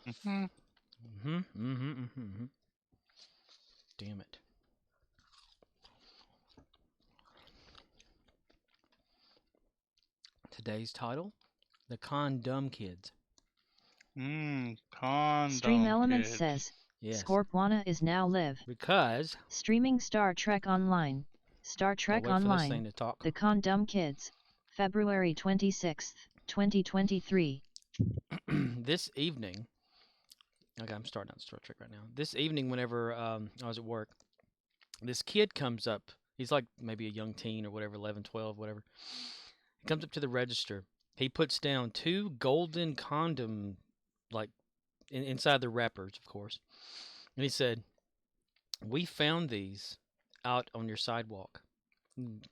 Mhm. Damn it. Today's title: The Condom Kids. Stream Condom Elements kids. says, Yes, Scorpwana is now live. because Streaming Star Trek Online. Star I'll Trek wait for this Online, thing to talk. The Condom Kids. February 26th, 2023. This evening, okay, I'm starting on Star Trek right now. This evening, whenever I was at work, this kid comes up. He's like maybe a young teen or whatever, 11, 12, whatever. He comes up to the register. He puts down two golden condom, like inside the wrappers, of course. And he said, "We found these out on your sidewalk."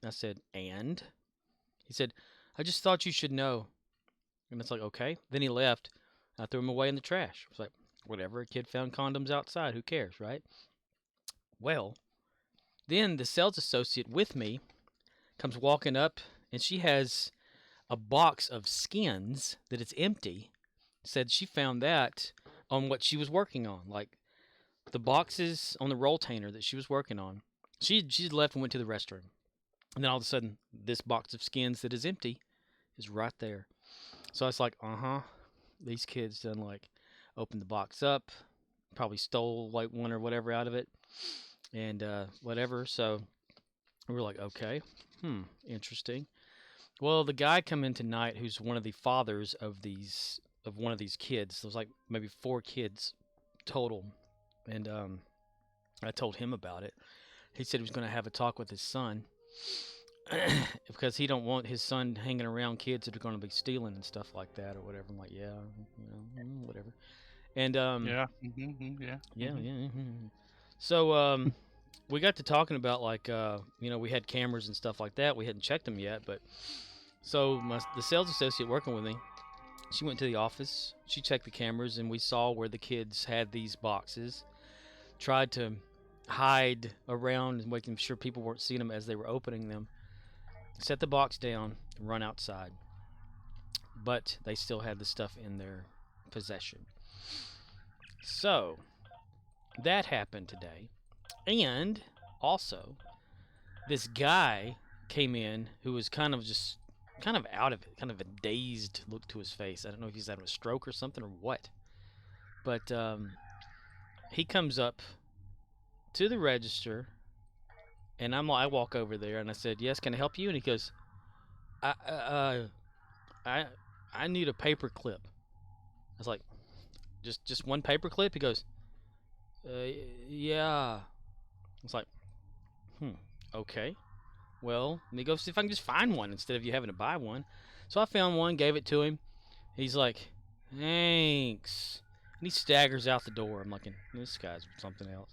I said, "And?" He said, "I just thought you should know." And it's like, okay. Then he left. I threw them away in the trash. I was like, whatever. A kid found condoms outside. Who cares, right? Well, then the sales associate with me comes walking up, and she has a box of skins that it's empty. Said she found that on what she was working on, like the boxes on the rolltainer that she was working on. She left and went to the restroom, and then all of a sudden, this box of skins that is empty is right there. So I was like, these kids done like opened the box up, probably stole like one or whatever out of it, and whatever. So we were like, okay, interesting. Well, the guy come in tonight who's one of the fathers of one of these kids. There was like maybe four kids total, and I told him about it. He said he was going to have a talk with his son because he don't want his son hanging around kids that are going to be stealing and stuff like that or whatever. I'm like, yeah, whatever. And Yeah. Yeah. yeah, yeah. So we got to talking about like we had cameras and stuff like that. We hadn't checked them yet, but so the sales associate working with me, she went to the office. She checked the cameras, and we saw where the kids had these boxes. Tried to hide around and making sure people weren't seeing them as they were opening them. Set the box down and run outside. But they still had the stuff in their possession. So that happened today. And also, this guy came in who was kind of out of it, kind of a dazed look to his face. I don't know if he's having a stroke or something or what. But he comes up to the register, and I walk over there and I said, "Yes, can I help you?" And he goes, "I I I need a paper clip." I was like, "Just one paper clip?" He goes, "Yeah." I was like, "Hmm, okay. Well, let me go see if I can just find one instead of you having to buy one." So I found one, gave it to him. He's like, "Thanks." And he staggers out the door. I'm like, this guy's something else.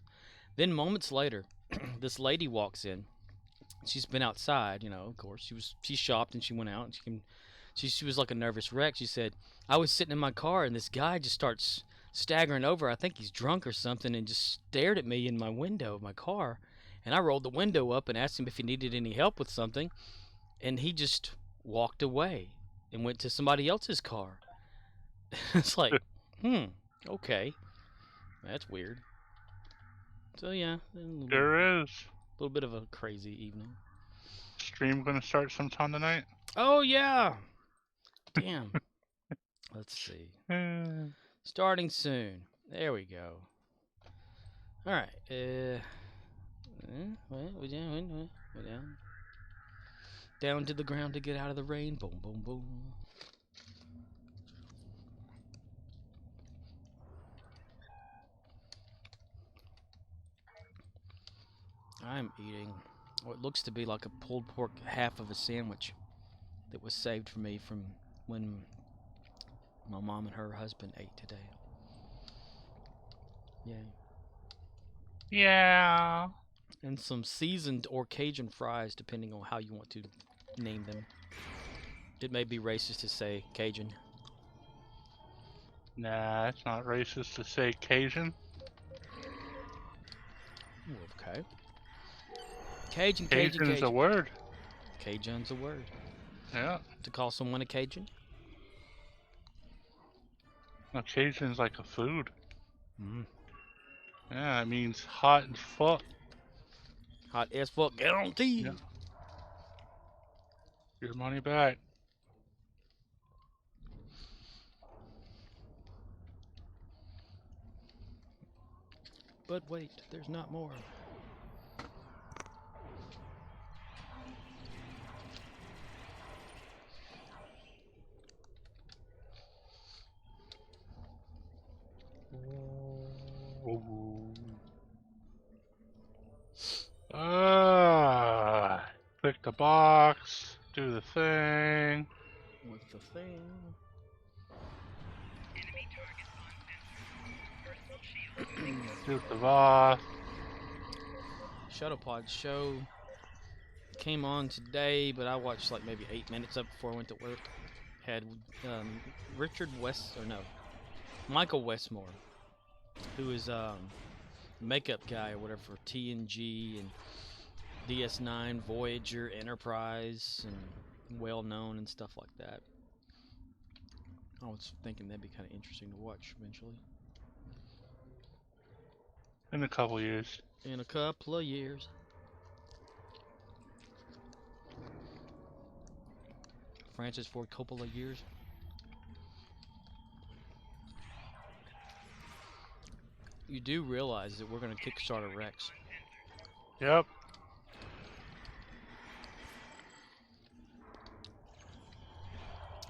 Then moments later, this lady walks in. She's been outside, of course. She shopped and she went out and she was like a nervous wreck. She said, "I was sitting in my car and this guy just starts staggering over. I think he's drunk or something and just stared at me in my window of my car. And I rolled the window up and asked him if he needed any help with something, and he just walked away and went to somebody else's car." It's like, hmm, okay, that's weird. So yeah, There is. little bit of a crazy evening. Stream gonna start sometime tonight. Oh yeah, damn. Let's see. Eh, Starting soon. There we go. All right. We're down. Down to the ground to get out of the rain. Boom, boom, boom. I'm eating what looks to be like a pulled pork half of a sandwich that was saved for me from when my mom and her husband ate today. Yay. Yeah. And some seasoned or Cajun fries, depending on how you want to name them. It may be racist to say Cajun. Nah, it's not racist to say Cajun. Okay. Cajun, Cajun, Cajun's a Cajun. word. Cajun's a word. Yeah. To call someone a Cajun? No, Cajun's like a food. Mm. Yeah, it means hot as fuck. Hot as fuck guarantee. Yeah. Your money back. But wait, there's not more. Click the box, do the thing. What's the thing? Shoot the boss. Shuttlepod show came on today, but I watched like maybe 8 minutes of it before I went to work. Had Michael Westmore, who is makeup guy or whatever for TNG and DS9, Voyager, Enterprise, and well known and stuff like that. I was thinking that'd be kind of interesting to watch eventually. In a couple years. In a couple of years. Francis Ford Coppola years. You do realize that we're going to Kickstarter Rex. Yep.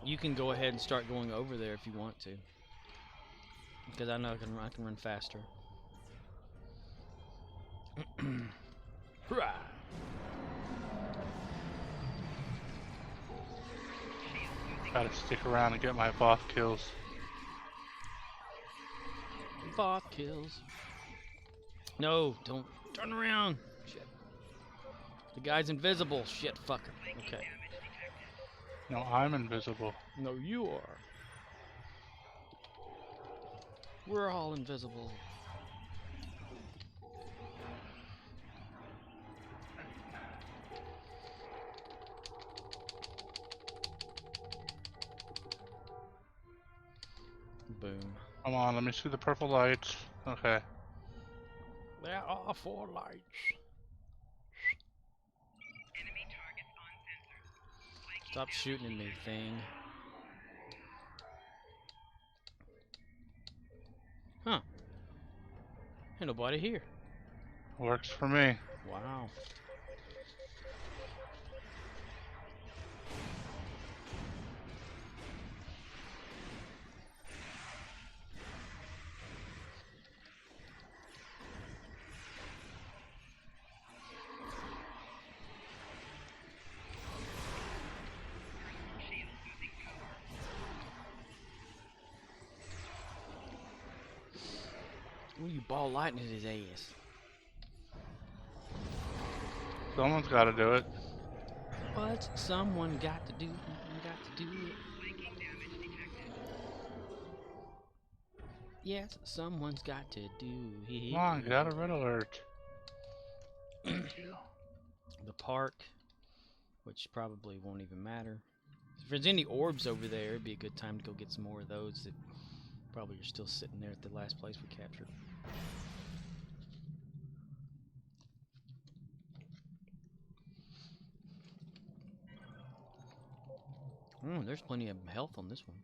You can go ahead and start going over there if you want to, because I know I can run faster. Hurrah! Gotta stick around and get my boss kills. Boss kills. No, don't turn around. Shit. The guy's invisible. Shit, fucker. Okay. No, I'm invisible. No, you are. We're all invisible. Boom. Come on, let me see the purple lights. Okay. There are 4 lights. Stop shooting at me, thing. Huh. Ain't nobody here. Works for me. Wow. Ooh, you ball lightning at his ass. Someone's gotta do it. What? Someone got to do. Got to do it. Yes, someone's got to do it. Come on, get out of red alert. Thank you. The park, which probably won't even matter. If there's any orbs over there, it'd be a good time to go get some more of those that probably are still sitting there at the last place we captured. There's plenty of health on this one.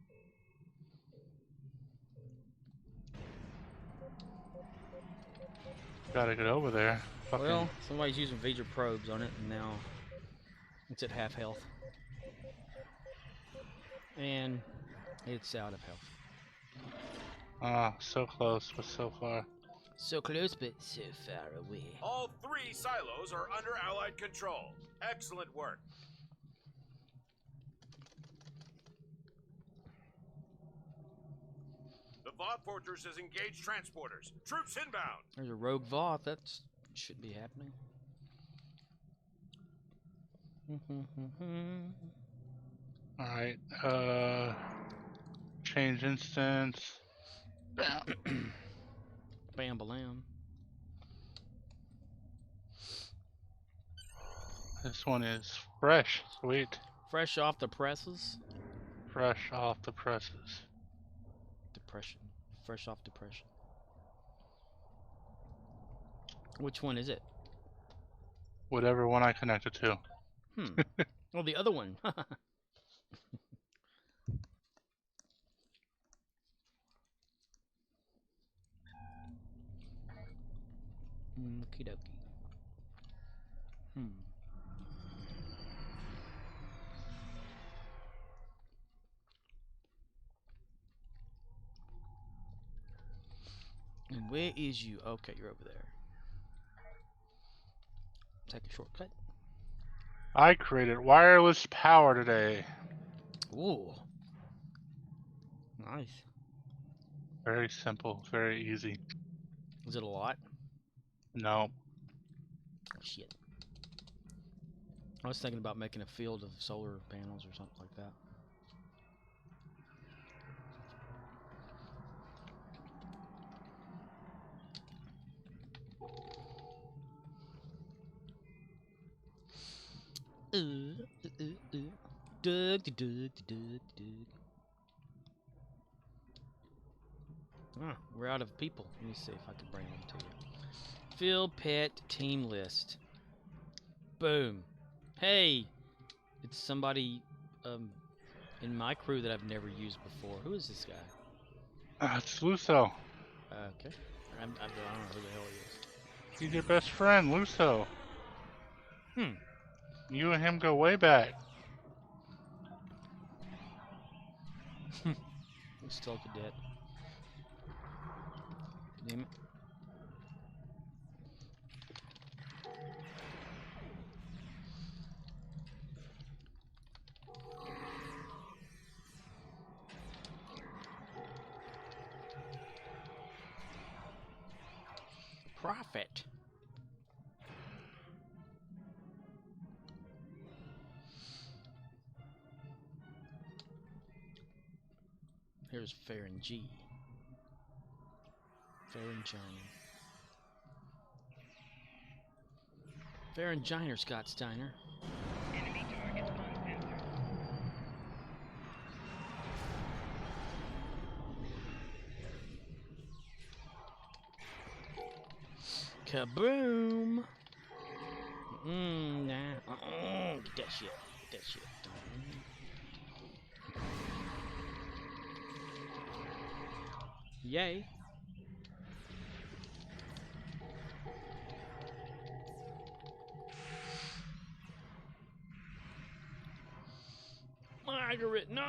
Gotta get over there. Fucking Well, somebody's using V'ger probes on it, and now it's at half health. And it's out of health. so close, but so far. So close, but so far away. All 3 silos are under Allied control. Excellent work. The Voth Fortress has engaged transporters. Troops inbound. There's a rogue Voth. That should be happening. Alright, change instance. Bam balam. This one is fresh. Sweet. Fresh off the presses. Fresh off the presses. The depression. Fresh off depression. Which one is it? Whatever one I connected to. Oh, the other one. Okie dokie. And where is you? Okay, you're over there. Take a shortcut. I created wireless power today. Ooh. Nice. Very simple, very easy. Is it a lot? No. Shit. I was thinking about making a field of solar panels or something like that. Ah, we're out of people. Let me see if I can bring them to you. Field pet team list. Boom. Hey, it's somebody in my crew that I've never used before. Who is this guy? It's Luso. Okay. I don't know who the hell he is. He's your best friend, Luso. You and him go way back. I'm still cadet. Damn it. Profit. Here's Pharynge. Pharynginer, Scott Steiner. Enemy targets on sensor. Kaboom! Nah. Get that shit. Get that shit. Yay. Margaret, no!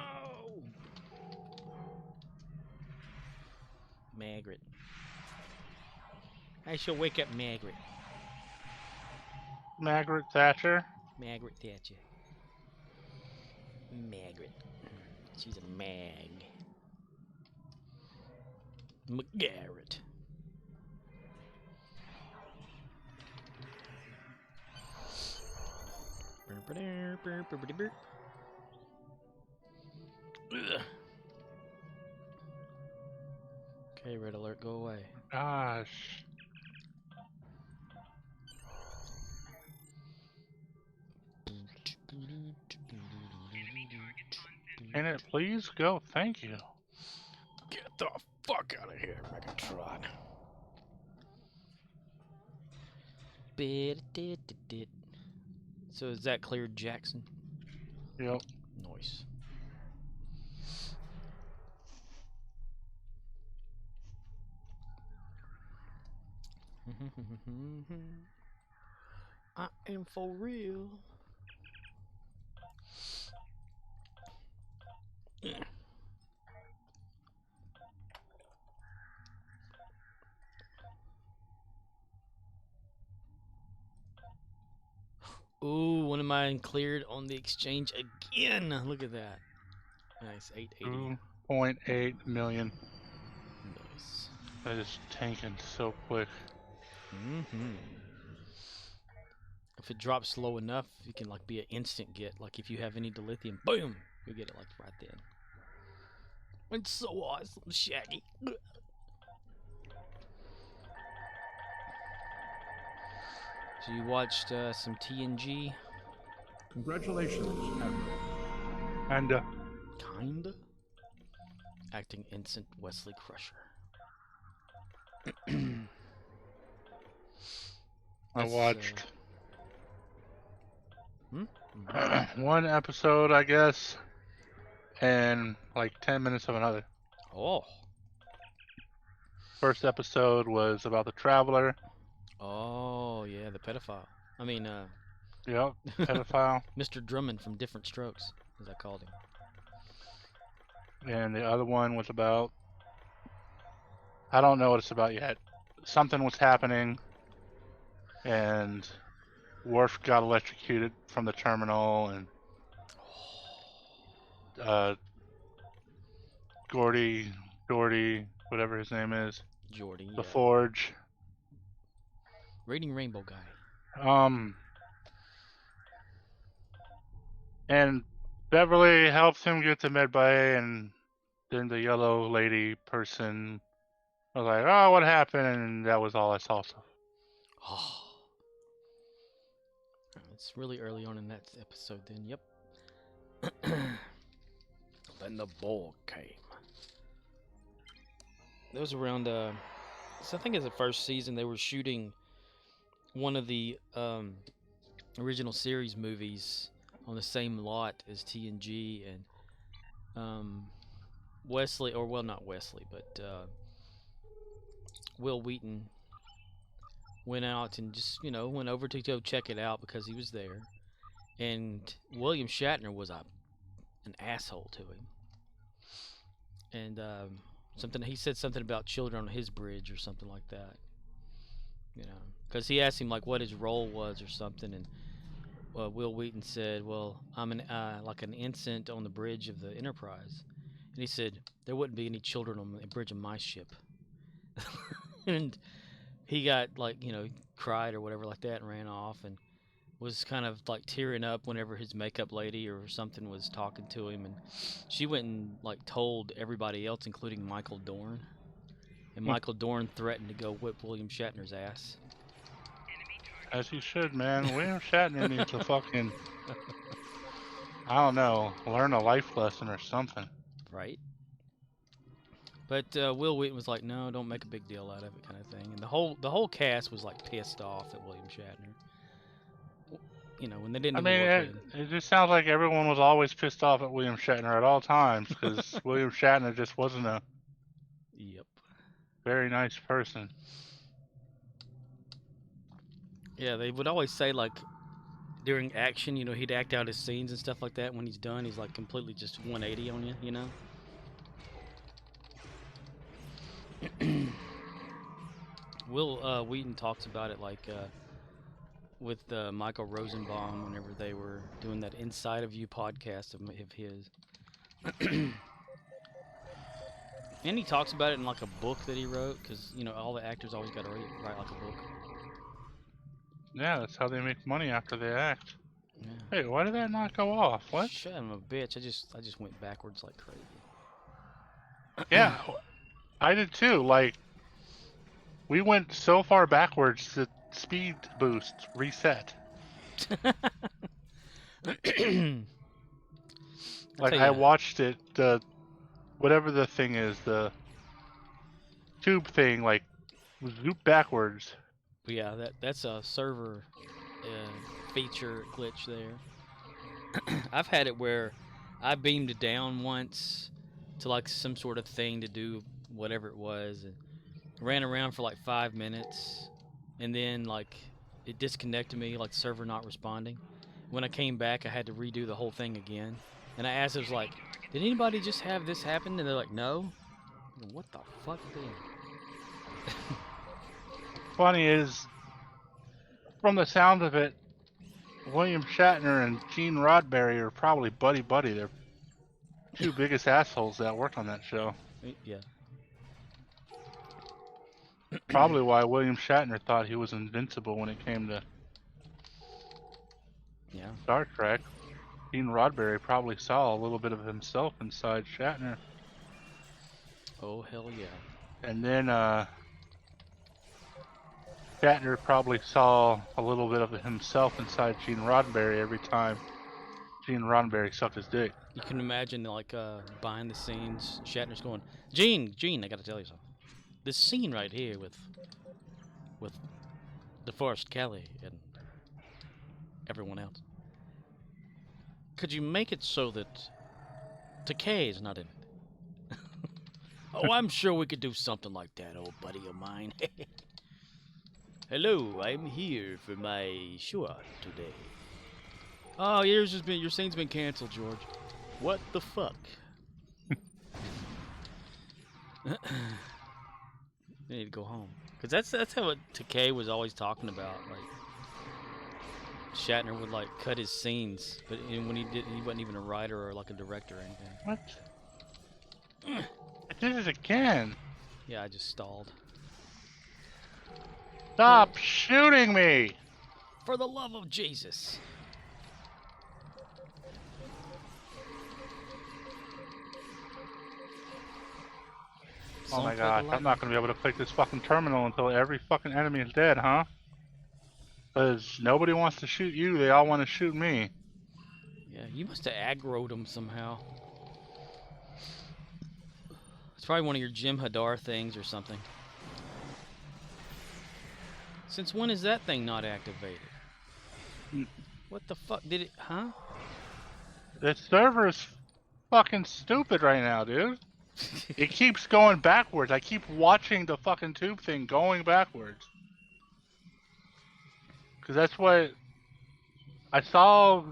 Margaret. I shall wake up Margaret. Margaret Thatcher. Margaret Thatcher. Margaret. She's a mag. McGarrett. Okay, red alert, go away. Gosh. Can it please go? Thank you. Get the fuck out of here, Megatron. So is that cleared, Jackson? Yep. Nice. I am for real. Ooh, one of mine cleared on the exchange again. Look at that. Nice, 880. 2.8 million. Nice. That is tanking so quick. If it drops low enough, you can like be an instant get. Like if you have any dilithium, boom, you'll get it like right then. It's so awesome, Shaggy. So you watched some TNG? Congratulations, Admiral. And Kinda. acting Ensign Wesley Crusher. I That's, watched Hmm? one episode, I guess, and like 10 minutes of another. Oh. First episode was about the Traveler. Oh, yeah, the pedophile. I mean, Yep, pedophile. Mr. Drummond from Different Strokes, as I called him. And the other one was about, I don't know what it's about yet. Something was happening, and Worf got electrocuted from the terminal, and Geordi, whatever his name is, Jordy. the Forge. Reading Rainbow guy. And Beverly helps him get to medbay, and then the yellow lady person was like, "Oh, what happened?" And that was all I saw. So Oh. It's really early on in that episode then, yep. Then the Borg came. That was around, so I think it's the first season they were shooting one of the original series movies on the same lot as TNG, and Wesley, or well, not Wesley, but Will Wheaton went out and just, went over to go check it out because he was there. And William Shatner was an asshole to him. And he said something about children on his bridge or something like that. Because he asked him like what his role was or something, and Will Wheaton said, "Well, I'm like an ensign on the bridge of the Enterprise," and he said, "There wouldn't be any children on the bridge of my ship." And he got like, cried or whatever like that and ran off, and was kind of like tearing up whenever his makeup lady or something was talking to him, and she went and like told everybody else, including Michael Dorn, and Michael Dorn threatened to go whip William Shatner's ass. as he should, man. William Shatner needs to fucking, I don't know, learn a life lesson or something. Right. But Will Wheaton was like, "No, don't make a big deal out of it," kind of thing. And the whole cast was like pissed off at William Shatner. When they didn't I even mean, work with him. it just sounds like everyone was always pissed off at William Shatner at all times, because William Shatner just wasn't a Yep. very nice person. Yeah, they would always say like during action, he'd act out his scenes and stuff like that. When he's done, he's like completely just 180 on you, Will Wheaton talks about it like with Michael Rosenbaum whenever they were doing that Inside of You podcast of his. And he talks about it in like a book that he wrote, because all the actors always got to write like a book. Yeah, that's how they make money after they act. Yeah. Hey, why did that not go off? What? Shut him a bitch! I just went backwards like crazy. Yeah, I did too. Like, we went so far backwards that speed boost reset. Like, I watched it, whatever the thing is, the tube thing, like, zoop backwards. Yeah, that's a server feature glitch there. I've had it where I beamed it down once to like some sort of thing to do whatever it was, and ran around for like 5 minutes, and then like it disconnected me, like the server not responding. When I came back, I had to redo the whole thing again, and I asked, I was like, "Did anybody just have this happen?" And they're like, "No." What the fuck, dude? Funny is, from the sound of it, William Shatner and Gene Roddenberry are probably buddy-buddy. They're two biggest assholes that worked on that show. Yeah. Probably why William Shatner thought he was invincible when it came to Star Trek. Gene Roddenberry probably saw a little bit of himself inside Shatner. Oh, hell yeah. And then Shatner probably saw a little bit of himself inside Gene Roddenberry every time Gene Roddenberry sucked his dick. You can imagine like behind the scenes, Shatner's going, Gene, I gotta tell you something. This scene right here with DeForest Kelly and everyone else. Could you make it so that Takei is not in it? Oh, I'm sure we could do something like that, old buddy of mine. Hello, I'm here for my show today. Oh, your scene's been canceled, George. What the fuck? I need to go home. Cause that's how what Takei was always talking about. Like Shatner would like cut his scenes, but when he did, he wasn't even a writer or like a director or anything. What? I did it again. Yeah, I just stalled. Stop shooting me! For the love of Jesus. Oh my Someone played gosh, the I'm not gonna be able to click this fucking terminal until every fucking enemy is dead, huh? Because nobody wants to shoot you, they all want to shoot me. Yeah, you must have aggroed him somehow. It's probably one of your Jim Hadar things or something. Since when is that thing not activated? Mm. What the fuck did it? Huh? The server is fucking stupid right now, dude. It keeps going backwards. I keep watching the fucking tube thing going backwards. Because that's what I saw.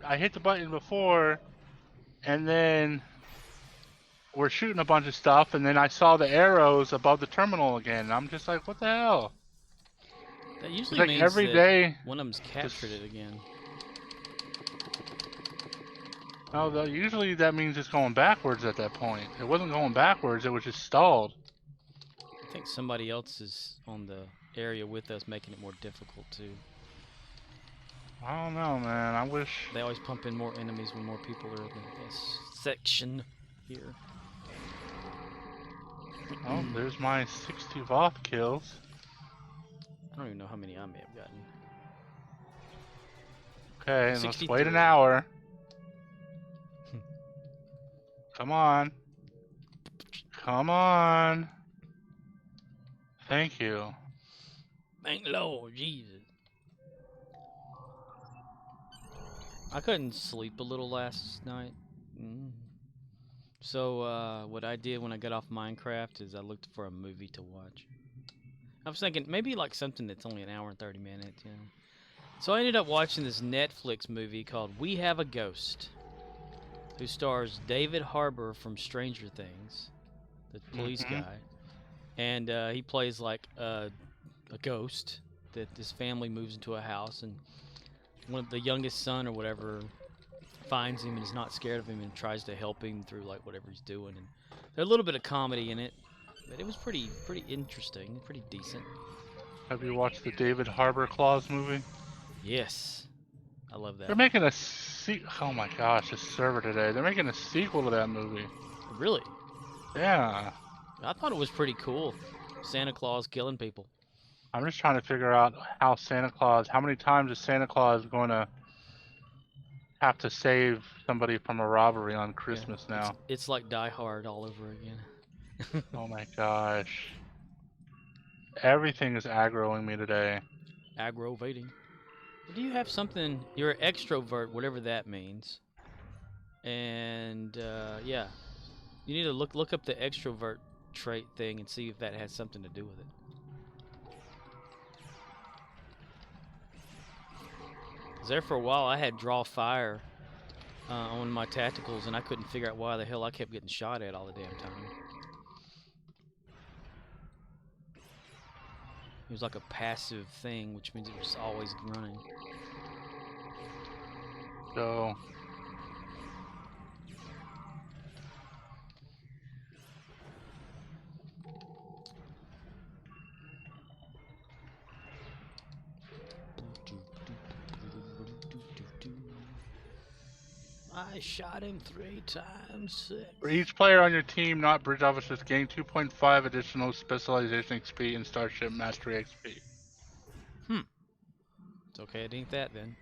I hit the button before, and then we're shooting a bunch of stuff, and then I saw the arrows above the terminal again. And I'm just like, what the hell? That It's usually like means every that day. one of them's captured it again. No, usually that means it's going backwards at that point. It wasn't going backwards, it was just stalled. I think somebody else is on the area with us, making it more difficult too. I don't know, man. I wish. They always pump in more enemies when more people are in this section here. Oh, there's my 60 Voth kills. I don't even know how many I may have gotten. Okay, let's 63. wait an hour. Come on. Come on. Thank you. Thank Lord Jesus. I couldn't sleep a little last night. So what I did when I got off Minecraft is I looked for a movie to watch. I was thinking maybe like something that's only an hour and 30 minutes, you know. So I ended up watching this Netflix movie called We Have a Ghost, who stars David Harbour from Stranger Things, the police guy, and he plays like a ghost that this family moves into a house, and one of the youngest son or whatever finds him and is not scared of him and tries to help him through like whatever he's doing. And there's a little bit of comedy in it, but it was pretty interesting, pretty decent. Have you watched the David Harbour Claus movie? Yes, I love that. They're making a oh my gosh, this server today. They're making a sequel to that movie. Really? Yeah. I thought it was pretty cool. Santa Claus killing people. I'm just trying to figure out how how many times is Santa Claus going to have to save somebody from a robbery on Christmas now? It's like Die Hard all over again. Oh my gosh. Everything is aggroing me today. Aggravating. Do you have something? You're an extrovert, whatever that means. And yeah, you need to look up the extrovert trait thing and see if that has something to do with it. 'Cause there for a while, I had draw fire on my tacticals, and I couldn't figure out why the hell I kept getting shot at all the damn time. It was like a passive thing, which means it was always running. So I shot him 3 times 6. for each player on your team, not bridge officers, gain 2.5 additional specialization XP and Starship Mastery XP. It's okay, it ain't that then.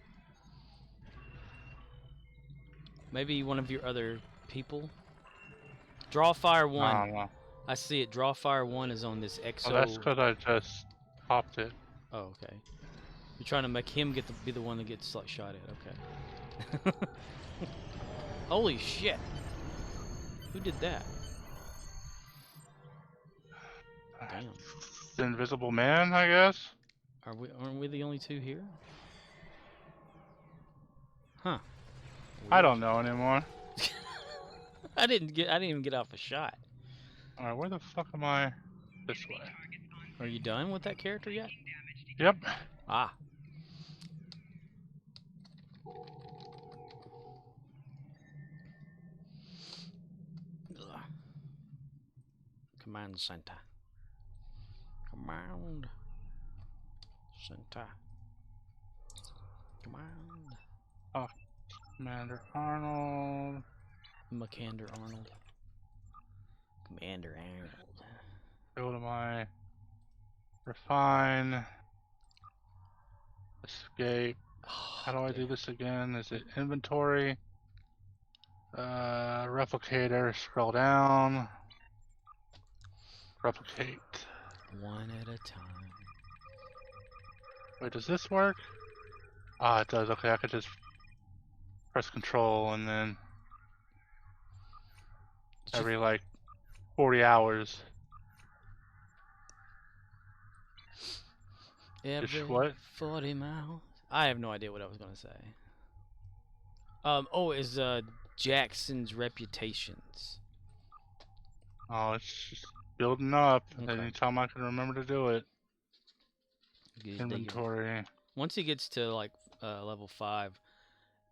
Maybe one of your other people. Draw fire I one. don't know. I see it. Draw fire one is on this Oh, EXO. that's because I just popped it. Oh, okay. You're trying to make him be the one that gets like shot at. Okay. Holy shit! Who did that? Damn. The Invisible Man, I guess. Aren't we the only two here? Huh. I Weird. don't know anymore. I didn't even get off a shot. All right, where the fuck am I? This way. Are you done with that character yet? Yep. Ah. Ugh. Command center. Command center. Command. Commander Arnold. Commander Arnold. Commander Arnold. Go to my refine. Escape. How do I do this again? Is it inventory? Replicator. Scroll down. Replicate. One at a time. Wait, does this work? Ah, it does. Okay, I could just press control and then every like 40 hours. Every what? 40 miles. I have no idea what I was gonna say. Is Jackson's Reputations. Oh, it's just building up. Okay. Anytime I can remember to do it. Good deal. Inventory. Once he gets to like level 5,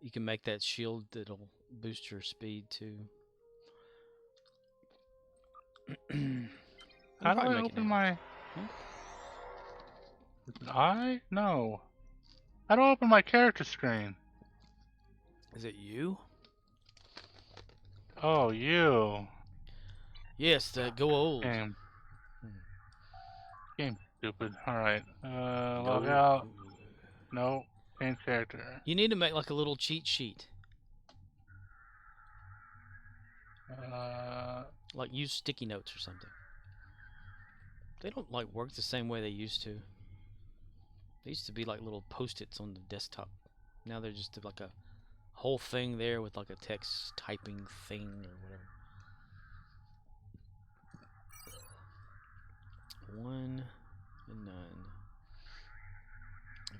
you can make that shield that'll boost your speed too. How do I open my... No. How do I open my character screen? Is it you? Oh, you. Yes, the go old. Game. Game stupid. Alright. Log out. No. Change character. You need to make like a little cheat sheet. Like use sticky notes or something. They don't like work the same way they used to. They used to be like little post-its on the desktop. Now they're just like a whole thing there with like a text typing thing or whatever. 1 and none.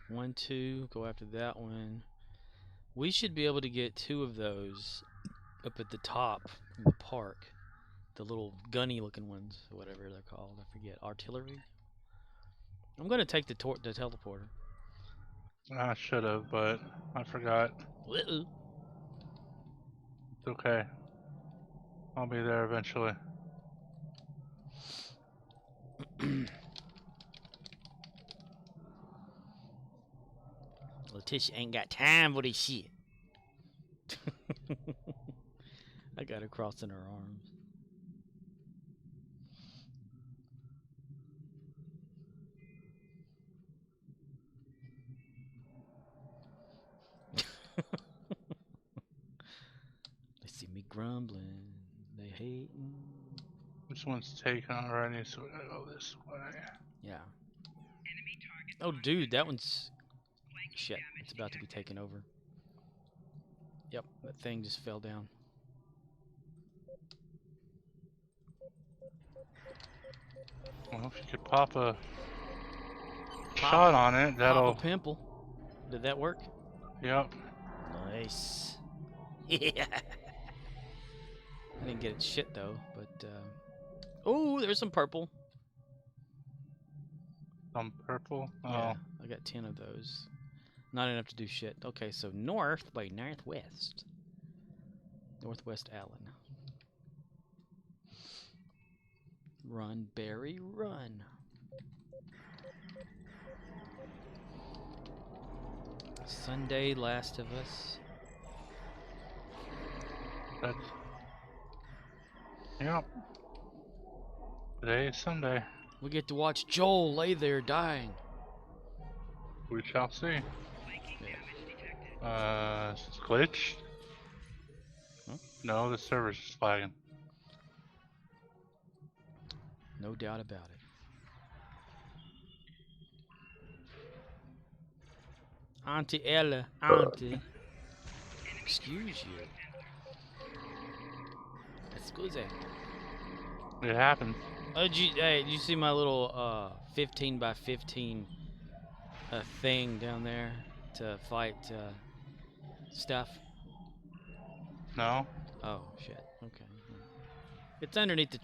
1, 2, go after that one. We should be able to get 2 of those up at the top in the park. The little gunny looking ones, whatever they're called. I forget. Artillery? I'm gonna take the teleporter. I should have, but I forgot. Uh-oh. It's okay. I'll be there eventually. Letitia ain't got time for this shit. I got her crossing her arms. They see me grumbling. They hating. This one's taken already, so we gotta go this way. Yeah. Oh, dude, that one's... Shit, it's about to be taken over. Yep, that thing just fell down. Well, if you could pop a shot on it, that'll... Pop a pimple. Did that work? Yep. Nice. Yeah. I didn't get it shit though, but oh, there's some purple. Some purple? Oh. Yeah, I got 10 of those. Not enough to do shit. Okay, so north by northwest. Northwest Allen. Run, Barry, run. Sunday, Last of Us. That's... Yep. Today is Sunday. We get to watch Joel lay there dying. We shall see. It's glitched. No, the server's just lagging. No doubt about it. Auntie Ella, Auntie. Excuse you. Excuse me. It happens. Oh, did you see my little 15 by 15 thing down there to fight stuff? No? Oh shit. Okay. It's underneath the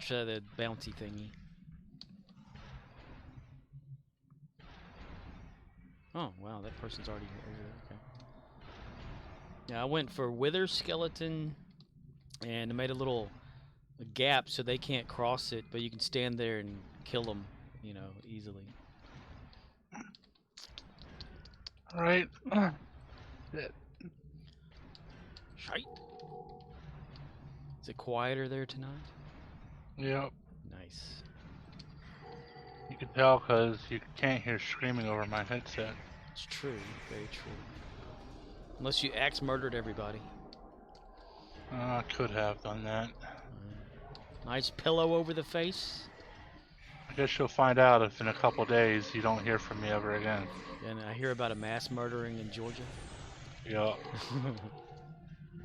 bouncy thingy. Oh wow, that person's already over there. Okay. Yeah, I went for Wither Skeleton, and I made a little gap so they can't cross it, but you can stand there and kill them, you know, easily. Alright. Shit. Shite. Is it quieter there tonight? Yep. Nice. You can tell because you can't hear screaming over my headset. It's true. Very true. Unless you axe murdered everybody. I could have done that. Nice pillow over the face. I guess you'll find out if in a couple days you don't hear from me ever again. And I hear about a mass murdering in Georgia. Yep.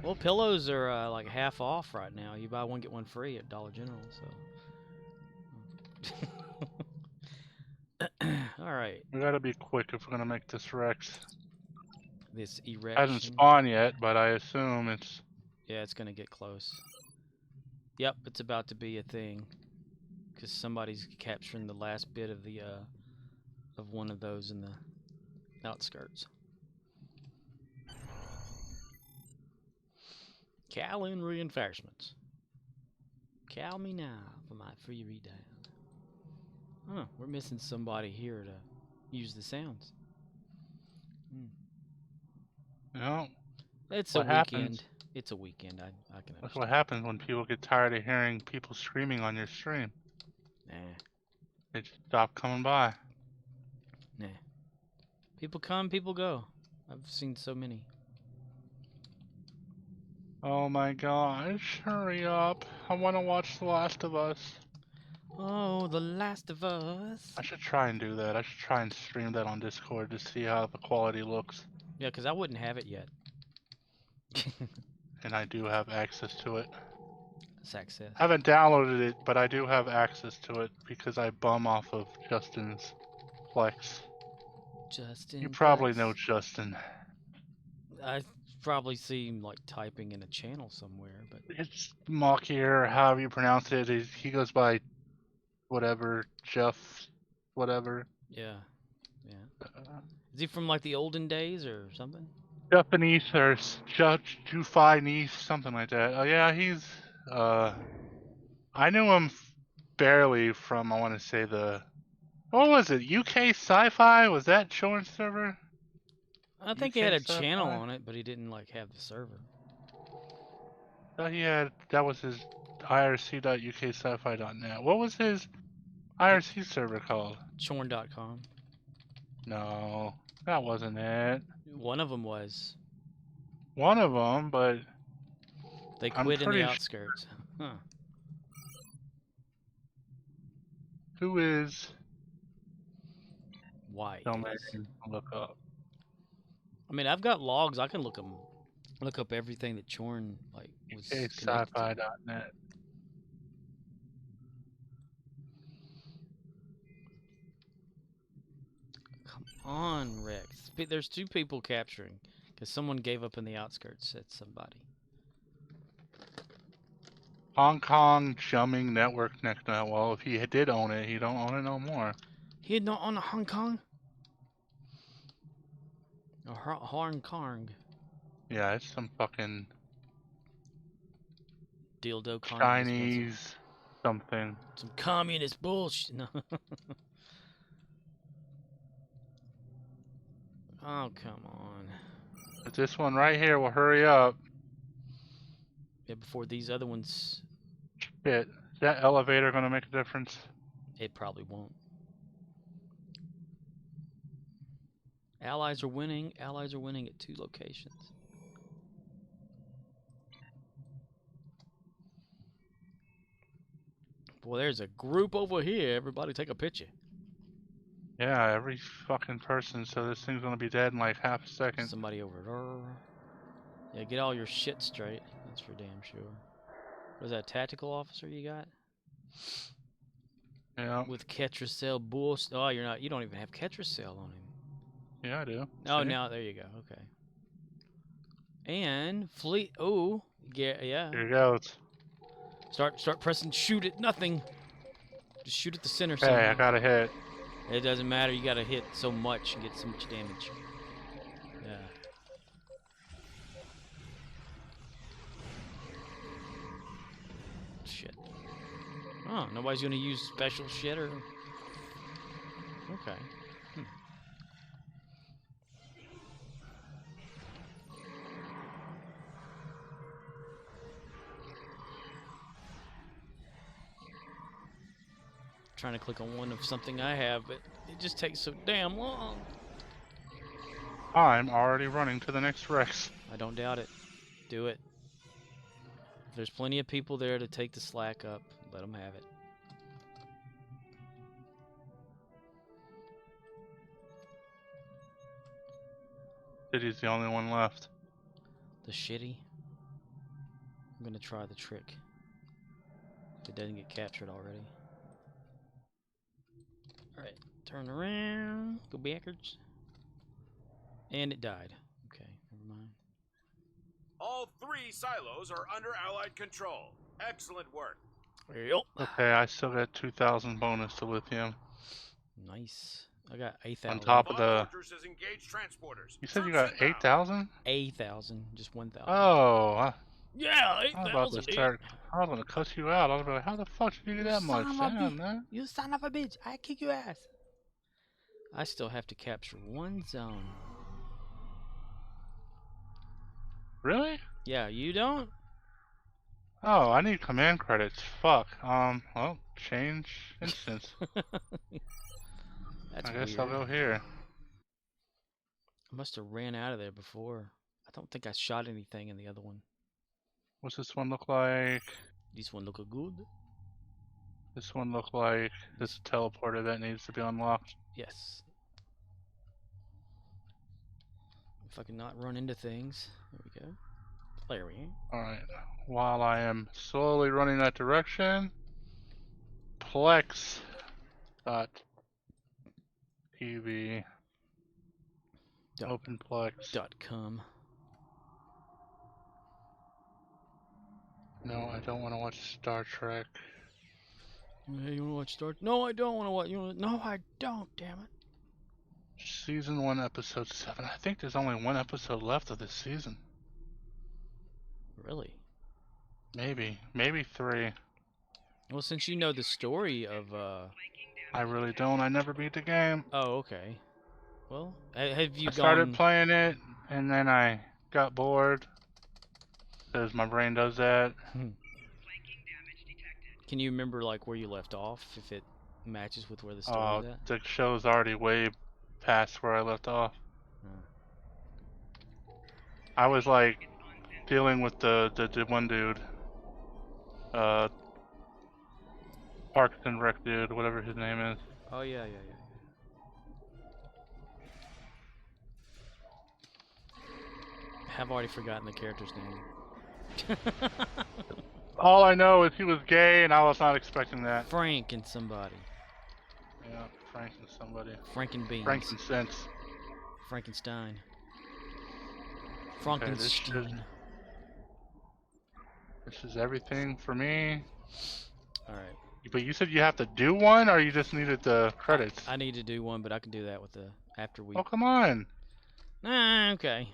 Well, pillows are like half off right now. You buy one get one free at Dollar General. So. All right. We gotta be quick if we're gonna make this Rex. This erection. Hasn't spawned yet, but I assume it's. Yeah, it's gonna get close. Yep, it's about to be a thing. Because somebody's capturing the last bit of the of one of those in the outskirts. Cal in reinforcements. Call me now for my free readout. Huh, we're missing somebody here to use the sounds. No. It's What a happens? weekend. It's a weekend. I can That's understand. what happens when people get tired of hearing people screaming on your stream. Nah, They just stop coming by. nah. People come, people go. I've seen so many. Oh my gosh, hurry up. I want to watch The Last of Us. Oh, The Last of Us. I should try and do that. I should try and stream that on Discord to see how the quality looks. Yeah, because I wouldn't have it yet. And I do have access to it. Success. I haven't downloaded it, but I do have access to it because I bum off of Justin's Plex. Justin. You probably Flex. know Justin. I probably see him like typing in a channel somewhere, but It's Machir, or however you pronounce it. He goes by whatever, Jeff, whatever. yeah. Is he from like the olden days or something? Japanese or Jufai niece, something like that. Oh yeah, he's I knew him barely from, I want to say, what was it, UK Sci-Fi? Was that Chorn's server? I think he had a channel on it, but he didn't like have the server. Thought he had, that was his irc.uksci-fi.net. What was his IRC server called? Chorn.com. No, that wasn't it. One of them was. One of them, but They I'm quit in the pretty outskirts. Huh. who is? Why? Don't make me look up. I mean, I've got logs. I can look up everything that Chorn like was connected to. uksci-fi.net. Come on, Rex. There's two people capturing because someone gave up in the outskirts. Said somebody. Hong Kong Jumming Network next now. Well, if he did own it, he don't own it no more. He had not on Hong Kong. Or Hong Kong. Yeah, it's some fucking Dildo communist. Chinese something. Some communist bullshit. No. Oh, come on. But this one right here will hurry up. Yeah, before these other ones, Shit. Is that elevator gonna make a difference? it probably won't. Allies are winning. Allies are winning at 2 locations. Boy, there's a group over here. Everybody take a picture. Yeah, every fucking person, so this thing's gonna be dead in like half a second. Somebody over there. Yeah, get all your shit straight. That's for damn sure. What is that, tactical officer you got? Yeah, With Ketracel bullshit. Oh, you're not. You don't even have Ketracel on him. yeah, I do. Oh, See? now there you go. Okay. And fleet. Oh, yeah. Here it goes. Start pressing. Shoot at nothing. Just shoot at the center. Hey, somehow. I got a hit. It doesn't matter. You gotta hit so much and get so much damage. Yeah. Shit. Oh, nobody's gonna use special shit or. Okay. Trying to click on one of something I have, but it just takes so damn long. I'm already running to the next Rex. I don't doubt it. Do it. If there's plenty of people there to take the slack up, let them have it. City's the only one left. The shitty. I'm gonna try the trick. If it doesn't get captured already. Alright, turn around. Go backwards. And it died. Okay, never mind. All 3 silos are under Allied control. Excellent work. Yep. Okay, I still got 2,000 bonus to lithium. Nice. I got 8,000. On top of Bomb the. Fortress has engaged transporters. You said you Troops got inbound. 8,000? 8,000. Just 1,000. Oh, Yeah, I was about to 8,000. start. I was gonna cuss you out. I was like, how the fuck did you do that You much? son of a Damn, bitch. man. You son of a bitch. I kick your ass. I still have to capture one zone. Really? Yeah, you don't? Oh, I need command credits. Fuck. Well, change instance. That's I guess weird. I'll go here. I must have ran out of there before. I don't think I shot anything in the other one. What's this one look like? This one look good. This one look like this teleporter that needs to be unlocked. Yes. If I can not run into things. There we go. There we go. Alright. While I am slowly running that direction, Plex dot TV. Dot- Open Plex. .com. No, I don't want to watch Star Trek. Hey, you want to watch Star? No, I don't want to watch. No, I don't. Damn it. Season 1, Episode 7. I think there's only one episode left of this season. Really? Maybe 3. Well, since you know the story of I really don't. I never beat the game. Oh, okay. Well, have you I started gone? playing it, and then I got bored. Because my brain does that. Can you remember like where you left off? If it matches with where the story Oh, is at? the show's already way past where I left off. Oh. I was like dealing with the one dude. Parks and Rec dude, whatever his name is. Oh yeah. Have already forgotten the character's name. All I know is he was gay, and I was not expecting that. Frank and somebody. Yeah, Frank and somebody. Frankenbeans. Frankincense. Frankenstein. Okay, this Frankenstein. This is everything for me. Alright. But you said you have to do one, or you just needed the credits? I need to do one, but I can do that with the after we. Oh, come on. Okay.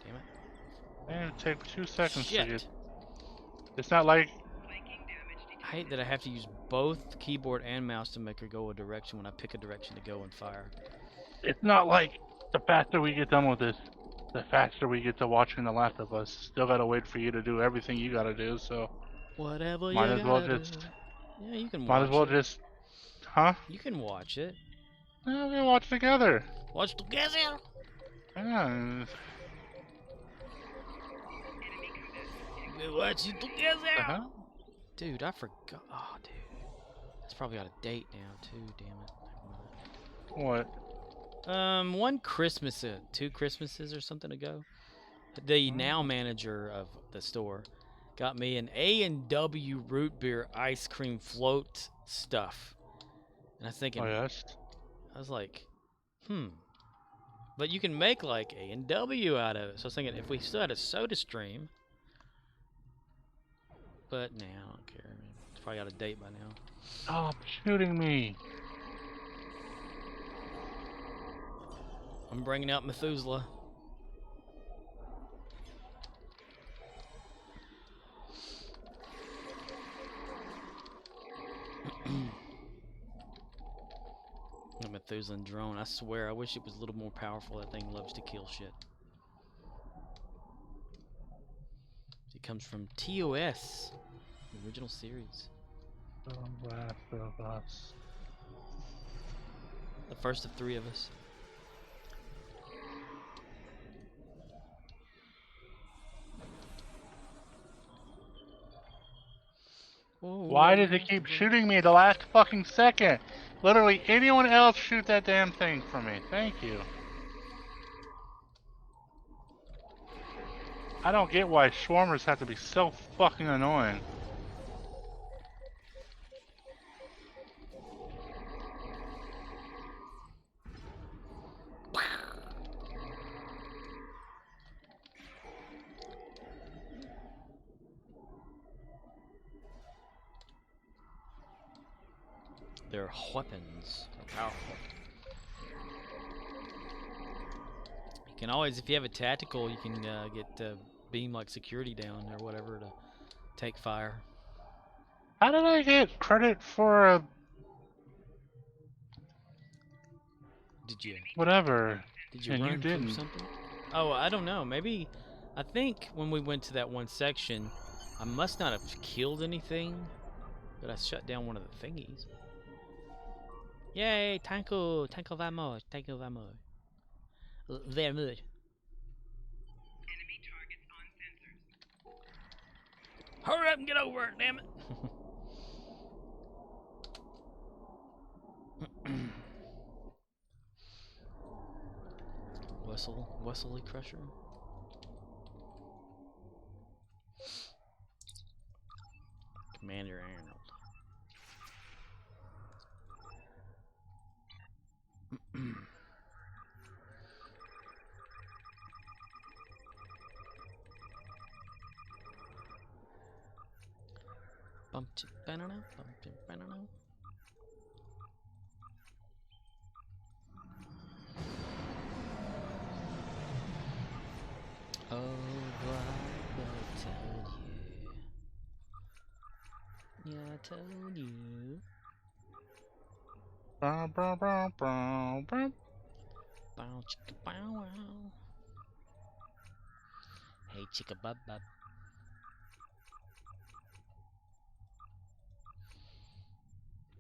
Damn it. Man, it take 2 seconds to Shit. get. It's not like. I hate that I have to use both keyboard and mouse to make her go a direction when I pick a direction to go and fire. It's not like the faster we get done with this, the faster we get to watching The Last of Us. Still gotta wait for you to do everything you gotta do, so. Whatever Might you as well gotta just. do. Yeah, you can watch Might as well it. just. Huh? You can watch it. Yeah, we watch together. Watch together. Yeah. What you The together? hell? Dude, I forgot. Oh, dude. It's probably out of date now, too. Damn it. Never mind. What? One Christmas, 2 Christmases or something ago, the now manager of the store got me an A&W root beer ice cream float stuff. And I was thinking, Oh yes. I was like, but you can make like A&W out of it. So I was thinking if we still had a soda stream, but nah, I don't care. I mean, it's probably out of date by now. Stop shooting me. I'm bringing out Methuselah. The Methuselah drone. I swear, I wish it was a little more powerful. That thing loves to kill shit. It comes from TOS, the original series. The Last of Us. The first of 3 of us. Why does it keep shooting me the last fucking second? Literally anyone else shoot that damn thing for me. Thank you. I don't get why swarmers have to be so fucking annoying. Their weapons are powerful. You can always, if you have a tactical, you can get beam like security down or whatever to take fire. How did I get credit for a Did you? whatever? Did you And you run from didn't. something? Oh, I don't know. Maybe, I think when we went to that one section, I must not have killed anything, but I shut down one of the thingies. Yay, tanko vamos, tanko vamos. Very good. Enemy targets on sensors. Hurry up and get over it, damn it. Wesley Crusher. Commander Arnold. Bump chip banana, bump chip banana. Oh, I told you. Yeah, I told you. Bow, bow, bow, bow, bow. Bow chicka bow wow. Hey chicka bub bub.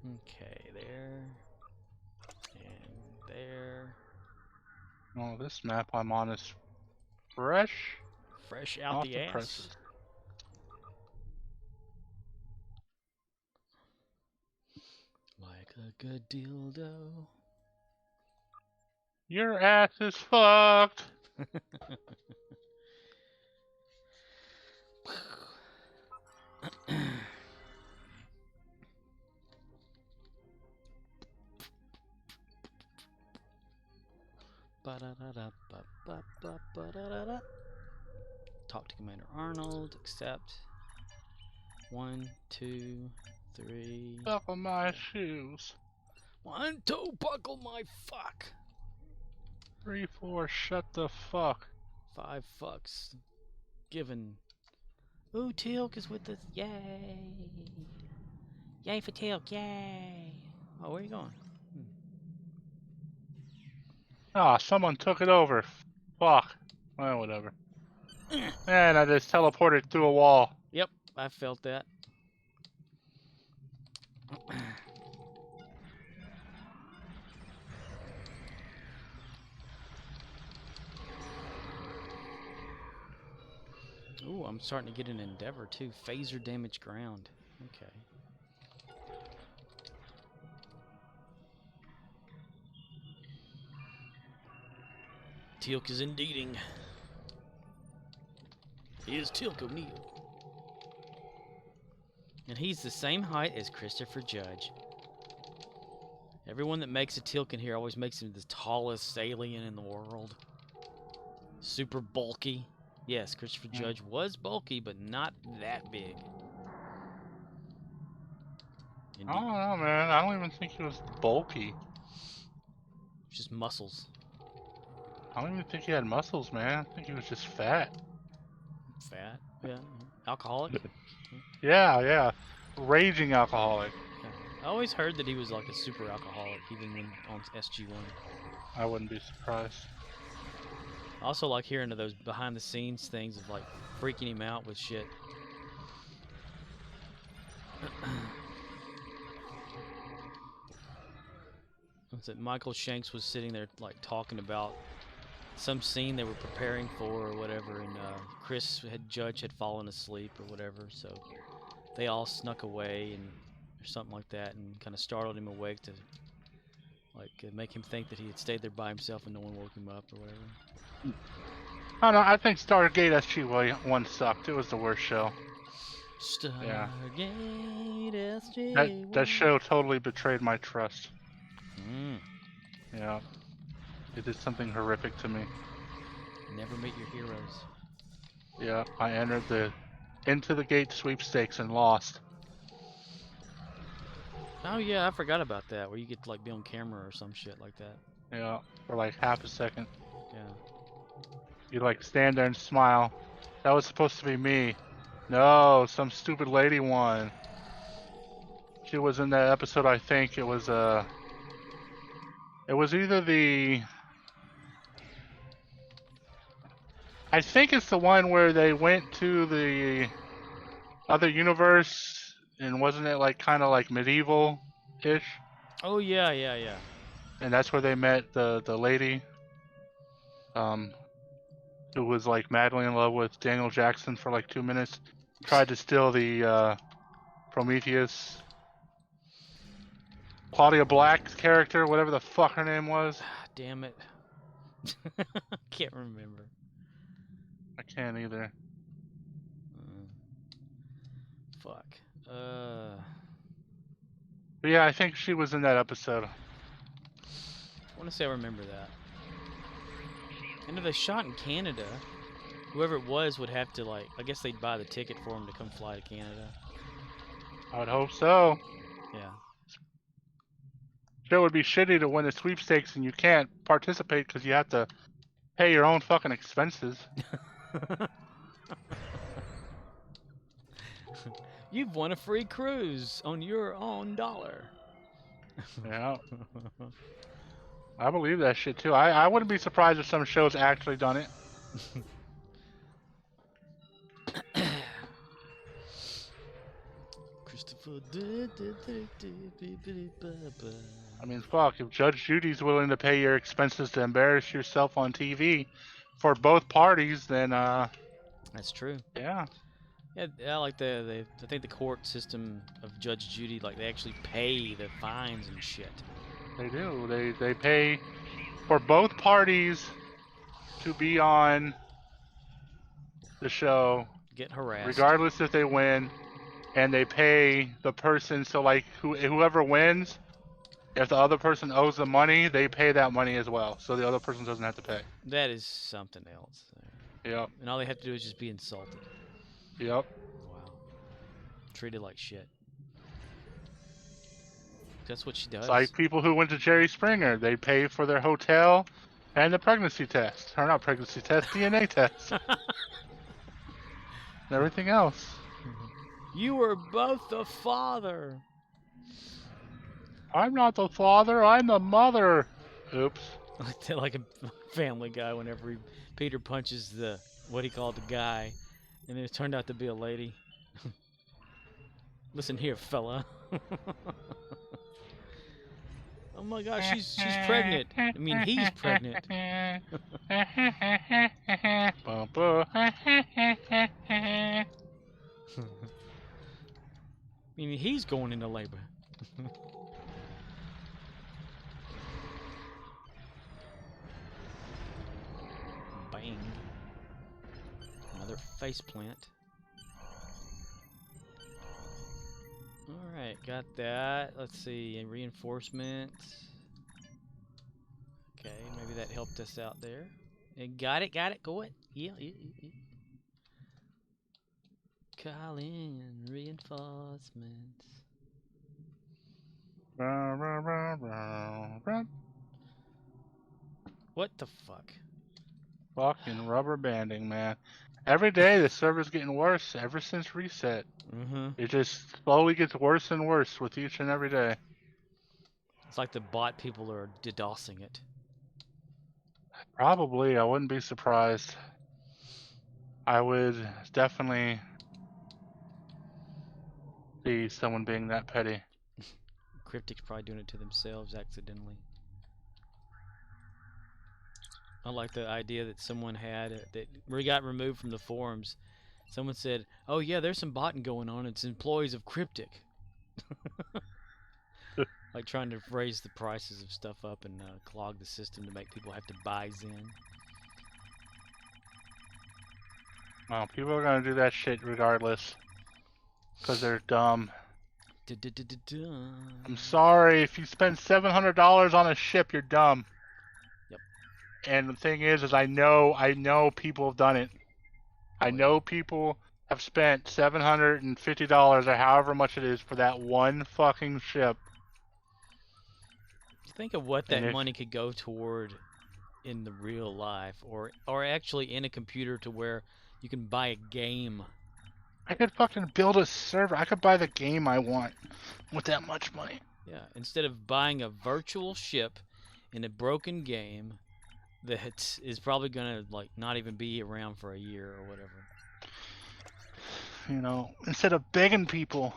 Okay, there. And there. Oh, this map I'm on is fresh Fresh out off the the ass. presses. Like a good dildo. Your ass is fucked. Ba-da-da-da-ba-ba-ba-ba-da-da-da. Talk to Commander Arnold. Accept. 1, 2, 3. Buckle my shoes. 1, 2, buckle my fuck. 3, 4, shut the fuck. 5 fucks. Given. Ooh, Tilk is with us. Yay. Yay for Tilk. Yay. Oh, where are you going? Ah, someone took it over. Fuck. Well, whatever. And I just teleported through a wall. Yep, I felt that. Ooh, I'm starting to get an Endeavor too. Phaser damage ground. Okay. Teal'c is indeeding. He is Teal'c O'Neill. And he's the same height as Christopher Judge. Everyone that makes a Teal'c in here always makes him the tallest alien in the world. Super bulky. Yes, Christopher Judge was bulky, but not that big. I Indeed. don't know, man. I don't even think he was bulky. Just muscles. I don't even think he had muscles, man. I think he was just fat. Fat. Yeah. Alcoholic. Yeah. Raging alcoholic. Yeah. I always heard that he was like a super alcoholic, even when on SG-1. I wouldn't be surprised. I also like hearing of those behind-the-scenes things of like freaking him out with shit. What's it? Michael Shanks was sitting there like talking about some scene they were preparing for or whatever, and Judge had fallen asleep or whatever, so they all snuck away and or something like that, and kind of startled him awake to like make him think that he had stayed there by himself and no one woke him up or whatever. I don't know. I think Stargate SG-1 sucked. It was the worst show. Yeah. Stargate SG-1. That show totally betrayed my trust. Mm. Yeah. It did something horrific to me. Never meet your heroes. Yeah. I entered the Into the Gate sweepstakes and lost. Oh yeah, I forgot about that. Where you get to like be on camera or some shit like that. Yeah. For like half a second. Yeah. You like stand there and smile. That was supposed to be me. No, some stupid lady won. She was in that episode, I think. It was either the... I think it's the one where they went to the other universe, and wasn't it like kind of like medieval-ish? Oh yeah. And that's where they met the lady, who was like madly in love with Daniel Jackson for like 2 minutes. Tried to steal the Prometheus. Claudia Black's character, whatever the fuck her name was. Damn it. Can't remember. I can't either. Fuck. But yeah, I think she was in that episode. I want to say I remember that. And if they shot in Canada, whoever it was would have to like, I guess they'd buy the ticket for him to come fly to Canada. I would hope so. Yeah. Sure would be shitty to win the sweepstakes and you can't participate because you have to pay your own fucking expenses. You've won a free cruise on your own dollar. Yeah. I believe that shit too. I wouldn't be surprised if some shows actually done it. Christopher. I mean, fuck, if Judge Judy's willing to pay your expenses to embarrass yourself on TV for both parties, then, That's true. yeah. Yeah, like I think the court system of Judge Judy, like they actually pay the fines and shit. They do. They pay for both parties to be on the show, Get harassed. regardless if they win, and they pay the person. So like whoever wins, if the other person owes the money, they pay that money as well, so the other person doesn't have to pay. That is something else. Yep. And all they have to do is just be insulted. Yep. Wow. Treated like shit. That's what she does. It's like people who went to Jerry Springer. They pay for their hotel and the pregnancy test. Or not pregnancy test, DNA test. And everything else. You were both the father. I'm not the father, I'm the mother. Oops. Like a Family Guy whenever Peter punches what he called the guy, and it turned out to be a lady. Listen here, fella. Oh my gosh, she's pregnant. I mean, he's pregnant. I mean, he's going into labor. Bang. Another face plant. Alright, got that. Let's see, reinforcements. Okay, maybe that helped us out there. Got it, go it. Yeah. Call in reinforcements. What the fuck? Fucking rubber banding, man. Every day the server's getting worse ever since reset. Mm-hmm. It just slowly gets worse and worse with each and every day. It's like the bot people are DDoSing it. Probably, I wouldn't be surprised. I would definitely see someone being that petty. Cryptic's probably doing it to themselves accidentally. I like the idea that someone had that got removed from the forums. Someone said, "Oh yeah, there's some botting going on. It's employees of Cryptic." Like trying to raise the prices of stuff up and clog the system to make people have to buy Zen. Well, people are gonna do that shit regardless. Because they're dumb. I'm sorry, if you spend $700 on a ship, you're dumb. Yep. And the thing is I know people have done it. I know people have spent $750 or however much it is for that one fucking ship. Think of what that money could go toward in the real life, or actually in a computer to where you can buy a game. I could fucking build a server. I could buy the game I want with that much money. Yeah, instead of buying a virtual ship in a broken game that is probably gonna like not even be around for a year or whatever. You know, instead of begging people,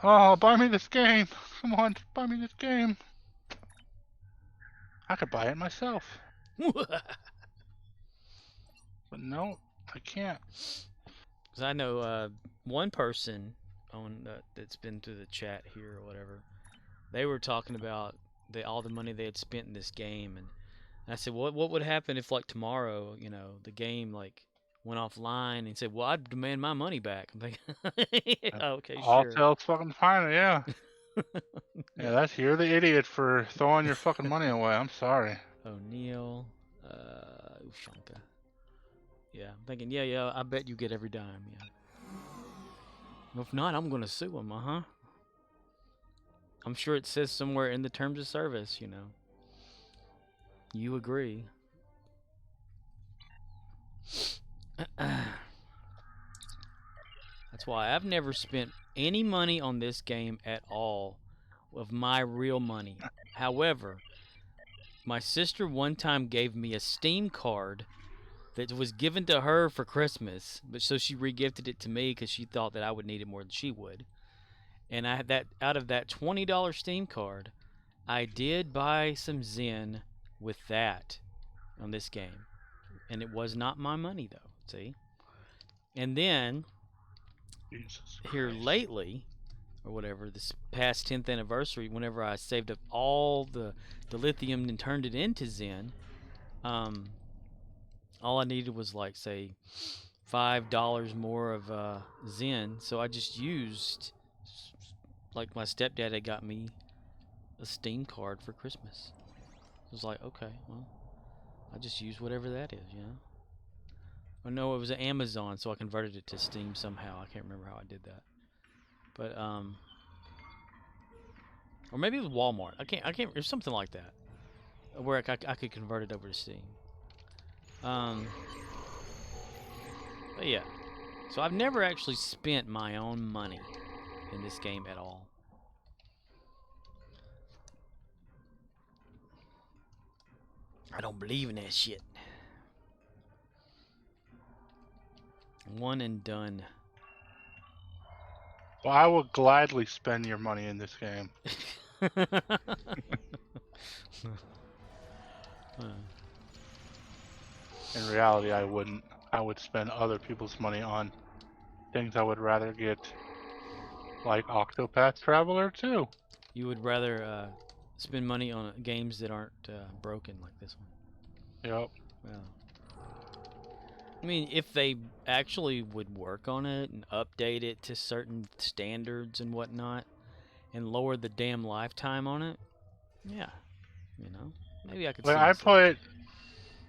"Oh, buy me this game. Come on, buy me this game." I could buy it myself. But no, I can't. Because I know one person on that's been through the chat here or whatever. They were talking about all the money they had spent in this game, and I said, what would happen if like tomorrow, you know, the game like went offline and said, "Well, I'd demand my money back." I'm thinking, okay, All sure. tell fucking fine, yeah. Yeah, you're the idiot for throwing your fucking money away. I'm sorry. O'Neal, Ushanka. Yeah, I'm thinking, yeah, I bet you get every dime, yeah. If not, I'm gonna sue him, I'm sure it says somewhere in the terms of service, you know. You agree. That's why I've never spent any money on this game at all of my real money. However, my sister one time gave me a Steam card that was given to her for Christmas, but so she regifted it to me because she thought that I would need it more than she would. And I had that out of that $20 Steam card, I did buy some Zen with that on this game, and it was not my money though. See, and then here lately, or whatever, this past 10th anniversary, whenever I saved up all the lithium and turned it into Zen, all I needed was like say $5 more of Zen, so I just used, like my stepdad had got me a Steam card for Christmas. I was like, okay, well, I just use whatever that is, you know. Oh no, it was Amazon, so I converted it to Steam somehow. I can't remember how I did that, but or maybe it was Walmart. I can't. It was something like that, where I could convert it over to Steam. But yeah, so I've never actually spent my own money in this game at all. I don't believe in that shit. One and done. Well, I will gladly spend your money in this game. In reality, I wouldn't. I would spend other people's money on things I would rather get, like Octopath Traveler 2. You would rather spend money on games that aren't broken like this one. Yep. Well, I mean, if they actually would work on it and update it to certain standards and whatnot, and lower the damn lifetime on it, yeah, you know, maybe I could see. Like, myself.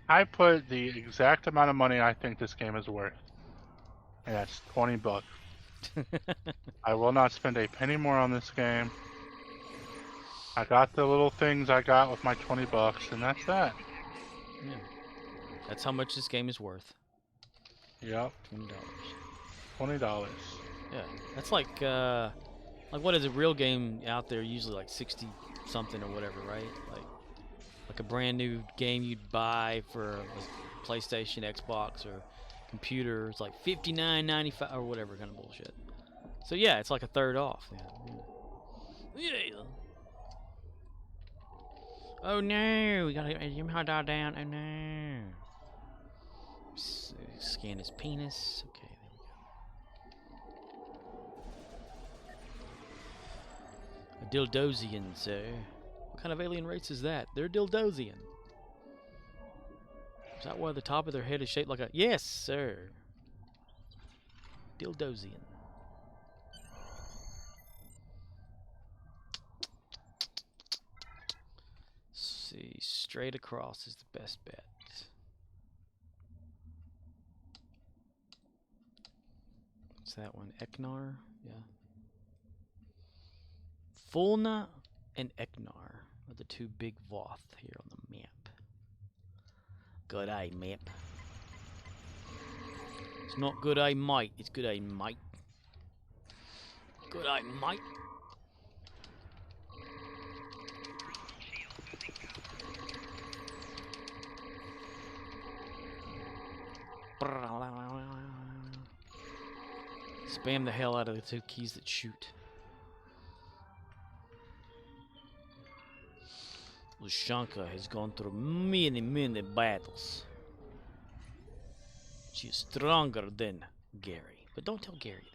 I put the exact amount of money I think this game is worth, and that's $20. I will not spend a penny more on this game. I got the little things I got with my $20, and that's that. Yeah, that's how much this game is worth. Yep, $20. $20. Yeah, that's like what is a real game out there? Usually like 60 something or whatever, right? Like a brand new game you'd buy for a PlayStation, Xbox, or computer. It's like $59.95 or whatever kind of bullshit. So yeah, it's like a third off. Yeah. Oh no, we gotta get him hot dog down. Oh no. Scan his penis. Okay, there we go. A Dildosian, sir. What kind of alien race is that? They're Dildosian. Is that why the top of their head is shaped like a... Yes, sir. Dildosian. See, straight across is the best bet. What's that one? Eknar? Yeah. Fulna and Eknar are the two big Voth here on the map. Good eye map. It's not good eye might, it's good eye might. Good eye might. Spam the hell out of the two keys that shoot. Lushanka has gone through many, many battles. She is stronger than Gary. But don't tell Gary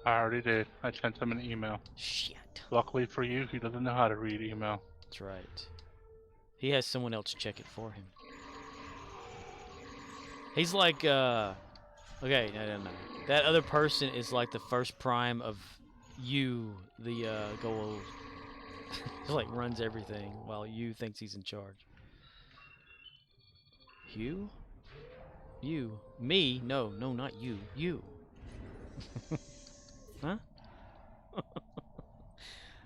that. I already did. I sent him an email. Shit. Luckily for you, he doesn't know how to read email. That's right. He has someone else check it for him. He's like, okay, no. That other person is like the first prime of you, the goal. He like runs everything while you thinks he's in charge. Hugh? You? Me? No, not you. You. Huh?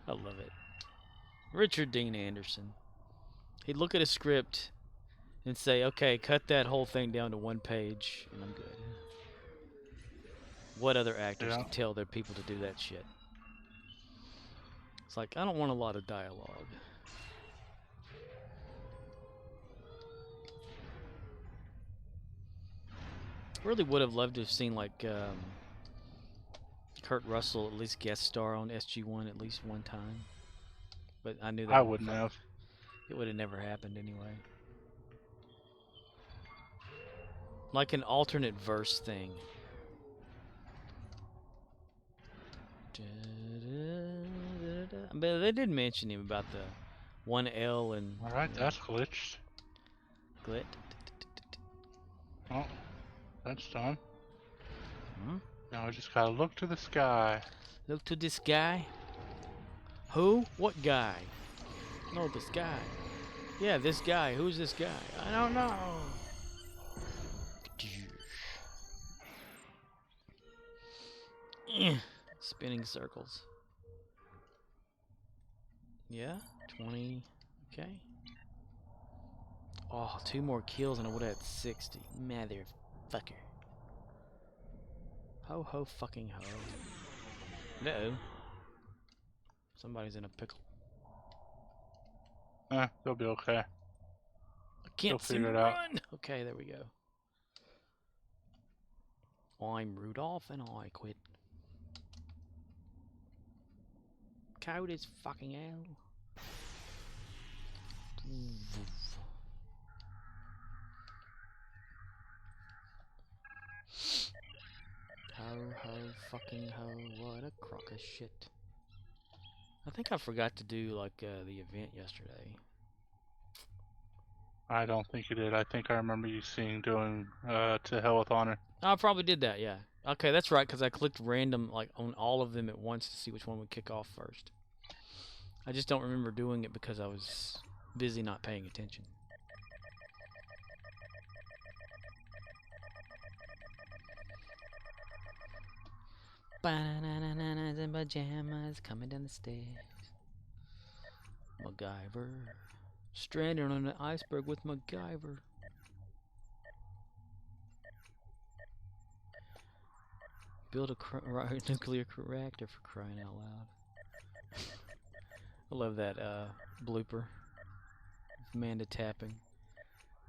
I love it. Richard Dean Anderson. He'd look at a script and say, okay, cut that whole thing down to one page, and I'm good. What other actors can tell their people to do that shit? It's like, I don't want a lot of dialogue. Really would have loved to have seen, like, Kurt Russell at least guest star on SG-1 at least one time. But I knew that I wouldn't have. It would have never happened anyway. Like an alternate verse thing. But they did mention him about the 1L and... Alright, that's glitched. Glit. Oh, that's done. Hmm? Now we just gotta look to the sky. Look to this guy. Who? What guy? No, this guy. Yeah, this guy. Who's this guy? I don't know. Spinning circles. Yeah, 20. Okay. Oh, 2 more kills and I would have had 60. Motherfucker. Ho ho fucking ho. No. Somebody's in a pickle. They'll be okay. I can't They'll see me figure it out. run. Okay, there we go. I'm Rudolph and I quit. Cold as fucking hell. Ho, fucking ho, what a crock of shit. I think I forgot to do, like, the event yesterday. I don't think you did. I think I remember you doing To Hell with Honor. I probably did that, yeah. Okay, that's right, because I clicked random, like, on all of them at once to see which one would kick off first. I just don't remember doing it because I was busy not paying attention. Bananas and pajamas coming down the stairs. MacGyver. Stranded on an iceberg with MacGyver. Build a nuclear reactor, for crying out loud. I love that blooper. Amanda tapping.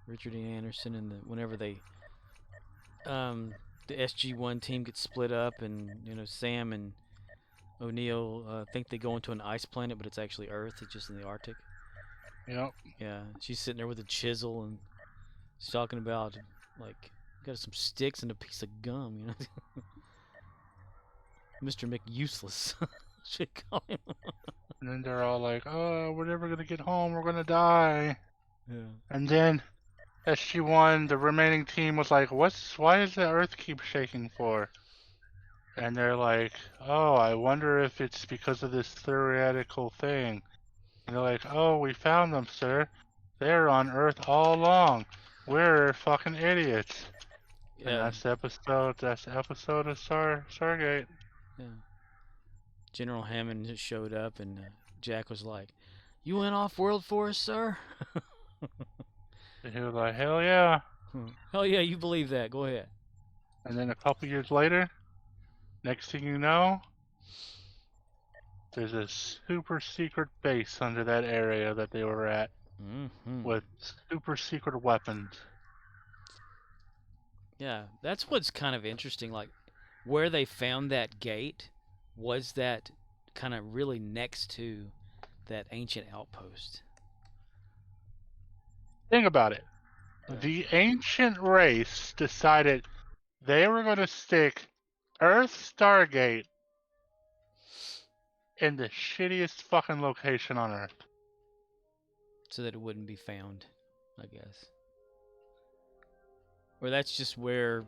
Richard E. Anderson and whenever they the SG-1 team gets split up, and you know Sam and O'Neill think they go into an ice planet, but it's actually Earth. It's just in the Arctic. Yep. Yeah, she's sitting there with a chisel, and she's talking about like got some sticks and a piece of gum, you know. Mr. McUseless, should call him. And then they're all like, "Oh, we're never gonna get home. We're gonna die." Yeah. And then SG-1, the remaining team, was like, why does the Earth keep shaking for? And they're like, oh, I wonder if it's because of this theoretical thing. And they're like, oh, we found them, sir. They're on Earth all along. We're fucking idiots. And Yeah. that's the episode of Stargate. Yeah. General Hammond just showed up, and Jack was like, "You went off-world for us, sir?" And he was like, hell yeah. Hell yeah, you believe that. Go ahead. And then a couple years later, next thing you know, there's a super secret base under that area that they were at with super secret weapons. Yeah, that's what's kind of interesting. Like, where they found that gate was that kind of really next to that ancient outpost. Think about it. Yeah. The ancient race decided they were going to stick Earth Stargate in the shittiest fucking location on Earth. So that it wouldn't be found, I guess. Or that's just where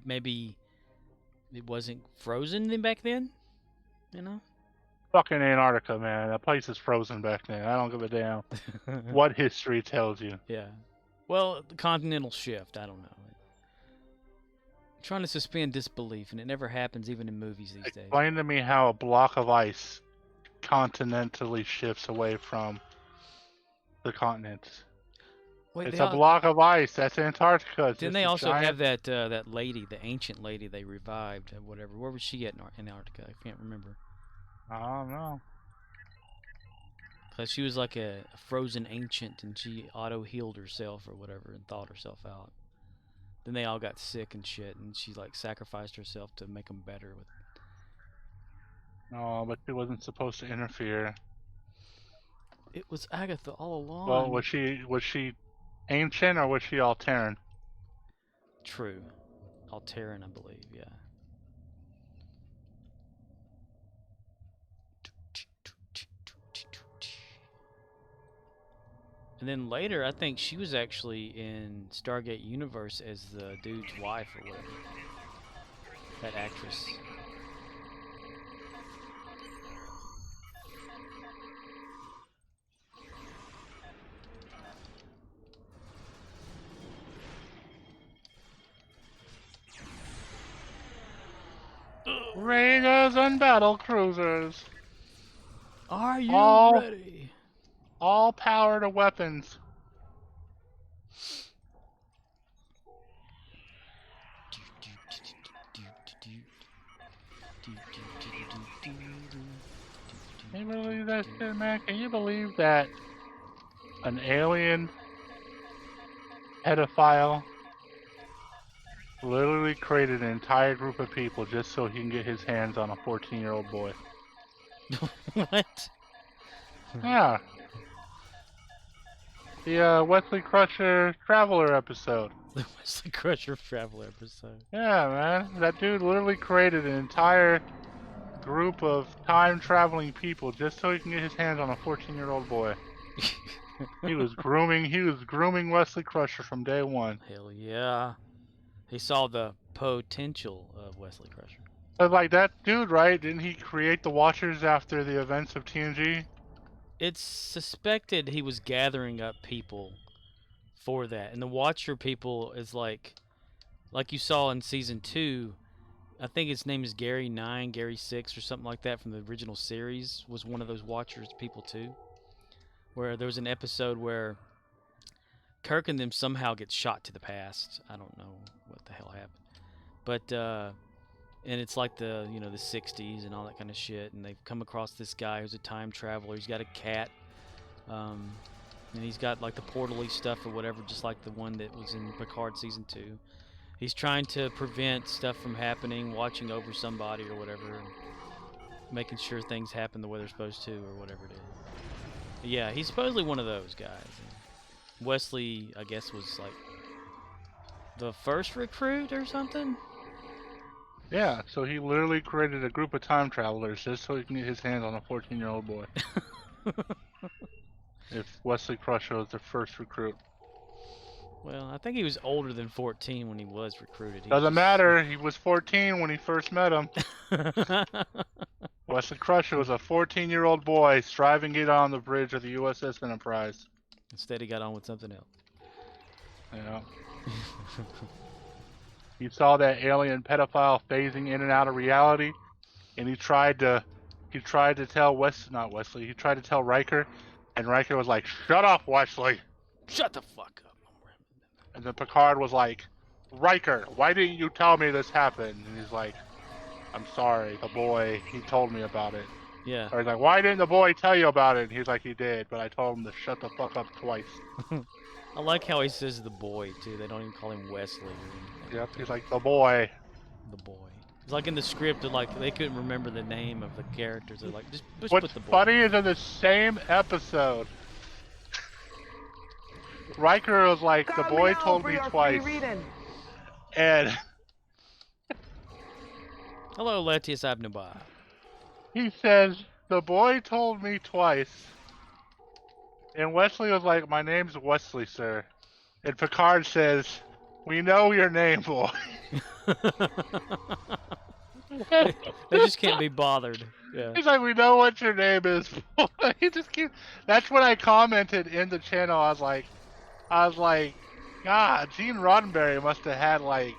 maybe it wasn't frozen back then, you know? Fucking Antarctica, man. That place is frozen back then. I don't give a damn what history tells you. Yeah. Well, the continental shift, I don't know. I'm trying to suspend disbelief, and it never happens even in movies these days. Explain to me how a block of ice continentally shifts away from the continents. Wait, It's a block of ice. That's Antarctica. It's Didn't just they a also giant... have that lady, the ancient lady they revived, or whatever? Where was she at in Antarctica? I can't remember. I don't know. Because she was like a frozen ancient, and she auto-healed herself or whatever and thawed herself out. Then they all got sick and shit, and she like sacrificed herself to make them better. No, but she wasn't supposed to interfere. It was Agatha all along. Well, was she ancient or was she Alteran? True. Alteran, I believe, yeah. And then later, I think she was actually in Stargate Universe as the dude's wife or whatever. That actress. Raiders and battle cruisers. Are you All- ready? All power to weapons. Can you believe that shit, man? Can you believe that an alien pedophile literally created an entire group of people just so he can get his hands on a 14-year-old boy? What? Yeah. The Wesley Crusher Traveler episode. The Wesley Crusher travel episode. Yeah, man. That dude literally created an entire group of time-traveling people just so he can get his hands on a 14-year-old boy. He was grooming Wesley Crusher from day one. Hell yeah. He saw the potential of Wesley Crusher. But like that dude, right? Didn't he create the Watchers after the events of TNG? It's suspected he was gathering up people for that. And the Watcher people is like you saw in season 2, I think his name is Gary 9, Gary 6 or something like that from the original series, was one of those Watchers people too. Where there was an episode where Kirk and them somehow get shot to the past. I don't know what the hell happened. But and it's like the 60s and all that kind of shit, and they've come across this guy who's a time traveler. He's got a cat, and he's got like the portal-y stuff or whatever, just like the one that was in Picard season 2. He's trying to prevent stuff from happening, watching over somebody or whatever, and making sure things happen the way they're supposed to or whatever it is. Yeah, he's supposedly one of those guys. Wesley, I guess, was like the first recruit or something. Yeah, so he literally created a group of time travelers just so he can get his hands on a 14-year-old boy. If Wesley Crusher was the first recruit. Well, I think he was older than 14 when he was recruited. Doesn't matter, he was 14 when he first met him. Wesley Crusher was a 14-year-old boy striving to get on the bridge of the USS Enterprise. Instead, he got on with something else. Yeah. He saw that alien pedophile phasing in and out of reality, and he tried to tell he tried to tell Riker, and Riker was like, "Shut up, Wesley." Shut the fuck up. And then Picard was like, "Riker, why didn't you tell me this happened?" And he's like, "I'm sorry, the boy, he told me about it." Yeah. Or he's like, "Why didn't the boy tell you about it?" And he's like, "He did, but I told him to shut the fuck up twice." I like how he says the boy, too. They don't even call him Wesley. Or anything. Yep, he's like, "The boy." The boy. It's like in the script, like they couldn't remember the name of the characters. They're like, just What's put the boy. funny is in the same episode, Riker was like, "The boy told me twice." And Hello, Letius Abnubai. he says, "The boy told me twice." And Wesley was like, "My name's Wesley, sir." And Picard says, "We know your name, boy." They just can't be bothered. Yeah. He's like, "We know what your name is, boy." He just keeps. That's when I commented in the channel. I was like, God, Gene Roddenberry must have had like,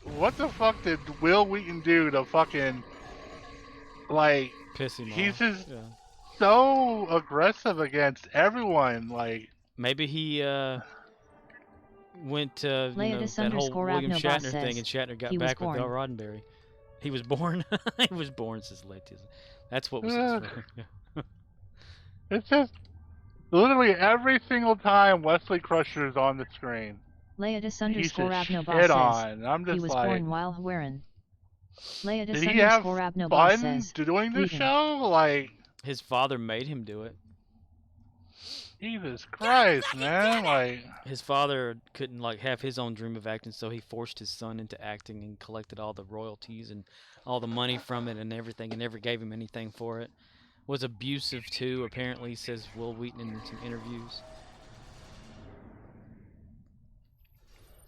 what the fuck did Will Wheaton do to fucking like? Piss him He's off. just Yeah. so aggressive against everyone. Like, Maybe he went to Leodis that whole _Abnobos William Shatner says thing, and Shatner got he was back with Bill born. Roddenberry. He was born. He was born, says Letius. That's what was. Ugh. Yeah. it's just literally every single time Wesley Crusher is on the screen, Leodis he's _ just Abnobos shit says on. I'm he just was like, born while Hueren. Leodis did he have _ Abnobos fun says doing this Wheaton. show? Like, His father made him do it. Jesus Christ, man! Like, His father couldn't have his own dream of acting, so he forced his son into acting and collected all the royalties and all the money from it and everything, and never gave him anything for it. Was abusive too, apparently, says Will Wheaton in some interviews.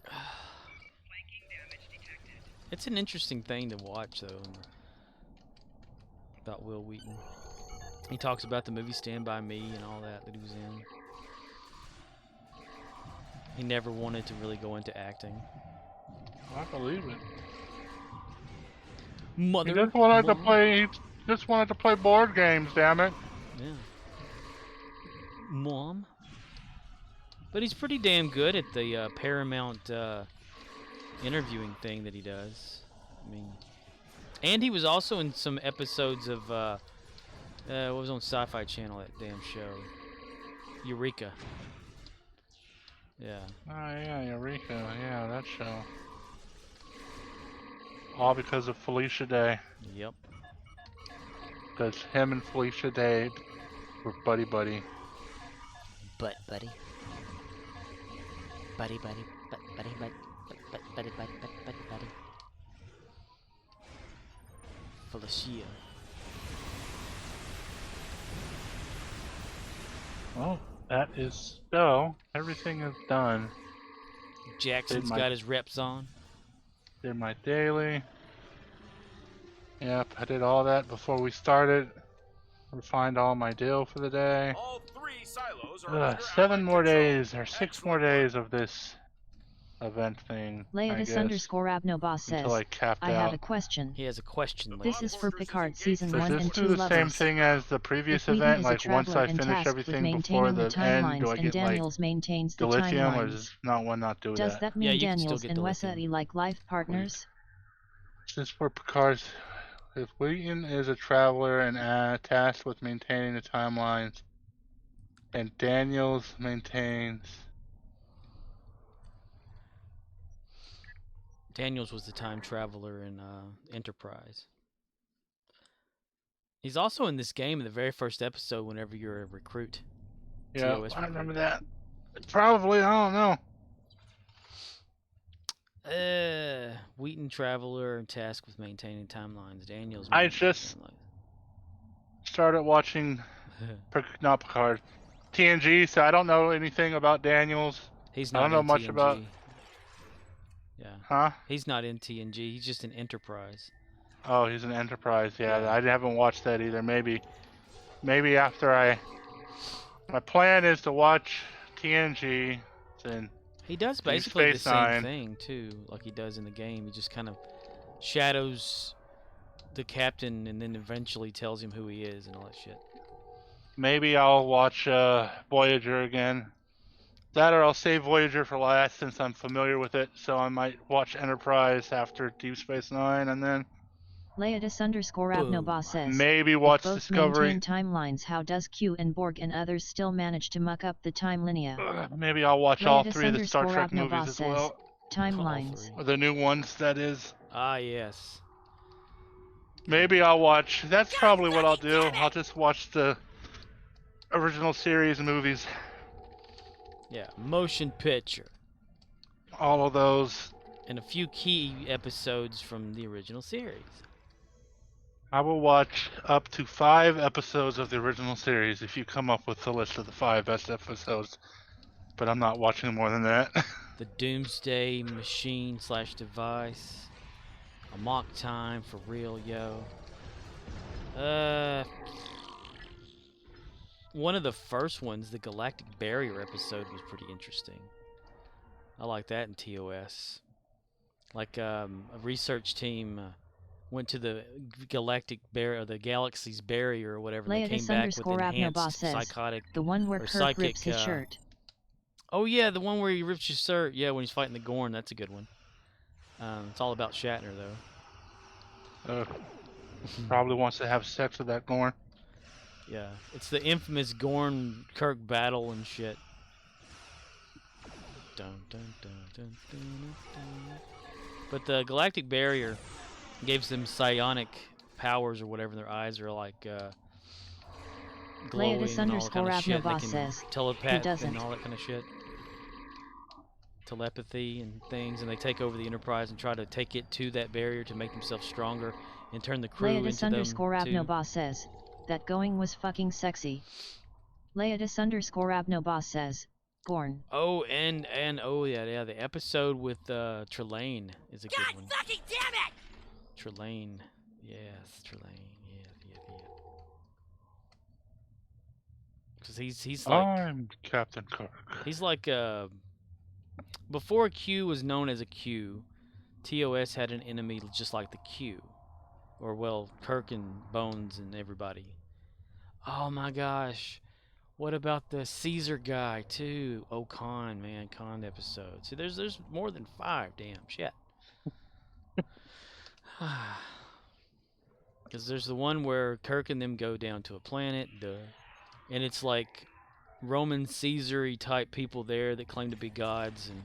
Flanking damage detected. It's an interesting thing to watch, though, about Will Wheaton. He talks about the movie Stand By Me and all that he was in. He never wanted to really go into acting. I believe it. Mother. He just wanted to Mom. play. He just wanted to play board games. Damn it! Yeah. Mom. But he's pretty damn good at the Paramount interviewing thing that he does. I mean, and he was also in some episodes of what was on Sci-Fi Channel, that damn show, Eureka. Yeah. Oh yeah, Eureka. Yeah, that show. All because of Felicia Day. Yep. Because him and Felicia Day were buddy. Buddy. Buddy. Felicia. Well, that is so. Everything is done. Jackson's my- got his reps on. Did my daily. Yep, I did all that before we started. Refined all my deal for the day. All 3 silos are under 7 Allied more control. days, or 6 more Excellent work. days of this event thing. I Leodis guess, underscore Abnobos says, until I capped I out. have a question. He has a question. This ladies. is for Picard Season Does 1 this and do 2 the same lovers. thing as the previous If Wheaton event? is a Like once traveler I and finish tasked with everything before maintaining the the end, do timelines I and get like Daniels maintains the dilithium, or timelines. does not one not do Does that? that Yeah, mean you can still Daniels get and dilithium. Wesa like life partners? Since for Picard's, if Wheaton is a traveler and tasked with maintaining the timelines, and Daniels maintains. Daniels was the time traveler in Enterprise. He's also in this game in the very first episode whenever you're a recruit. Yeah, TOS I remember recruit. that. Probably, I don't know. Wheaton traveler and tasked with maintaining timelines. Daniels. I maintaining just- Started watching, not Picard, TNG, so I don't know anything about Daniels. He's I not don't know in much TNG. about- Yeah, Huh? he's not in TNG. He's just in Enterprise. Oh, he's an Enterprise. Yeah, Yeah. I haven't watched that either. Maybe after I. My plan is to watch TNG, then He does Deep basically the Space same Nine. thing too, like he does in the game. He just kind of shadows the captain, and then eventually tells him who he is and all that shit. maybe I'll watch Voyager again. That or I'll save Voyager for last since I'm familiar with it. So I might watch Enterprise after Deep Space Nine, and then Leodis underscore Boom. Abnobos says, maybe if watch both Discovery. maintain timelines, how does Q and Borg and others still manage to muck up the time linear? Maybe I'll watch all Leodis 3 of the Star underscore Trek movies Abnobos as says, well. Timelines. All Or the new ones, that is. Ah, yes. Maybe I'll watch. That's probably what I'll do. I'll just watch the original series movies. Yeah, motion picture. All of those. And a few key episodes from the original series. I will watch up to 5 episodes of the original series if you come up with the list of the 5 best episodes. But I'm not watching more than that. The Doomsday Machine / device. A mock time for real, yo. One of the first ones, the Galactic Barrier episode, was pretty interesting. I like that in TOS. Like a research team went to the galactic barrier, the galaxy's barrier or whatever. And they came Leodis back with underscore Abnobos enhanced says, psychotic. the one where or Kirk rips psychic, his shirt. Oh yeah, the one where he rips his shirt. Yeah, when he's fighting the Gorn, that's a good one. It's all about Shatner though. Probably wants to have sex with that Gorn. Yeah, it's the infamous Gorn Kirk battle and shit. Dun, dun, dun, dun, dun, dun, dun. But the galactic barrier gives them psionic powers or whatever. Their eyes are like glowing Leodis and all that kind underscore of shit. And they Abnobos can says, telepath doesn't. and all that kind of shit. Telepathy and things, and they take over the Enterprise and try to take it to that barrier to make themselves stronger and turn the crew Leodis into them underscore too. Abnobos says, that going was fucking sexy. Leodis underscore Abnobos says, Gorn. Oh, and oh yeah, the episode with Trelane is a good one. fucking damn it! Trelane, yes, Trelane, yeah. Because he's like I'm Captain Kirk. he's like before Q was known as a Q, TOS had an enemy just like the Q, or well, Kirk and Bones and everybody. Oh my gosh. What about the Caesar guy too? Oh, Khan, man, Khan episode. See, there's more than 5. Damn shit. Because there's the one where Kirk and them go down to a planet, and it's like Roman Caesar-y type people there that claim to be gods, and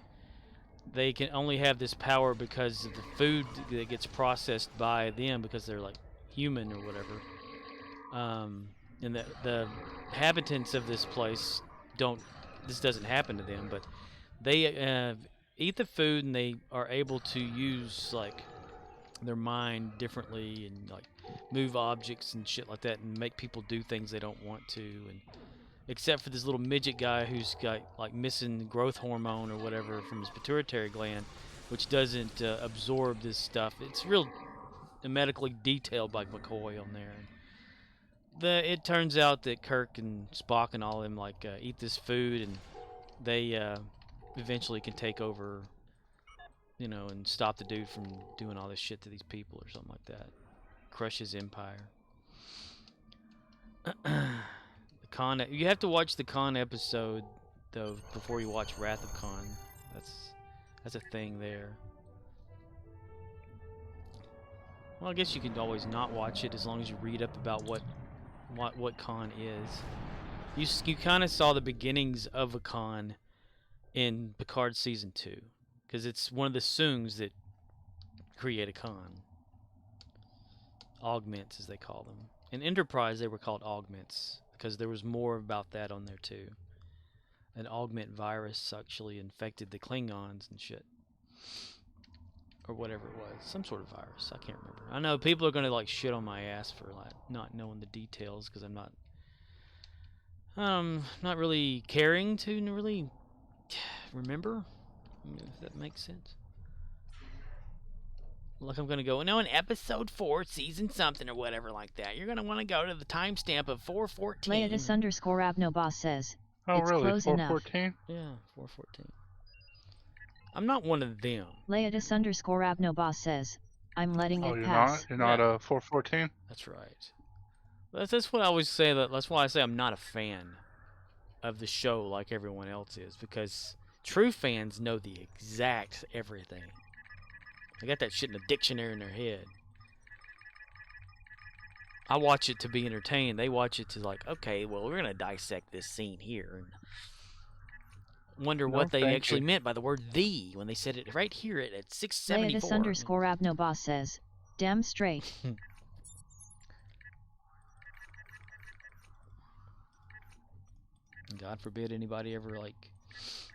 they can only have this power because of the food that gets processed by them because they're like human or whatever. And the inhabitants of this place don't. This doesn't happen to them, but they eat the food and they are able to use like their mind differently and like move objects and shit like that and make people do things they don't want to. And except for this little midget guy who's got like missing growth hormone or whatever from his pituitary gland, which doesn't absorb this stuff. It's real medically detailed by McCoy on there. It turns out that Kirk and Spock and all of them like eat this food and they eventually can take over, you know, and stop the dude from doing all this shit to these people or something like that. Crush his empire. The Khan. You have to watch the Khan episode though before you watch Wrath of Khan. That's a thing there. Well, I guess you can always not watch it as long as you read up about what Khan is. You kind of saw the beginnings of a Khan in Picard season 2, because it's one of the Soongs that create a Khan. Augments, as they call them. In Enterprise, they were called augments because there was more about that on there too. An augment virus actually infected the Klingons and shit. Or whatever it was. Some sort of virus. I can't remember. I know people are going to like shit on my ass for like not knowing the details because I'm not really caring to really remember. If that makes sense. Like I'm going to go, no, in episode 4, season something or whatever like that. You're going to want to go to the timestamp of 414. Leotis_Abnoboss says, Oh, it's really? close enough. 414? Yeah, 414. I'm not one of them. Leotis_Abnoboss says, I'm letting Oh, it you're pass. not? You're not Yeah. a 414? That's right. That's what I always say. That's why I say I'm not a fan of the show like everyone else is, because true fans know the exact everything. They got that shit in a dictionary in their head. I watch it to be entertained. They watch it to like, okay, well, we're gonna dissect this scene here and wonder No, what they thank actually you. meant by the word "the" when they said it right here at 674. Leotis_Abnoboss says, damn straight. God forbid anybody ever like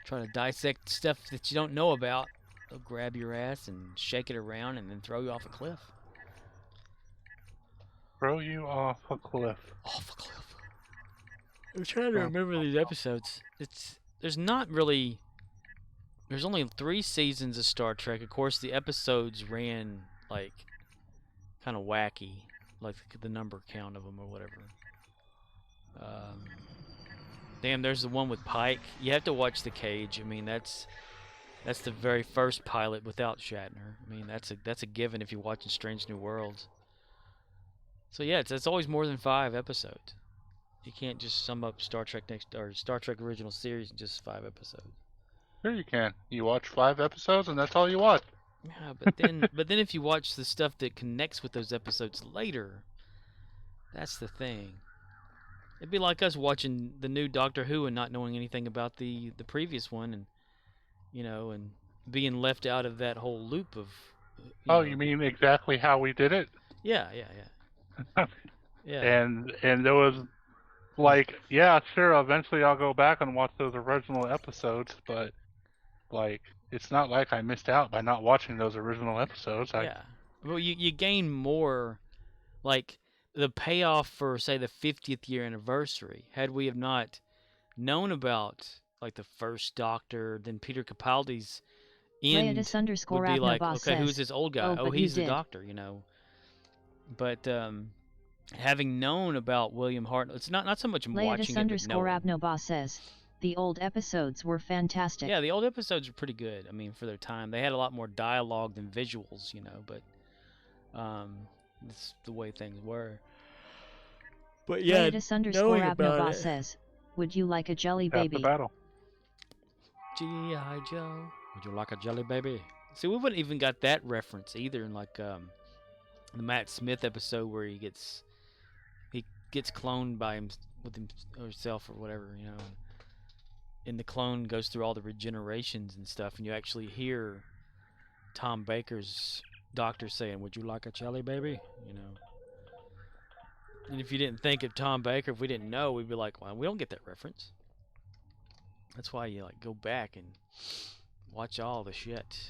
try to dissect stuff that you don't know about. They'll grab your ass and shake it around and then throw you off a cliff. Throw you off a cliff. Off a cliff. I'm trying to Oh. remember these episodes. There's only 3 seasons of Star Trek. Of course, the episodes ran like kind of wacky, like the number count of them or whatever. Damn, there's the one with Pike. You have to watch The Cage. I mean, that's the very first pilot without Shatner. I mean, that's a given if you're watching Strange New Worlds. So yeah, it's always more than 5 episodes. You can't just sum up Star Trek Star Trek original series in just 5 episodes. Sure you can. You watch 5 episodes and that's all you watch. Yeah, but then if you watch the stuff that connects with those episodes later, that's the thing. It'd be like us watching the new Doctor Who and not knowing anything about the previous one, and and being left out of that whole loop of. You mean exactly how we did it? Yeah. Yeah. And there was like, yeah, sure, eventually I'll go back and watch those original episodes, but like it's not like I missed out by not watching those original episodes. Yeah. Well, you gain more, like the payoff for say the 50th year anniversary. Had we have not known about like the first Doctor, then Peter Capaldi's end would be like, okay, who's this old guy? Oh, he's the Doctor, But having known about William Hartnell, it's not so much watching it, but knowing. Leotis_Abnoboss says, the old episodes were fantastic. Yeah, the old episodes are pretty good. I mean, for their time, they had a lot more dialogue than visuals, but it's the way things were. But yeah, knowing about Leotis_Abnoboss it. says, would you like a jelly Half baby? the battle. G.I. Joe, would you like a jelly baby? See, we wouldn't even got that reference either in like the Matt Smith episode where he gets cloned by himself or whatever, and the clone goes through all the regenerations and stuff, and you actually hear Tom Baker's Doctor saying, "Would you like a jelly baby?" And if you didn't think of Tom Baker, if we didn't know, we'd be like, well, we don't get that reference. That's why you like go back and watch all the shit.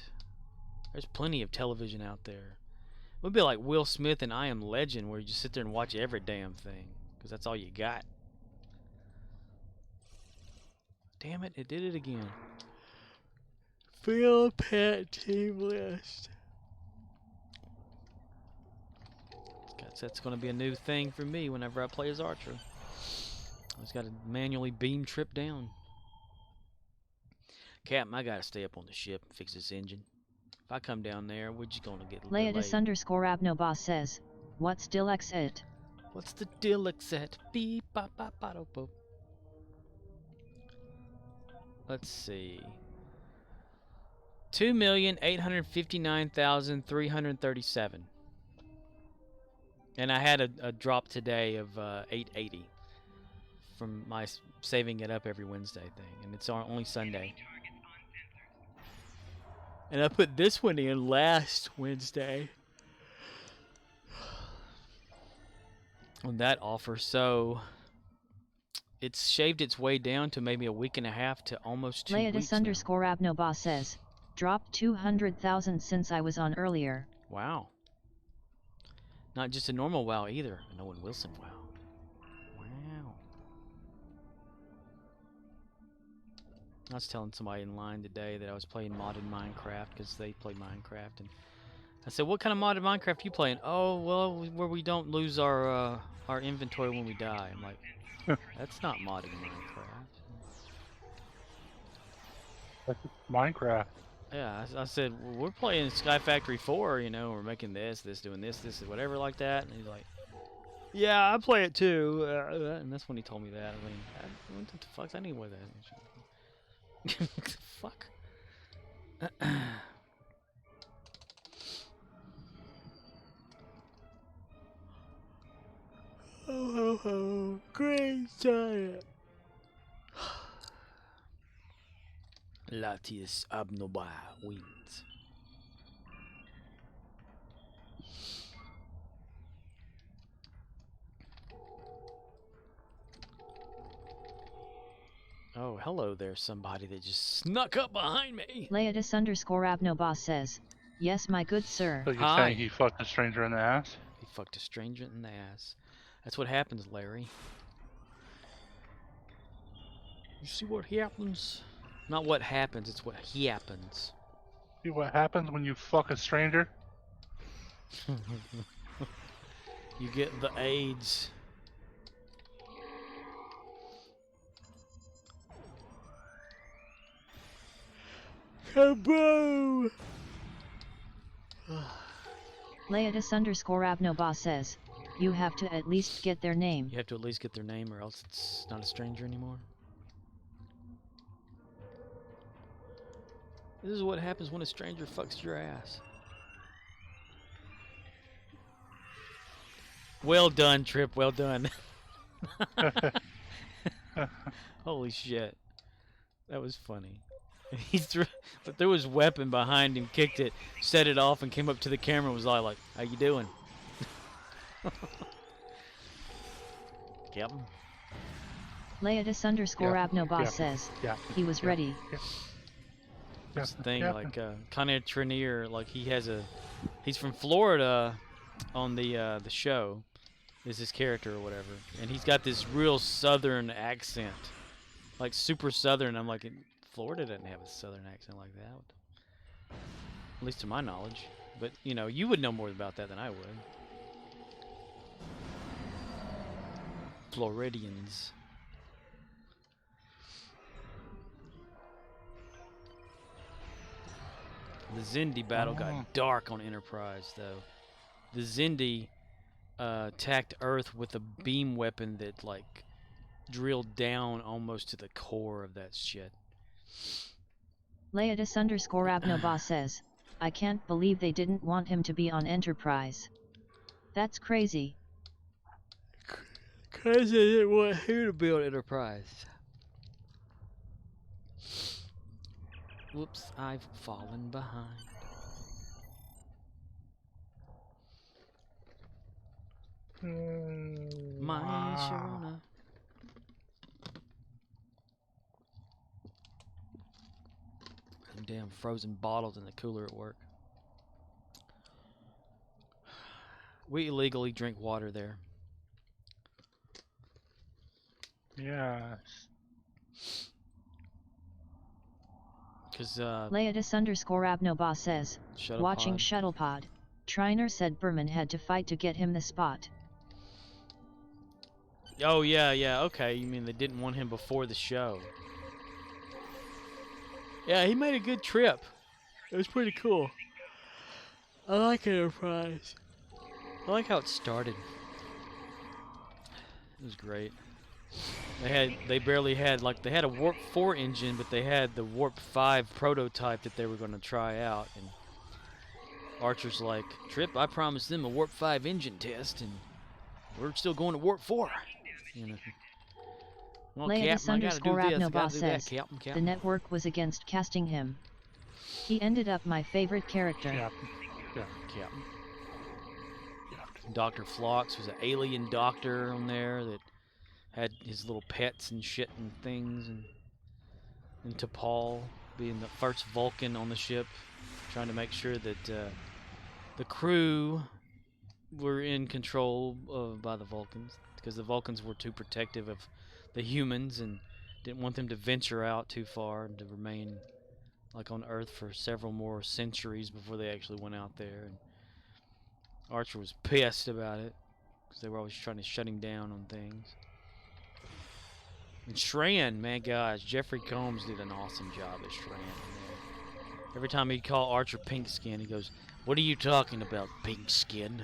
There's plenty of television out there. It would be like Will Smith and I Am Legend, where you just sit there and watch every damn thing, because that's all you got. Damn it, it did it again. Phil Pet Team List. That's going to be a new thing for me whenever I play as Archer. I just got to manually beam trip down. Captain, I got to stay up on the ship and fix this engine. If I come down there, we're just going to get delayed. Leodis_Abnoboss says, what's Dilex it? What's the Dilex at? Beep, bop, bop, bop, bop. Let's see. 2,859,337. And I had a drop today of 880 from my saving it up every Wednesday thing, and it's only Sunday. And I put this one in last Wednesday on that offer, so it's shaved its way down to maybe a week and a half to almost 2 weeks now. Leodis_Abnoboss says, dropped 200,000 since I was on earlier. Wow. Not just a normal WoW either. An Owen Wilson WoW. Wow. I was telling somebody in line today that I was playing modded Minecraft because they play Minecraft, and I said, "What kind of modded Minecraft you playing?" "Oh, well, where we don't lose our inventory when we die." I'm like, "That's not modded Minecraft." That's Minecraft. Yeah, I said, well, we're playing Sky Factory 4, you know, we're making this, doing this, whatever like that. And he's like, yeah, I play it too. And that's when he told me that. I mean, what the fuck's anyway that? Fuck. Oh, great giant. Latius Abnoba wins. Oh, hello there, somebody that just snuck up behind me. Leodis_Abnoboss says, yes, my good sir. So you're Hi. saying he fucked a stranger in the ass? He fucked a stranger in the ass. That's what happens, Larry. You see what happens? Not what happens, it's what happens. See what happens when you fuck a stranger? You get the AIDS. Kaboom! Leodis_Abnoboss says, you have to at least get their name. You have to at least get their name or else it's not a stranger anymore. This is what happens when a stranger fucks your ass. Well done, Trip. Well done. Holy shit. That was funny. He threw his weapon behind him, kicked it, set it off, and came up to the camera and was all like, how you doing? Captain? Leodis_Abnoboss Yeah. says, Yeah. he was ready. That's the thing, Yeah. like, Conrad Trenier, like, he's from Florida on the show, is his character or whatever, and he's got this real southern accent, like, super southern. I'm like, Florida doesn't have a southern accent like that, at least to my knowledge, but, you know, you would know more about that than I would. Floridians. The Zindi battle got dark on Enterprise, though. The Zindi attacked Earth with a beam weapon that, like, drilled down almost to the core of that shit. Leodis_Abnoboss says, I can't believe they didn't want him to be on Enterprise. That's crazy. Cause they didn't want him to be on Enterprise. Whoops, I've fallen behind. My Wow. Sharona. Them damn frozen bottles in the cooler at work. We illegally drink water there. Yes. Because, Leatus_Abnoba says, watching Shuttlepod. Triner said Berman had to fight to get him the spot. Oh, yeah, okay. You mean they didn't want him before the show? Yeah, he made a good trip. It was pretty cool. I like Enterprise. I like how it started. It was great. They barely had, like, they had a Warp 4 engine, but they had the Warp 5 prototype that they were going to try out. And Archer's like, Trip, I promised them a Warp 5 engine test, and we're still going to Warp 4. You know. Well, Captain, I gotta do this, I gotta do that, says, Captain. the network was against casting him. He ended up my favorite character. Captain. Captain. Dr. Phlox was an alien doctor on there that had his little pets and shit and things, and T'Pol being the first Vulcan on the ship, trying to make sure that the crew were in control by the Vulcans, because the Vulcans were too protective of the humans and didn't want them to venture out too far and to remain like on Earth for several more centuries before they actually went out there. And Archer was pissed about it because they were always trying to shut him down on things. And Shran, man, guys, Jeffrey Combs did an awesome job as Shran. Man. Every time he'd call Archer pink skin, he goes, "What are you talking about, pink skin?"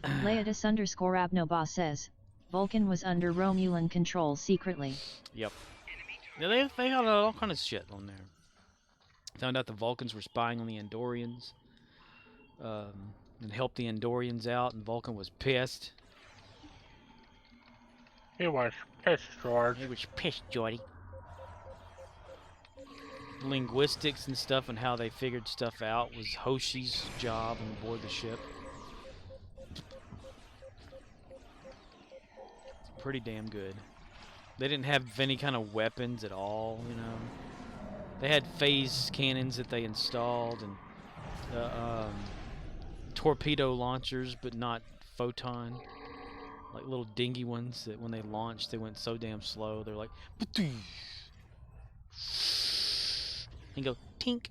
Leatus_Abnoba says, Vulcan was under Romulan control secretly. Yep. Yeah, they had all kind of shit on there. Found out the Vulcans were spying on the Andorians, and helped the Andorians out, and Vulcan was pissed. He was pissed, George. He was pissed, Jordy. Linguistics and stuff and how they figured stuff out was Hoshi's job on board the ship. Pretty damn good. They didn't have any kind of weapons at all, you know. They had phase cannons that they installed and torpedo launchers, but not photon. Like little dingy ones that when they launched, they went so damn slow. They're like, and go tink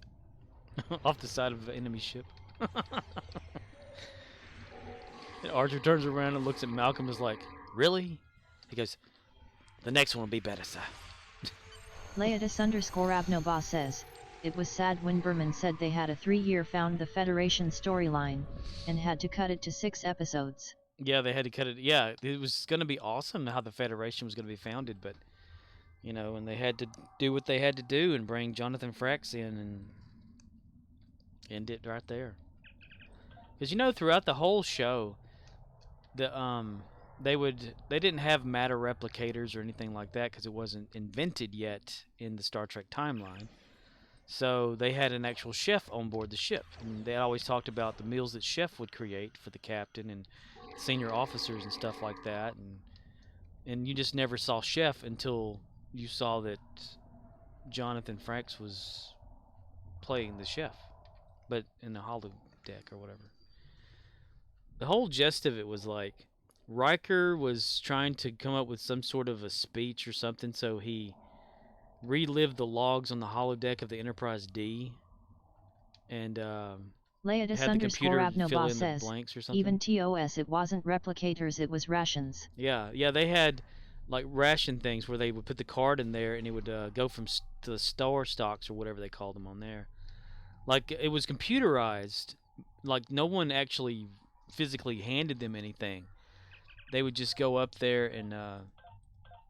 off the side of the enemy ship. And Archer turns around and looks at Malcolm and is like, "Really?" He goes, "The next one will be better, sir." Leatus_Abnoba says, it was sad when Berman said they had a 3-year Found the Federation storyline, and had to cut it to 6 episodes. Yeah, they had to cut it. Yeah, it was going to be awesome how the Federation was going to be founded, but, you know, and they had to do what they had to do and bring Jonathan Frakes in and end it right there. Because, you know, throughout the whole show, they didn't have matter replicators or anything like that because it wasn't invented yet in the Star Trek timeline. So they had an actual chef on board the ship, and they always talked about the meals that chef would create for the captain and senior officers and stuff like that, and you just never saw chef until you saw that Jonathan Frakes was playing the chef, but in the holodeck or whatever. The whole gist of it was like Riker was trying to come up with some sort of a speech or something, so he relived the logs on the holodeck of the Enterprise D, and had the computer fill in the blanks or something. Even TOS, it wasn't replicators, it was rations. Yeah, they had like ration things where they would put the card in there and it would go from to the star stocks or whatever they called them on there. Like it was computerized. Like no one actually physically handed them anything. They would just go up there and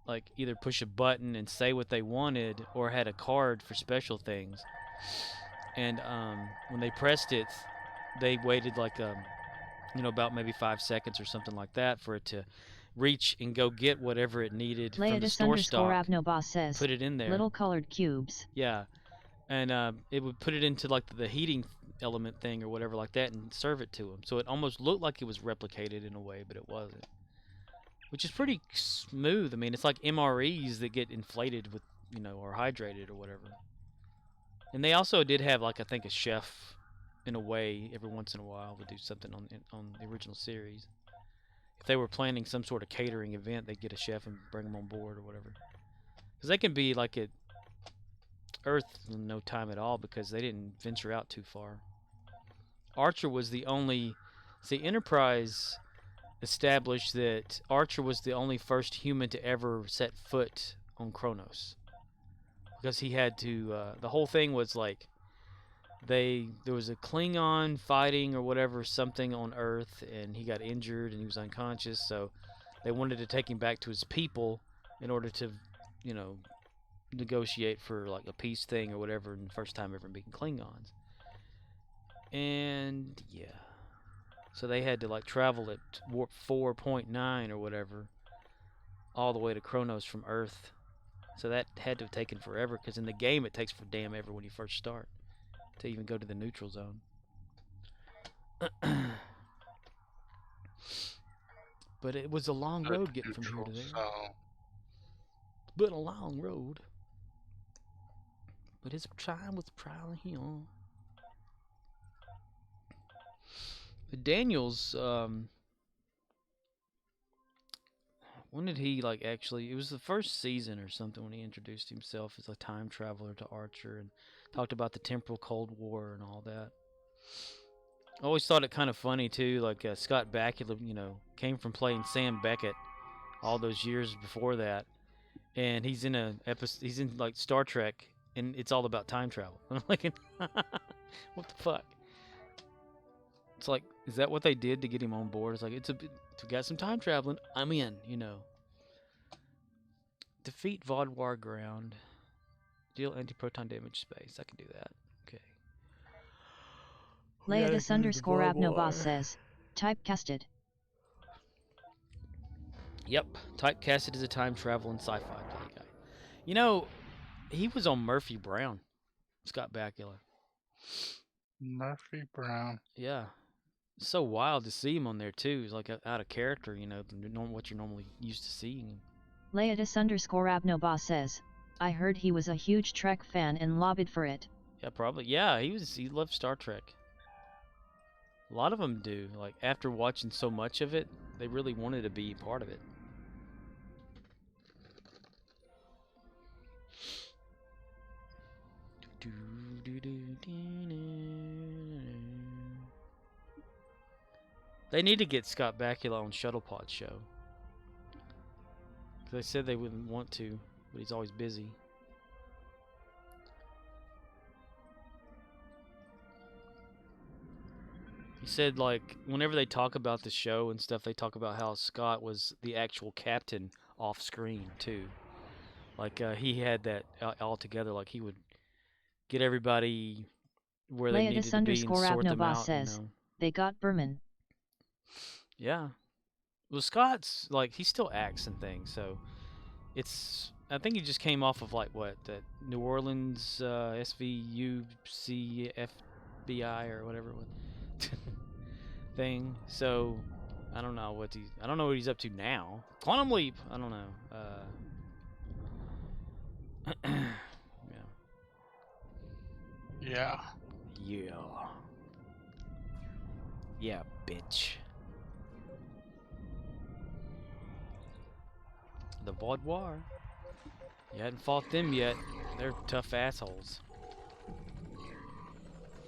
like either push a button and say what they wanted, or had a card for special things. And when they pressed it, they waited like about maybe 5 seconds or something like that for it to reach and go get whatever it needed from the store stock. Says, put it in there. Little colored cubes. Yeah, and it would put it into like the heating element thing or whatever like that and serve it to him. So it almost looked like it was replicated in a way, but it wasn't. Which is pretty smooth. I mean, it's like MREs that get inflated with, you know, or hydrated or whatever. And they also did have, like, I think a chef in a way every once in a while would do something on the original series. If they were planning some sort of catering event, they'd get a chef and bring them on board or whatever. Because they can be like at Earth in no time at all because they didn't venture out too far. Archer was the only... See, Enterprise established that Archer was the only first human to ever set foot on Kronos. Because he had to... the whole thing was like... there was a Klingon fighting or whatever, something on Earth, and he got injured and he was unconscious, so they wanted to take him back to his people in order to, you know, negotiate for like a peace thing or whatever, and the first time ever meeting Klingons. And yeah. So they had to like travel at warp 4.9 or whatever all the way to Kronos from Earth. So that had to have taken forever, because in the game it takes for damn ever when you first start to even go to the neutral zone. But it was a long road getting from here to there. It's been a long road. But it's a time with trial and hill. But Daniels, when did he like actually? It was the first season or something when he introduced himself as a time traveler to Archer and talked about the temporal Cold War and all that. I always thought it kind of funny too. Like Scott Bakula, you know, came from playing Sam Beckett all those years before that, and he's in a episode. He's in like Star Trek, and it's all about time travel. And I'm like, what the fuck? It's like, is that what they did to get him on board? It's like, it's got some time traveling. I'm in, you know. Defeat Vodwar ground. Deal anti-proton damage space. I can do that. Okay. Leodis_Abnobos says, typecasted. Yep. Typecasted as a time traveling sci-fi play guy. You know, he was on Murphy Brown. Scott Bakula. Murphy Brown. Yeah. So wild to see him on there too. He's like out of character, you know, what you're normally used to seeing. Leodis_Abnobos says, I heard he was a huge Trek fan and lobbied for it. Yeah, probably. Yeah, he loved Star Trek. A lot of them do. Like after watching so much of it, they really wanted to be part of it. They need to get Scott Bakula on Shuttlepod show. They said they wouldn't want to, but he's always busy. He said, like, whenever they talk about the show and stuff, they talk about how Scott was the actual captain off screen, too. Like, he had that all together. Like, he would get everybody where they needed to be and sort them out. Says, you know. They got Berman. Yeah. Well, Scott's, like, he still acts and things, so it's... I think he just came off of, like, what, that New Orleans SVUC FBI or whatever it was thing. So, I don't know what he's up to now. Quantum Leap, I don't know. Yeah. Yeah. Yeah, bitch. The Vodwar. You hadn't fought them yet. They're tough assholes.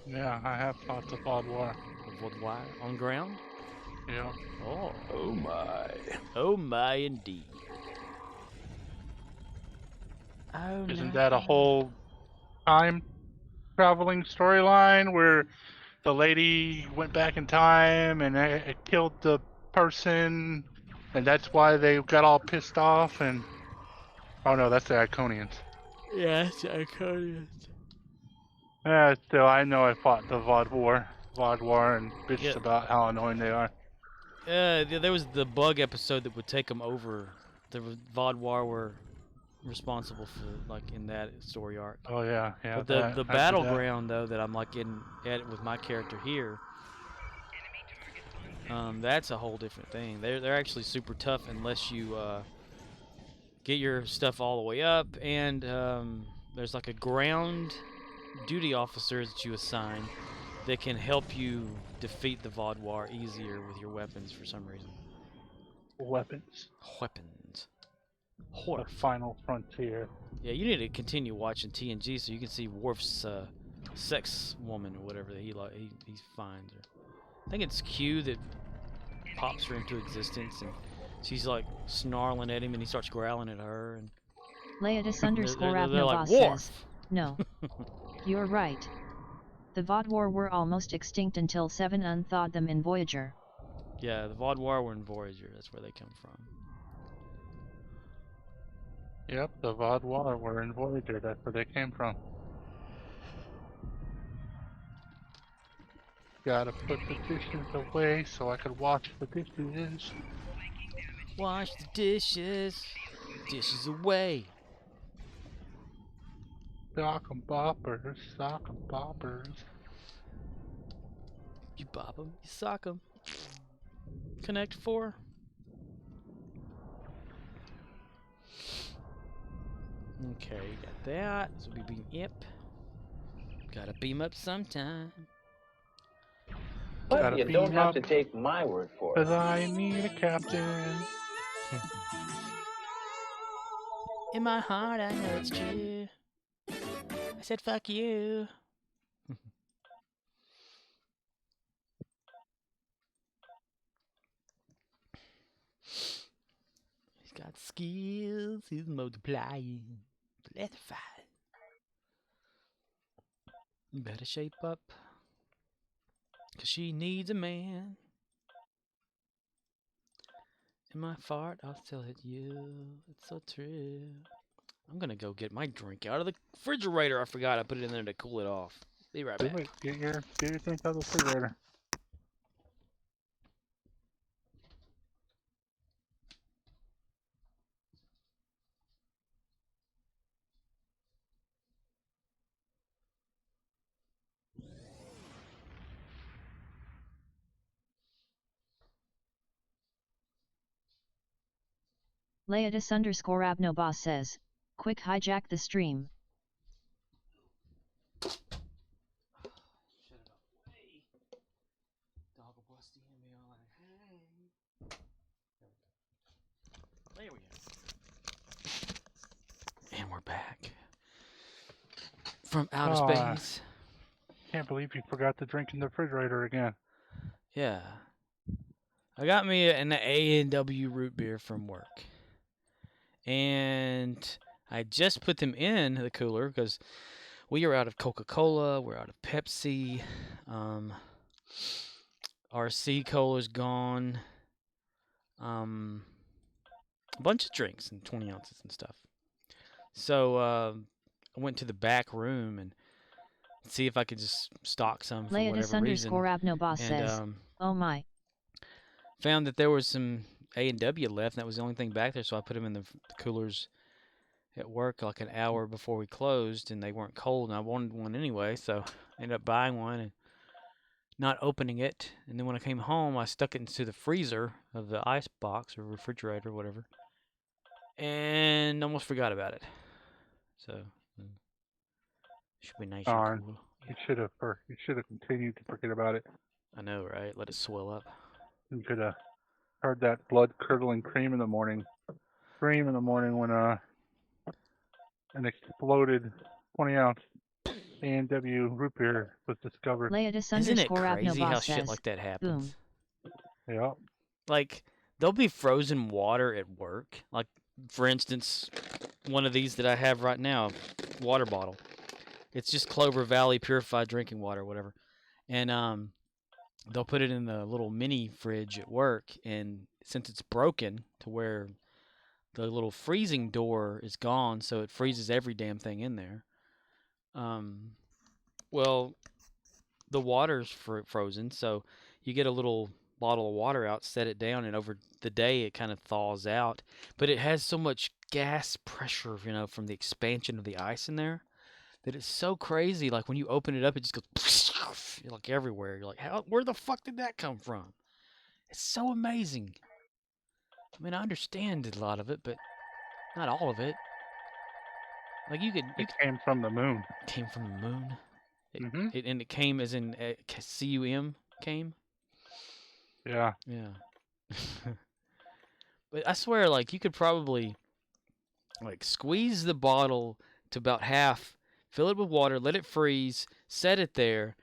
Yeah, I have fought the Vodwar. The Vodwar on ground? Yeah. Oh. Oh my. Oh my indeed. Oh, Isn't that a whole time traveling storyline where the lady went back in time and it killed the person, and that's why they got all pissed off? And oh no, that's the Iconians. Yeah, it's Iconians. Yeah, still, I know I fought the Vodwar and bitched about how annoying they are. There was the bug episode that would take them over. The Vodwar were responsible for like in that story arc. Oh yeah, yeah. But the that- I did that. battleground though that I'm like in at with my character here, that's a whole different thing. They're actually super tough unless you get your stuff all the way up, and there's like a ground duty officer that you assign that can help you defeat the Vaudouar easier with your weapons for some reason. Weapons. Weapons. The Horf. final frontier. Yeah, you need to continue watching TNG so you can see Worf's sex woman or whatever that he finds. I think it's Q that pops her into existence, and she's like snarling at him, and he starts growling at her. And Leodis they're _ like, Abnobos Worf! says, no. You're right. The Vaudouar were almost extinct until Seven unthawed them in Voyager. Yeah, the Vaudouar were in Voyager. That's where they come from. Yep, the Vaudouar were in Voyager. That's where they came from. Gotta put the dishes away so I could wash the dishes. Wash the dishes. Dishes away. Sock 'em boppers, sock 'em boppers. You bop 'em, you sock 'em. Connect 4. Okay, got that. So we beam up. Gotta beam up sometime. Gotta But you beam don't have up. to take my word for it. Cause I need a captain. In my heart, I know it's true. I said, fuck you. He's got skills. He's multiplying. Electrified. You better shape up. Cause she needs a man. In my fart, I'll tell it you. It's so true. I'm gonna go get my drink out of the refrigerator. I forgot I put it in there to cool it off. Be right Do back. it. Get your drink out of the refrigerator. Leodis _ Abnobos says, quick hijack the stream. There we go. And we're back. From outer Ah. space. Can't believe you forgot to drink in the refrigerator again. Yeah. I got me an A&W root beer from work. And I just put them in the cooler because we are out of Coca-Cola. We're out of Pepsi. Our C-Cola's gone. A bunch of drinks and 20 ounces and stuff. So I went to the back room and see if I could just stock some for Leodis whatever reason. _ Abnobos And says, oh my. found that there was some A&W left, and that was the only thing back there, so I put them in the coolers at work like an hour before we closed, and they weren't cold, and I wanted one anyway, so I ended up buying one and not opening it. And then when I came home, I stuck it into the freezer of the ice box or refrigerator or whatever, and almost forgot about it. So should be nice Darn. and cool. You should have continued to forget about it. I know, right? Let it swell up. You could have heard that blood curdling scream in the morning when an exploded 20-ounce A&W root beer was discovered. Leodis Isn't it _ crazy how Abnobos shit says, like that happens? Yeah. Like, there'll be frozen water at work. Like, for instance, one of these that I have right now, water bottle. It's just Clover Valley purified drinking water, whatever. And they'll put it in the little mini fridge at work, and since it's broken to where the little freezing door is gone, so it freezes every damn thing in there. Well, the water's frozen, so you get a little bottle of water out, set it down, and over the day it kind of thaws out. But it has so much gas pressure, from the expansion of the ice in there, that it's so crazy. Like when you open it up, it just goes like everywhere. You're like, where the fuck did that come from? It's so amazing. I mean, I understand a lot of it, but not all of it. Like you It came from the moon. came from the moon. Mm-hmm. And it came as in cum came. Yeah. Yeah. But I swear, like, you could probably, like, squeeze the bottle to about half, fill it with water, let it freeze, set it there,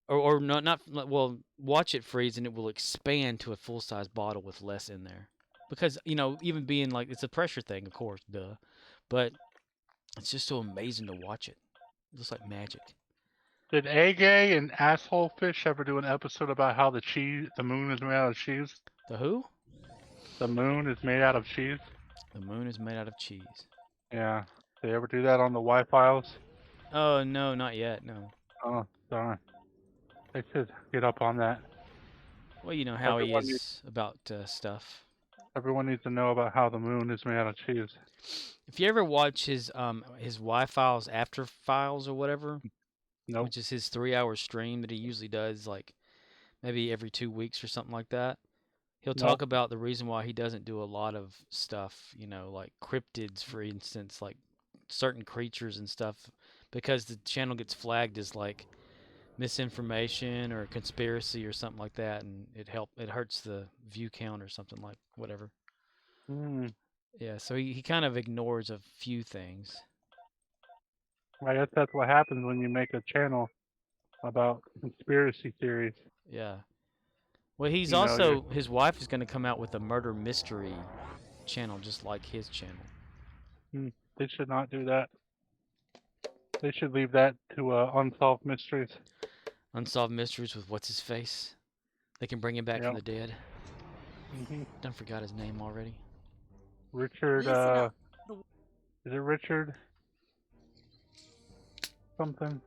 or well, watch it freeze, and it will expand to a full-size bottle with less in there. Because, even being, like, it's a pressure thing, of course, duh. But it's just so amazing to watch it. It's just like magic. Did Agay and Asshole Fish ever do an episode about how the moon is made out of cheese? The who? The moon is made out of cheese? The moon is made out of cheese. Yeah. Did they ever do that on the Y-Files? Oh, no, not yet, no. Oh, darn. They should get up on that. Well, you know how Everyone he needs- is about stuff. Everyone needs to know about how the moon is made out of cheese. If you ever watch his Y-Files After Files or whatever, Nope. which is his 3-hour stream that he usually does, like maybe every 2 weeks or something like that, he'll talk Nope. about the reason why he doesn't do a lot of stuff, like cryptids, for instance, like certain creatures and stuff, because the channel gets flagged as like misinformation or conspiracy or something like that, and it hurts the view count or something, like whatever. Yeah, so he kind of ignores a few things. I guess that's what happens when you make a channel about conspiracy theories. Yeah. Well, he's You know, also, his wife is going to come out with a murder mystery channel just like his channel. They should not do that. They should leave that to Unsolved Mysteries. Unsolved Mysteries with what's his face? They can bring him back from Yep. the dead. Mm-hmm. Done forgot his name already. Richard, Listen up. is it Richard? Something?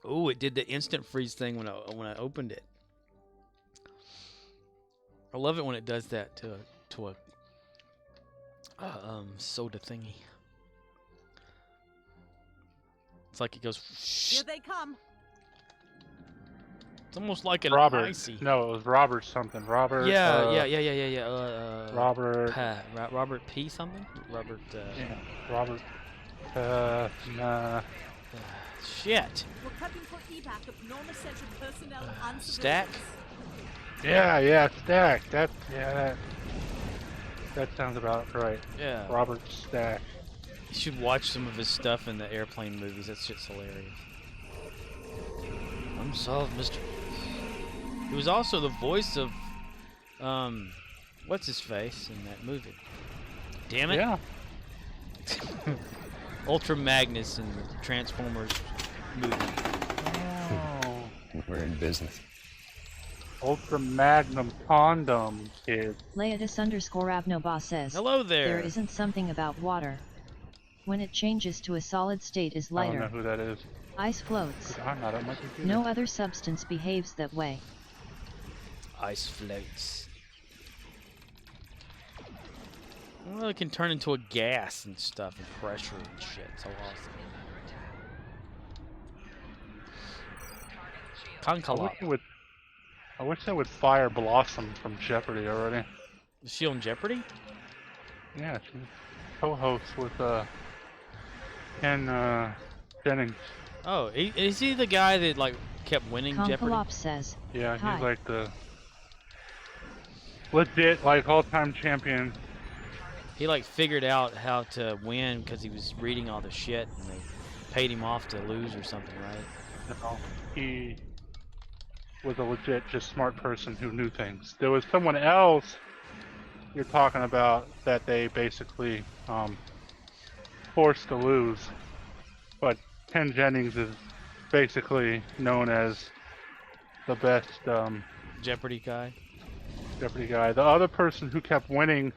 Oh, it did the instant freeze thing when I opened it. I love it when it does that to a soda thingy. It's like it goes. Here they come. It's almost like an Robert. icy. No, it was Robert something. Robert. Yeah. Robert. Robert P. something. Robert. Yeah, Robert. Nah. Shit. We're prepping for evac of non-essential personnel and Stack? civilians. Yeah, Stack. That sounds about right. Yeah. Robert Stack. You should watch some of his stuff in the airplane movies. That shit's hilarious. Unsolved Mysteries. He was also the voice of, what's his face in that movie? Damn it! Yeah. Ultra Magnus in the Transformers movie. Oh. We're in business. Ultra Magnum Condom Kid. Leatus_Abnoba says, Hello there. there isn't something about water. When it changes to a solid state is I don't know lighter. who that is. Ice floats. I'm not at my computer. No other substance behaves that way. Ice floats. Well, it can turn into a gas and stuff and pressure and shit. So awesome. Conkalop. I wish they would fire Blossom from Jeopardy already. Is she on Jeopardy? Yeah, she co-hosts with Ken Jennings. Oh, is he the guy that like kept winning Jeopardy? Conkalop says, Yeah, Hi. he's like the legit like all-time champion. He like figured out how to win because he was reading all the shit and they paid him off to lose or something, right? You know, he was a legit, just smart person who knew things. There was someone else you're talking about that they basically forced to lose, but Ken Jennings is basically known as the best Jeopardy guy. Jeopardy guy. The other person who kept winning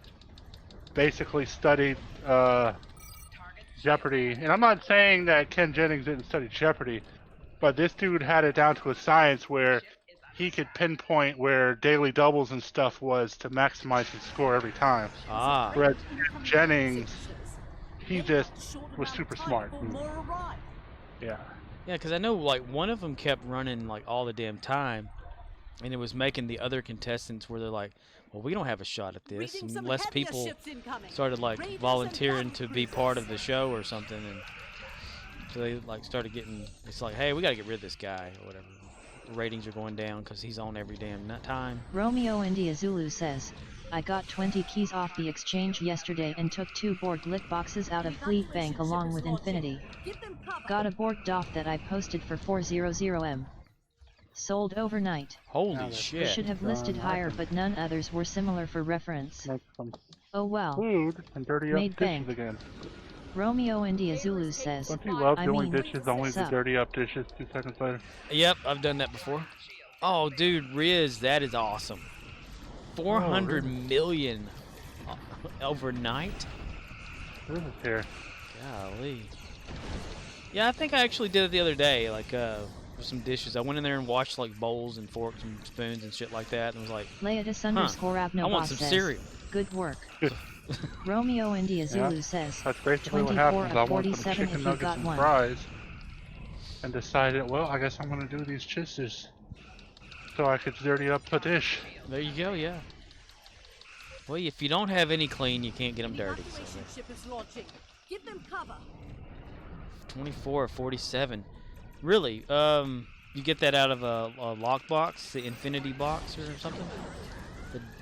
basically studied Jeopardy, and I'm not saying that Ken Jennings didn't study Jeopardy, but this dude had it down to a science where he could pinpoint where daily doubles and stuff was to maximize his score every time. Ah. Whereas Jennings, he just was super smart. Yeah. Yeah, because I know like one of them kept running like all the damn time, and it was making the other contestants where they're like, well, we don't have a shot at this, and less people started like volunteering to be part of the show or something, and so they like started getting, it's like, hey, we gotta get rid of this guy or whatever. The ratings are going down because he's on every damn time. Romeo India Zulu says, I got 20 keys off the exchange yesterday and took 2 Borg lit boxes out of Fleet Bank along with Infinity. Got a Borg DOF that I posted for 400M. Sold overnight. Holy shit. Should have listed higher, but none others were similar for reference. Make some Oh well. food and dirty up Made dishes bank. again. Romeo India Zulu says, Don't you love I doing mean, dishes only to sup. dirty up dishes 2 seconds later? Yep, I've done that before. Oh, dude, Riz, that is awesome. 400 million overnight? This is here. Golly. Yeah, I think I actually did it the other day, like, for some dishes. I went in there and washed, like, bowls and forks and spoons and shit like that, and was like, Leatus _ I Abnobas want some says, cereal. good work. Romeo India Zulu says, That's basically what 24 happens. of I want some 47 if chicken you nuggets got and one. fries. And decided, well, I guess I'm going to do these dishes. So I could dirty up a dish. There you go, yeah. Well, if you don't have any clean, you can't get them dirty. So Ship is launching. Give them cover. 24 or 47. Really? You get that out of a lockbox, the Infinity box or something?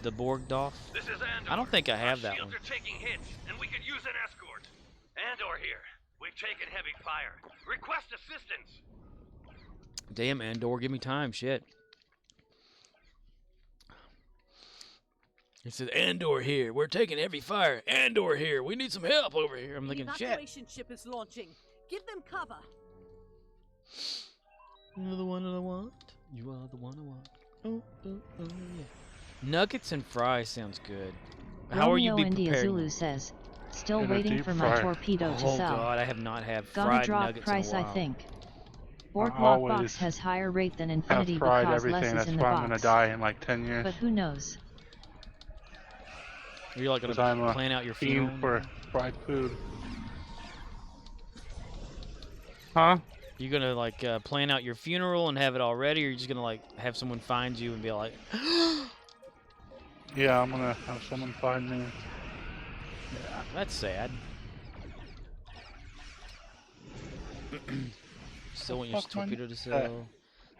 The Borg DOF? This is Andor. I don't think I have that Shields one. are taking hits, and we could use an escort. Andor here. We've taken heavy fire. Request assistance. Damn, Andor, give me time, shit. He says, Andor here. We're taking heavy fire. Andor here. We need some help over here. I'm thinking, shit. Evacuation ship is launching. Give them cover. You're the one I want. You are the one I want. Oh, oh, oh, yeah. Nuggets and fries sounds good. How are you Romeo be India preparing? Zulu says, still In a waiting deep for my fryer. torpedo to Oh sell. god, I have not had Gonna fried drop nuggets price, in a I while. think. Borg always Lockbox has higher rate than I've Infinity fried because everything. less is That's in the why I'm going to box. die in like 10 years. But who knows? You're like Because gonna I'm a plan out your funeral. fiend for fried food. Huh? You're gonna like plan out your funeral and have it all ready, or you're just gonna like have someone find you and be like, Yeah, I'm going to have someone find me. that's sad. Still want your fuck money? torpedo to sell.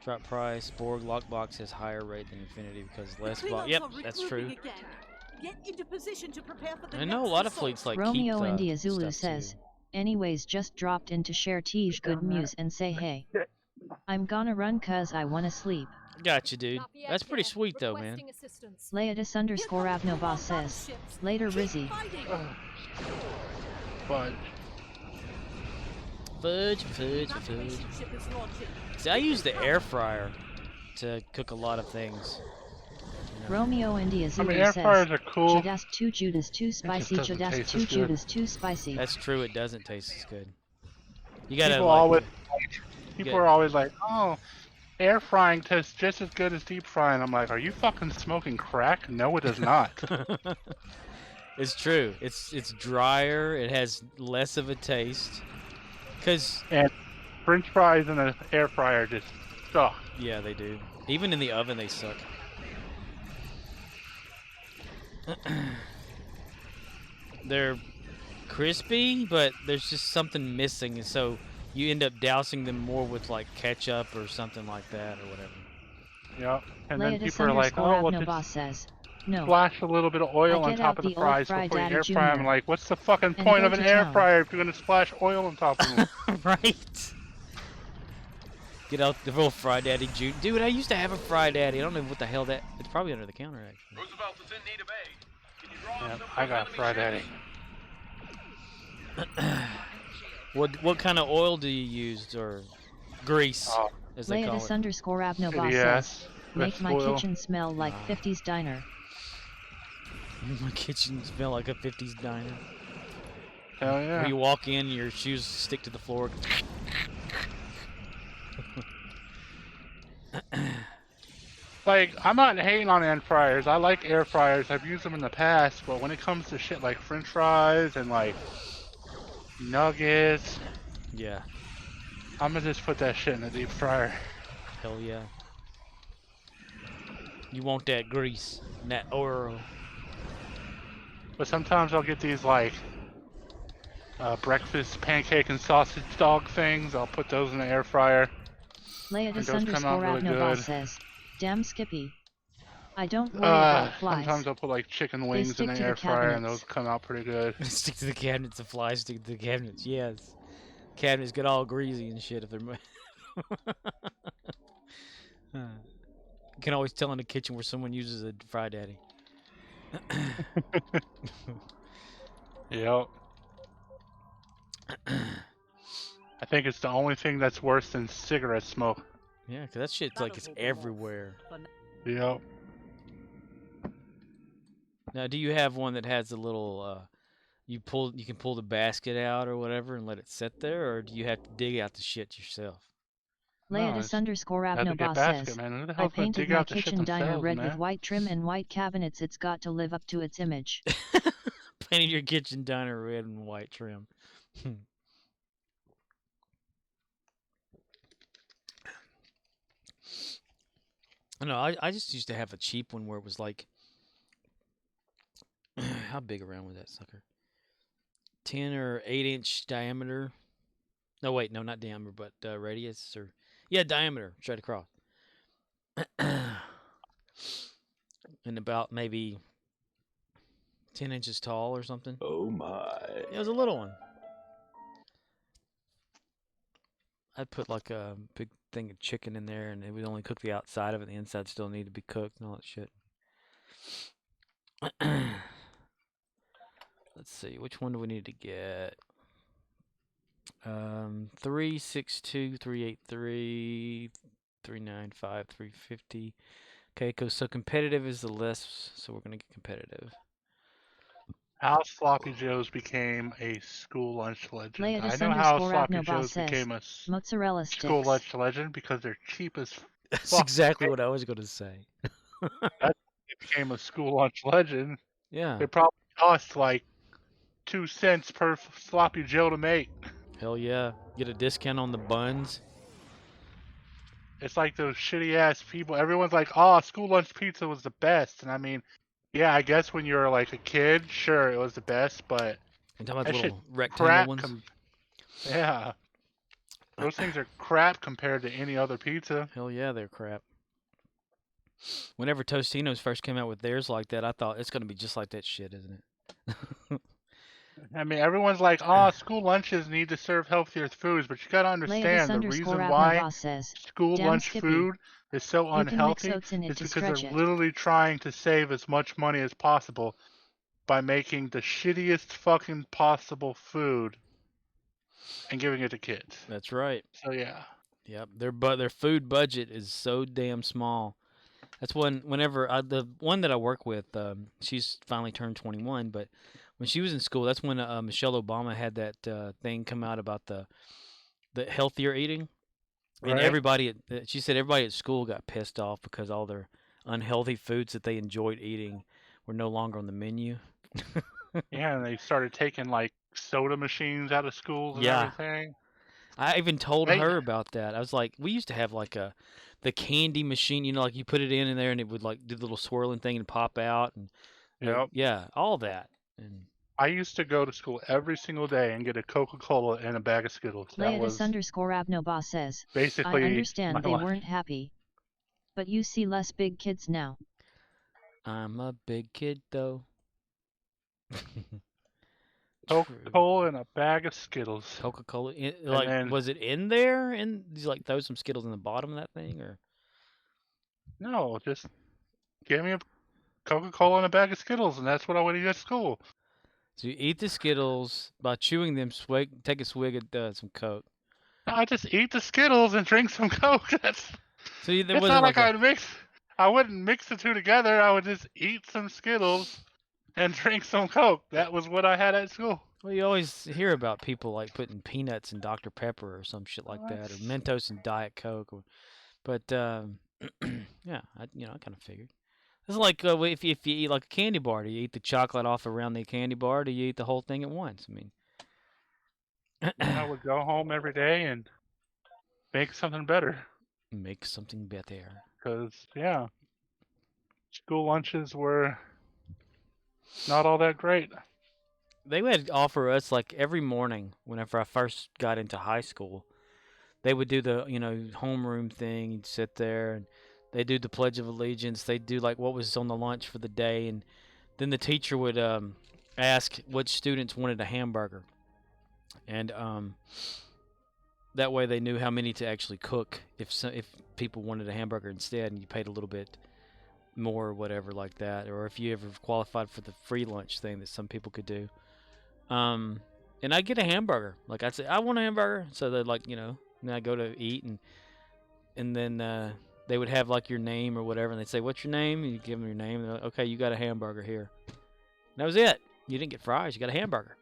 Drop price. Borg lockbox has higher rate than Infinity because less The volume. Klingons Yep, are that's regrouping true. again. Get into position to prepare for the I know a next lot of assault. fleets like Romeo keep India Zulu stuff, says, too. anyways just dropped in to share Tej good news and say hey. I'm gonna run cuz I wanna sleep. Gotcha, dude. That's pretty sweet though, man. Leatus _ Abnobas says, later Rizzy. But Fudge. Ship is launching. See, I use the air fryer to cook a lot of things. Romeo India I Zulu mean, air says, fryers are cool. Judas 2 Judas 2 spicy, doesn't Judas taste 2 as good. Judas 2 spicy. That's true. It doesn't taste as good. You gotta People like. always, people Good. are always like, oh, air frying tastes just as good as deep frying. I'm like, are you fucking smoking crack? No, it does not. It's true. It's drier. It has less of a taste. Cause And French fries in an air fryer just suck. yeah, they do. Even in the oven, they suck. They're crispy, but there's just something missing, and so you end up dousing them more with like ketchup or something like that or whatever. Yep. And then Leatus people are like, oh, well, Abnobas just says, no. splash a little bit of oil I on get top out of the the old fries Fry before you Daddy air fry them. Jr. Like, what's the fucking and point go of an to air town. fryer if you're going to splash oil on top of them? Right. Get out the real Fry Daddy Jr. Dude, I used to have a Fry Daddy. I don't know what the hell that. It's probably under the counter actually. Roosevelt is in need of aid. Can you draw Yeah, some I got enemy fried ships? daddy. What kind of oil do you use or grease as they call Leatus it? _ Abnobas says, Yes. make my oil. kitchen smell like Wow. 50s diner. My kitchen smell like a 50s diner. Hell yeah. Where you walk in, your shoes stick to the floor. Like, I'm not hating on air fryers. I like air fryers. I've used them in the past, but when it comes to shit like French fries and like nuggets, Yeah. I'm gonna just put that shit in the deep fryer. Hell yeah. You want that grease and that oil. But sometimes I'll get these like breakfast pancake and sausage dog things. I'll put those in the air fryer. Leatus those come out really _Abnobal good. says, damn Skippy. I don't worry about flies. Sometimes I'll put like chicken wings in stick the to the air fryer and cabinets. those come out pretty good. Stick to the cabinets. The flies stick to the cabinets. Yes. Cabinets get all greasy and shit if they're. You can always tell in the kitchen where someone uses a Fry Daddy. Yep. I think it's the only thing that's worse than cigarette smoke. Yeah, 'cause that shit's like it's everywhere. Yep. Now, do you have one that has a little? You can pull the basket out or whatever and let it sit there, or do you have to dig out the shit yourself? Leatus Have to get _Abnobal basket, says, man. Who the I hell's gonna painted dig my out the shit kitchen diner themselves, red man? with white trim and white cabinets. It's got to live up to its image. Painted your kitchen diner red and white trim. No, I just used to have a cheap one where it was like, how big around was that sucker? 10 or 8-inch diameter. No, wait, no, not diameter, but radius or yeah, diameter straight across, and about maybe 10 inches tall or something. Oh my. It was a little one. I'd put like a big thing of chicken in there, and it would only cook the outside of it. The inside still needed to be cooked and all that shit. Let's see, which one do we need to get? 362, 383, 395, 350. Okay, so competitive is the less, so we're gonna get competitive. How Sloppy Joe's became a school lunch legend. Leatus I know how Sloppy _Abnobal Joe's says, became a mozzarella school sticks. lunch legend because they're cheap as That's fuck. exactly what I was gonna say. It became a school lunch legend. Yeah, It probably cost like 2 cents per Sloppy Joe to make. hell yeah. Get a discount on the buns. It's like those shitty ass people. Everyone's like, "Oh, school lunch pizza was the best," and I mean, yeah, I guess when you were like a kid, sure, it was the best, but You talking about that the shit little rectangle crap. ones? Yeah, those things are crap compared to any other pizza. Hell yeah, they're crap. Whenever Tostino's first came out with theirs like that, I thought it's gonna be just like that shit, isn't it? I mean, everyone's like, "Oh, school lunches need to serve healthier foods," but you gotta Leatus understand the reason why _Abnobal says, school damn lunch Skippy. food is so You can mix unhealthy oats in it is to because stretch they're it. literally trying to save as much money as possible by making the shittiest fucking possible food and giving it to kids. That's right. So yeah. Yep. Their food budget is so damn small. That's whenever the one that I work with, she's finally turned 21, but when she was in school, that's when Michelle Obama had that thing come out about the healthier eating, and Right. everybody she said everybody at school got pissed off because all their unhealthy foods that they enjoyed eating were no longer on the menu. Yeah, and they started taking like soda machines out of schools and Yeah. everything. I even told They- her about that. I was like, we used to have like the candy machine, like you put it in there and it would like do the little swirling thing and pop out, and Yep. yeah, all that. And I used to go to school every single day and get a Coca-Cola and a bag of Skittles. That Leatus was _Abnobal says, I basically understand my they life. weren't happy. But you see less big kids now. I'm a big kid though. Coca-Cola and a bag of Skittles. Coca-Cola, like then- was it in there? And did you like throw some Skittles in the bottom of that thing, or? No, just give me a Coca-Cola and a bag of Skittles, and that's what I would eat at school. So you eat the Skittles by chewing them, take a swig of some Coke. I just eat the Skittles and drink some Coke. That's So there it's wasn't not like like I wouldn't mix the two together. I would just eat some Skittles and drink some Coke. That was what I had at school. well, you always hear about people like putting peanuts in Dr. Pepper or some shit like that, or What? Mentos in Diet Coke. But Yeah, I kind of figured. It's like if you eat like a candy bar, do you eat the chocolate off around the candy bar, or do you eat the whole thing at once? I mean, I would go home every day and make something better. make something better. Cause yeah, school lunches were not all that great. They would offer us like every morning whenever I first got into high school. They would do the homeroom thing. You'd sit there and they do the Pledge of Allegiance. They do like what was on the lunch for the day, and then the teacher would ask which students wanted a hamburger, and that way they knew how many to actually cook if people wanted a hamburger instead, and you paid a little bit more or whatever like that, or if you ever qualified for the free lunch thing that some people could do. And I get a hamburger. Like I'd say, I want a hamburger. So they'd like, and I go to eat, and then they would have like your name or whatever, and they'd say, "What's your name?" And you give them your name, and they're like, "Okay, you got a hamburger here." And that was it. You didn't get fries. You got a hamburger.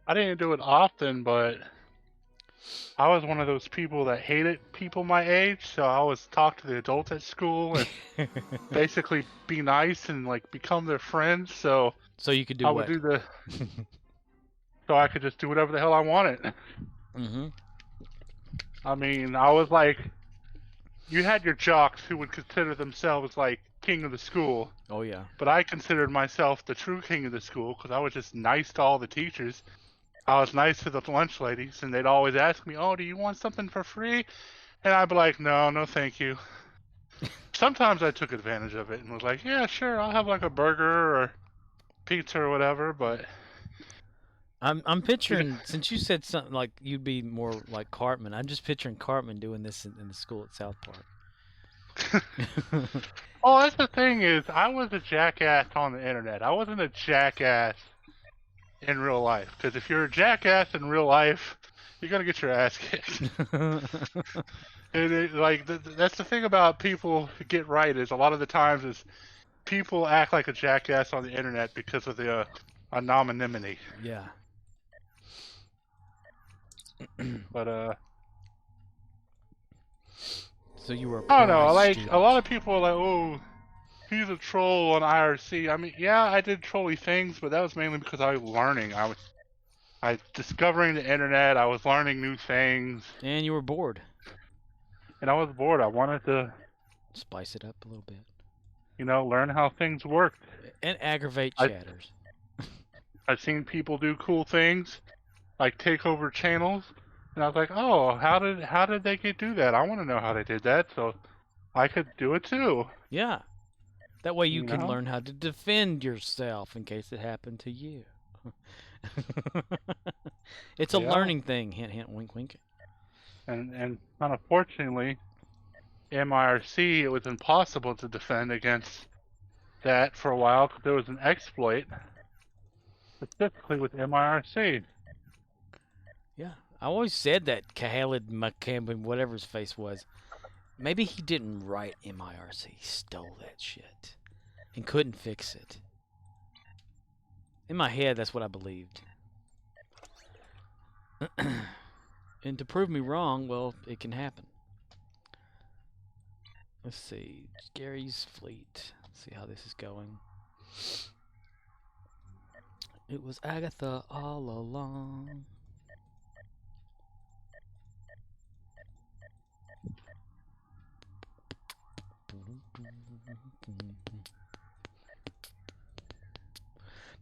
I didn't do it often, but I was one of those people that hated people my age, so I always talk to the adults at school and basically be nice and like become their friend. So So you could do I what? would do so I could just do whatever the hell I wanted. Mm-hmm. I mean, I was like, you had your jocks who would consider themselves like king of the school, Oh yeah. but I considered myself the true king of the school because I was just nice to all the teachers. I was nice to the lunch ladies, and they'd always ask me, "Oh, do you want something for free?" And I'd be like, "No, no, thank you." Sometimes I took advantage of it and was like, "Yeah, sure, I'll have like a burger or pizza or whatever." But I'm picturing, since you said something like you'd be more like Cartman, I'm just picturing Cartman doing this in the school at South Park. oh, that's the thing is, I was a jackass on the internet. I wasn't a jackass in real life. Because if you're a jackass in real life, you're gonna get your ass kicked. That's the thing about people who get right is a lot of the times is people act like a jackass on the internet because of the anonymity. Yeah. But So you were a I don't know. prize Like student. a lot of people are like, "Oh, he's a troll on IRC." I mean, yeah, I did trolly things, but that was mainly because I was learning. I discovering the internet. I was learning new things, And you were bored. and I was bored. I wanted to, Spice it up a little bit. learn how things worked. And aggravate I- chatters. I've seen people do cool things, like take over channels, and I was like, "Oh, how did they do that? I want to know how they did that, so I could do it too." Yeah. That way you You can know? learn how to defend yourself in case it happened to you. It's a Yeah. learning thing. Hint, hint, wink, wink. And unfortunately, MIRC, it was impossible to defend against that for a while because there was an exploit specifically with MIRC. Yeah. I always said that Khalid McCambin, whatever his face was, maybe he didn't write MIRC. He stole that shit and couldn't fix it. In my head, that's what I believed. And to prove me wrong, well, it can happen. Let's see. Gary's Fleet. Let's see how this is going. It was Agatha all along.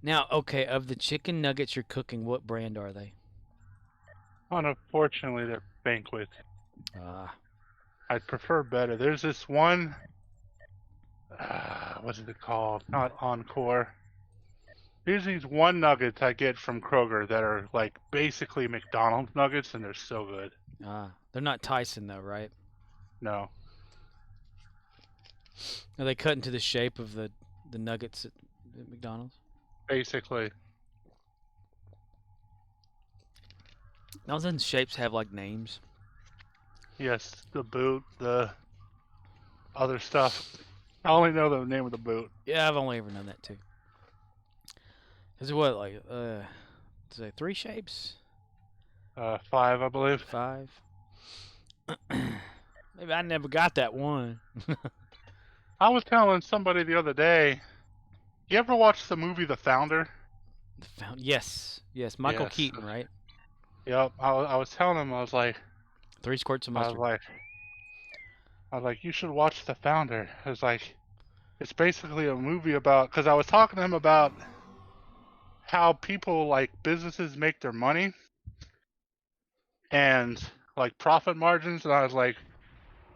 Now, okay, of the chicken nuggets you're cooking, what brand are they? Unfortunately, they're banquets. Ah, I'd prefer better. There's this one. What is it called? Not Encore. There's these one nuggets I get from Kroger that are like basically McDonald's nuggets, and they're so good. they're not Tyson though, right? No. Are they cut into the shape of the nuggets at McDonald's? Basically. Now, doesn't shapes have like names? Yes, the boot, the other stuff. I only know the name of the boot. Yeah, I've only ever known that too. Is it what, like, is it 3 shapes? 5, I believe. 5? Maybe I never got that one. I was telling somebody the other day, you ever watch the movie The Founder? Yes, Michael Yes. Keaton, right? Yep. I was telling him, I was like, 3 squirts of I was mustard. like, you should watch The Founder. It's basically a movie about, because I was talking to him about how people, like, businesses make their money and, like, profit margins, and I was like,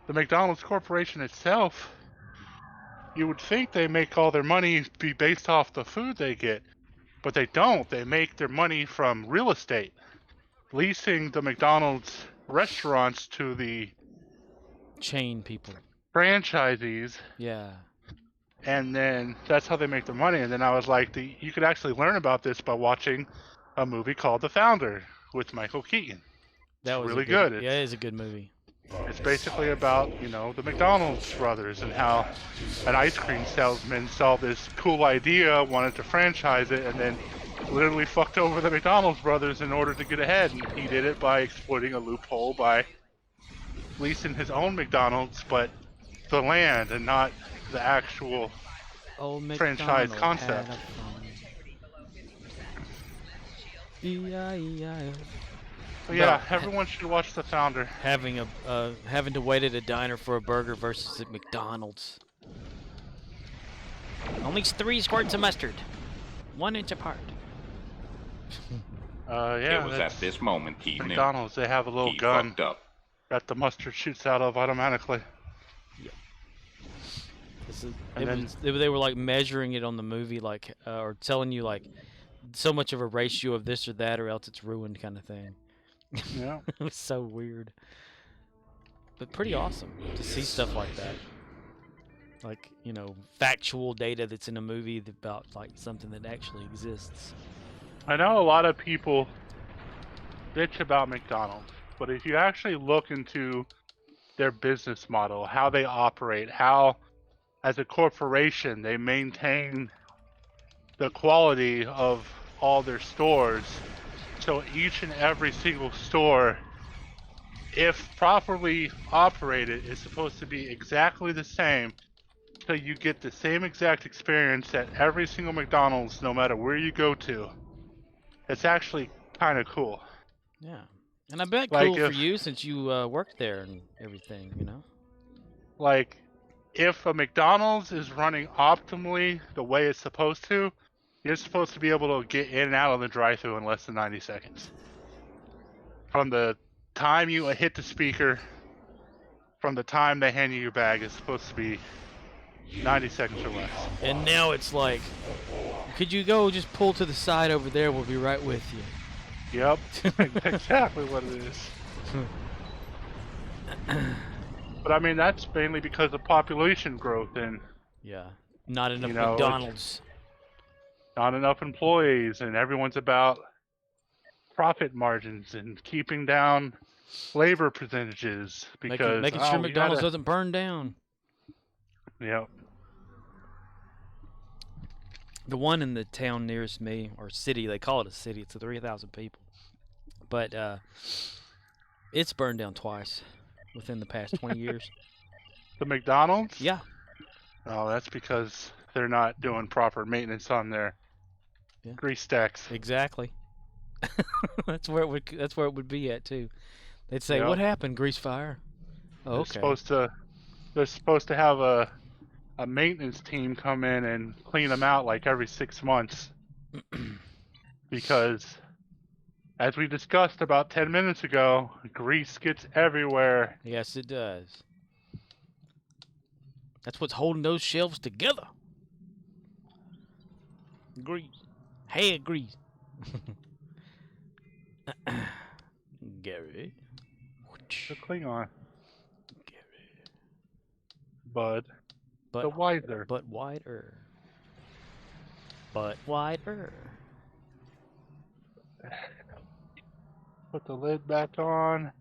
the McDonald's Corporation itself, you would think they make all their money be based off the food they get, but they don't. They make their money from real estate, leasing the McDonald's restaurants to the Chain people. franchisees, Yeah. and then that's how they make their money. And then I was like, you could actually learn about this by watching a movie called The Founder with Michael Keaton. That It's was really a good. good. Yeah, it is a good movie. It's basically about, the McDonald's brothers and how an ice cream salesman saw this cool idea, wanted to franchise it, and then literally fucked over the McDonald's brothers in order to get ahead. And he did it by exploiting a loophole by leasing his own McDonald's, but the land and not the actual franchise concept. But yeah, everyone should watch The Founder. Having to wait at a diner for a burger versus at McDonald's. Only 3 squirts of mustard, 1 inch apart. Yeah, It was at this moment he knew. McDonald's, they have a little He gun fucked up. that the mustard shoots out of automatically. They were like measuring it on the movie, like or telling you like so much of a ratio of this or that, or else it's ruined, kind of thing. Yeah. It was so weird, but pretty awesome to see stuff like that. Like, factual data that's in a movie about like something that actually exists. I know a lot of people bitch about McDonald's, but if you actually look into their business model, how they operate, how as a corporation they maintain the quality of all their stores, so each and every single store, if properly operated, is supposed to be exactly the same, so you get the same exact experience at every single McDonald's no matter where you go to. It's actually kind of cool. Yeah, and I bet Like cool for if- you since you worked there and everything. Like, if a McDonald's is running optimally the way it's supposed to, you're supposed to be able to get in and out of the drive-thru in less than 90 seconds. From the time you hit the speaker, from the time they hand you your bag, is supposed to be 90 seconds or less. And now it's like, could you go just pull to the side over there? We'll be right with you. Yep, exactly what it is. But I mean, that's mainly because of population growth and Yeah, not enough it's- McDonald's. not enough employees, and everyone's about profit margins and keeping down labor percentages because Making sure McDonald's doesn't burn down. Yep. The one in the town nearest me, or city, they call it a city. It's 3,000 people, but it's burned down twice within the past 20 years. The McDonald's? Yeah. Oh, that's because they're not doing proper maintenance on their grease stacks. Exactly. That's where it would be at too. They'd say, Yep. "What happened? Grease fire." Oh, okay. They're supposed to have a maintenance team come in and clean them out like every 6 months. Because, as we discussed about 10 minutes ago, grease gets everywhere. Yes, it does. That's what's holding those shelves together. Grease. Hey, grease. Gary. The Klingon. Gary. Bud. But The wiser. But wider. But wider. Put the lid back on.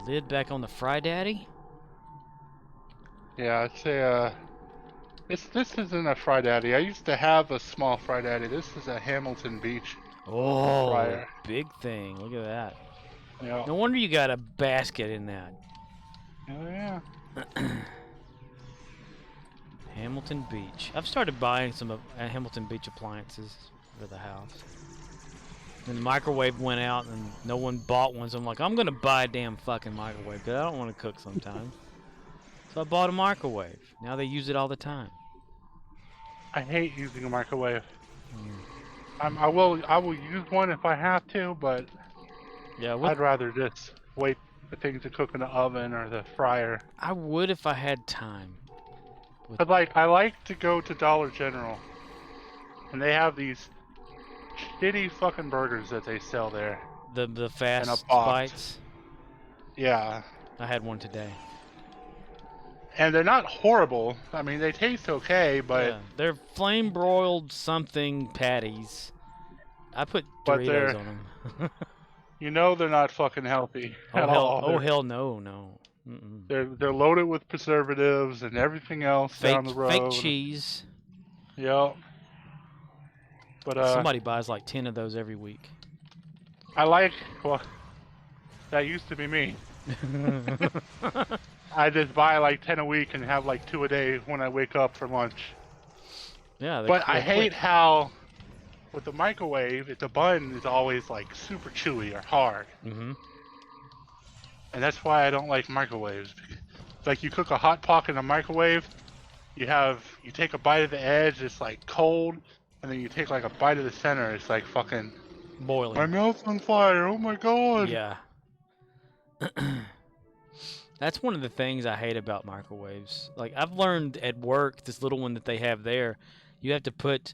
Lid back on the Fry Daddy? Yeah, I'd say, this isn't a Fry Daddy. I used to have a small Fry Daddy. This is a Hamilton Beach Oh, fryer. big thing. Look at that. Yeah. No wonder you got a basket in that. Oh yeah. Hamilton Beach. I've started buying some Hamilton Beach appliances for the house. And the microwave went out and no one bought one, so I'm like, I'm gonna buy a damn fucking microwave because I don't want to cook sometimes. So I bought a microwave. Now they use it all the time. I hate using a microwave. I will use one if I have to, but Yeah, I'd rather just wait for things to cook in the oven or the fryer. I would if I had time. But like, I like to go to Dollar General, and they have these shitty fucking burgers that they sell there. The fast box. bites. Yeah, I had one today. and they're not horrible. I mean, they taste okay, but Yeah, they're flame broiled something patties. I put But Doritos they're- on them. you know they're not fucking healthy at all. Oh hell no. Mm-mm. They're loaded with preservatives and everything else down the road. Fake cheese. Yep. But Somebody buys like 10 of those every week. well, that used to be me. I just buy like 10 a week and have like 2 a day when I wake up for lunch. Yeah, But I hate how with the microwave, the bun is always like super chewy or hard. Mm-hmm. And that's why I don't like microwaves. Like you cook a hot pocket in a microwave, you take a bite of the edge, it's like cold, and then you take like a bite of the center, it's like fucking Boiling. my mouth's on fire, oh my god. Yeah. That's one of the things I hate about microwaves. Like, I've learned at work, this little one that they have there, you have to put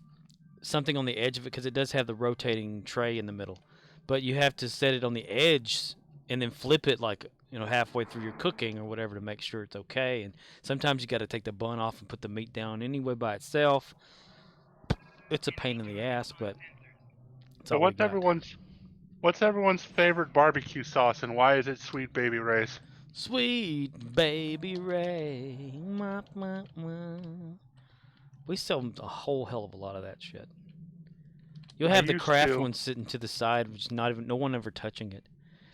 something on the edge of it because it does have the rotating tray in the middle. But you have to set it on the edge and then flip it like, halfway through your cooking or whatever to make sure it's okay. And sometimes you got to take the bun off and put the meat down anyway by itself. It's a pain in the ass, but it's So all we got. what's everyone's favorite barbecue sauce and why is it Sweet Baby Ray's? Sweet baby Ray. Mwah, mwah, mwah. We sell a whole hell of a lot of that shit. You'll I have the used craft to. one sitting to the side, which no one ever touching it.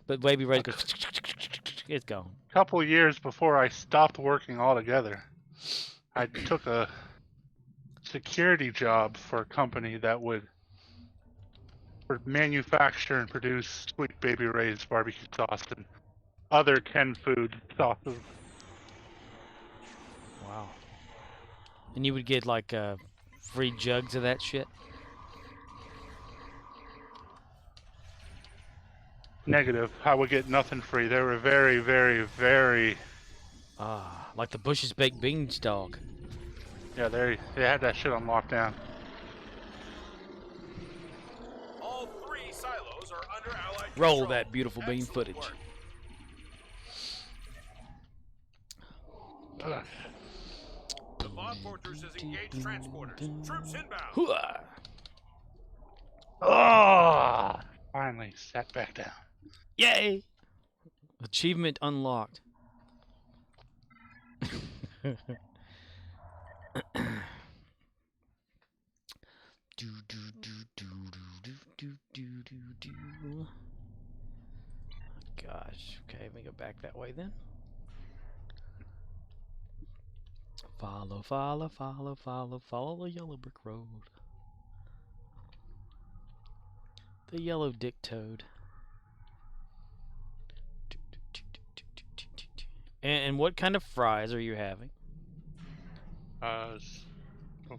But baby Ray goes, it's gone. A couple of years before I stopped working altogether, I took a security job for a company that would manufacture and produce Sweet Baby Ray's barbecue sauce and other 10 food sauces. Wow. And you would get like free jugs of that shit? Negative. I would get nothing free. They were very, very, very. Ah, like the Bush's Baked Beans dog. Yeah, they had that shit on lockdown. All 3 silos are under Allied Roll control. that beautiful bean Excellent footage. work. Ugh. The Bomb Fortress has engaged transporters. Troops inbound. Hooah! Oh, finally sat back down. Yay! Achievement unlocked. Gosh. Okay, let me go back that way then. Follow the yellow brick road. The yellow dick toad. And what kind of fries are you having?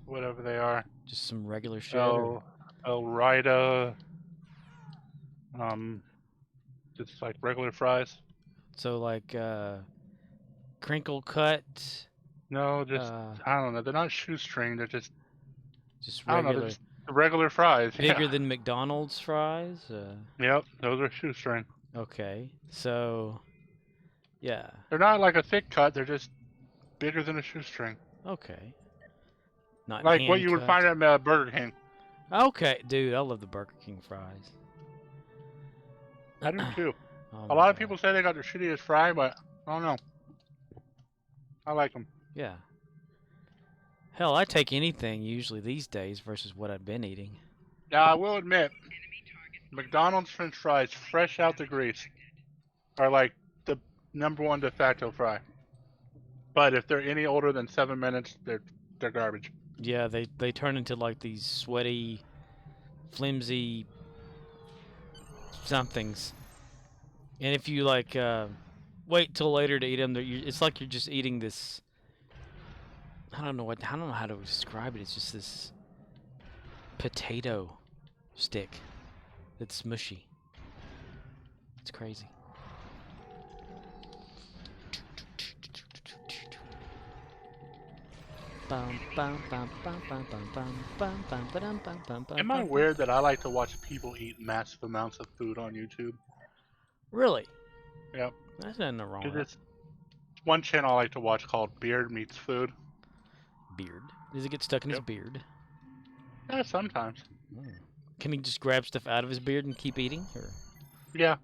Whatever they are. Just some regular shit? or- El Rida. Just like regular fries. So like crinkle cut, No, just uh, I don't know. They're not shoestring. They're just just I don't know. They're regular, just regular fries. bigger yeah. than McDonald's fries. Yep, those are shoestring. Okay, so yeah, They're not like a thick cut. They're just bigger than a shoestring. okay. Not Like what hand you would cut. find at Burger King. Okay, dude, I love the Burger King fries. I do too. Oh A my lot of God. people say they got the shittiest fry, but I don't know. I like them. Yeah. Hell, I take anything usually these days versus what I've been eating. Now I will admit, McDonald's French fries, fresh out the grease, are like the #1 de facto fry. But if they're any older than 7 minutes, they're garbage. Yeah, they turn into like these sweaty, flimsy somethings. And if you like wait till later to eat them, it's like you're just eating this. I don't know how to describe it. It's just this potato stick that's smushy. It's crazy. Am I weird that I like to watch people eat massive amounts of food on YouTube? Really? Yep. There's nothing wrong with Because it. it's one channel I like to watch called Beard Meets Food. Beard? Does it get stuck in his Yep. beard? Yeah, sometimes. Can he just grab stuff out of his beard and keep eating? Or Yeah,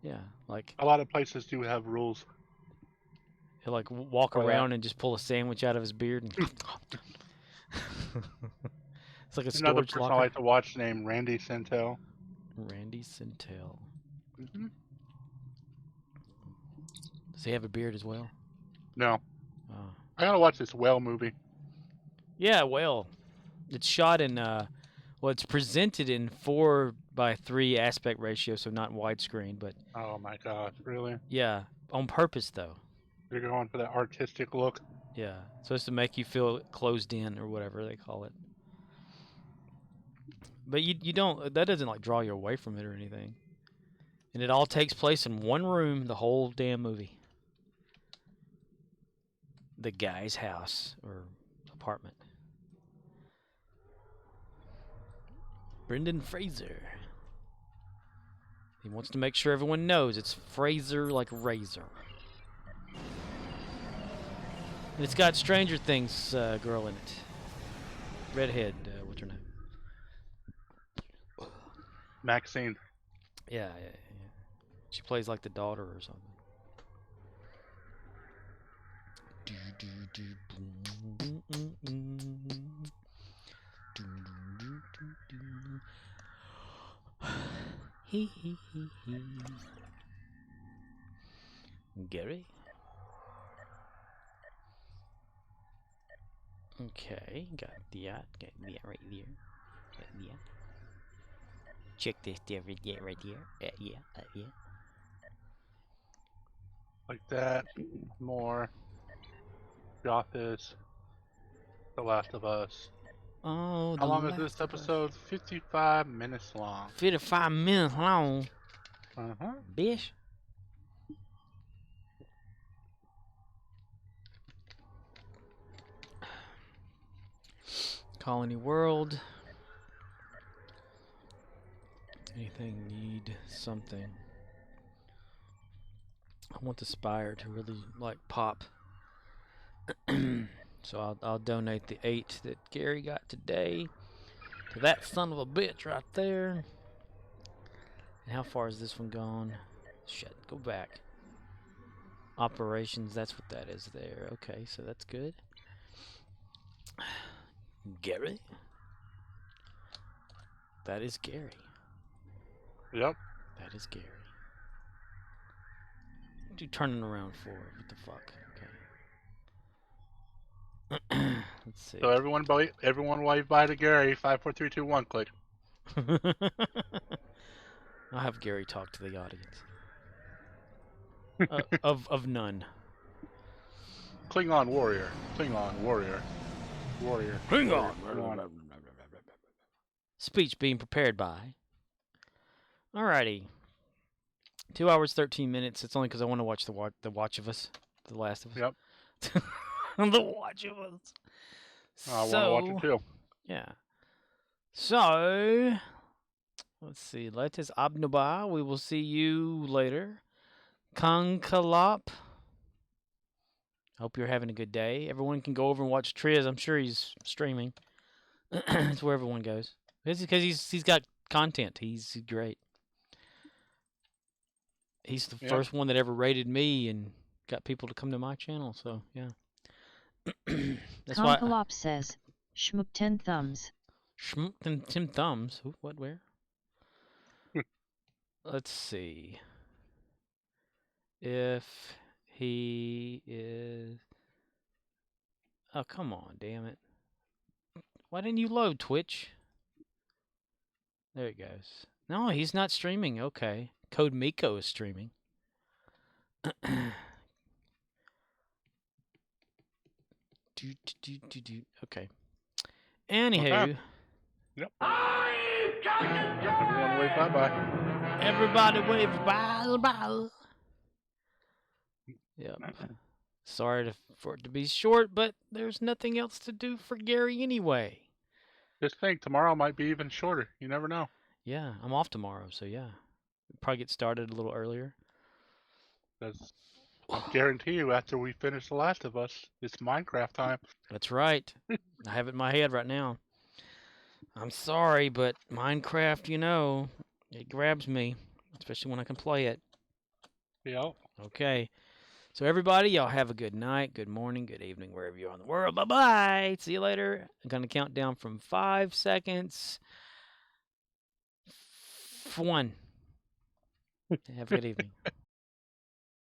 yeah, like a lot of places do have rules. he'll like walk For that. around and just pull a sandwich out of his beard. And it's like a Another storage person locker. I like to watch named Randy Centel. Randy Centel. Mm-hmm. Does he have a beard as well? No, Oh. I gotta watch this whale movie. Yeah, well, it's shot in well, it's presented in 4:3 aspect ratio, so not widescreen, but Oh my god, really? yeah, on purpose though. You're going for that artistic look? Yeah, supposed to make you feel closed in or whatever they call it. But you don't. That doesn't like draw you away from it or anything. And it all takes place in one room, the whole damn movie. The guy's house or apartment. Brendan Fraser. He wants to make sure everyone knows it's Fraser like razor. And it's got Stranger Things girl in it. Redhead, what's her name? Maxine. Yeah. She plays like the daughter or something. Gary? Okay, got that right there. Yeah. Check this there, right there. Yeah. Like that. More. The Office. The Last of Us. Oh, How long is this episode? 55 minutes long. 55 minutes long, Uh-huh. bitch. Colony World. Anything need something. I want the Spire to really like pop. So I'll donate the 8 that Gary got today to that son of a bitch right there. And how far is this one gone? Shit, go back. Operations, that's what that is there. Okay, so that's good. Gary? That is Gary. Yep. That is Gary. What are you turning around for? What the fuck? Okay. Let's see. So everyone wave bye to Gary. 5, 4, 3, 2, 1. Click. I'll have Gary talk to the audience. Of none. Klingon warrior. Klingon warrior. Warrior. Klingon. Klingon. Speech being prepared by. Alrighty. 2 hours 13 minutes. It's only because I want to watch the Watch of Us, The Last of Us. Yep. The Watch of Us. I want to watch it too. Yeah. So, let's see. Letis Abnuba. We will see you later. Kankalop. Hope you're having a good day. Everyone can go over and watch Triz. I'm sure he's streaming. It's where everyone goes. It's because he's got content. He's great. He's the first one that ever rated me and got people to come to my channel. So yeah. That's why. Conkalop says, "Schmoop 10 thumbs." Schmoop 10 thumbs. Who, what? Where? Let's see. If he is Oh, come on, damn it. Why didn't you load, Twitch? There it goes. No, he's not streaming. Okay. Code Miko is streaming. Okay. Anywho. Yep. Everyone wave bye-bye. Everybody wave bye-bye. Yep. Sorry for it to be short, but there's nothing else to do for Gary anyway. Just think, tomorrow might be even shorter. You never know. Yeah, I'm off tomorrow, so yeah. Probably get started a little earlier. Because I guarantee you, after we finish The Last of Us, it's Minecraft time. That's right. I have it in my head right now. I'm sorry, but Minecraft, you know, it grabs me, especially when I can play it. Yep. Okay. So everybody, y'all have a good night, good morning, good evening, wherever you are in the world. Bye-bye. See you later. I'm going to count down from 5 seconds. 1. Have a good evening.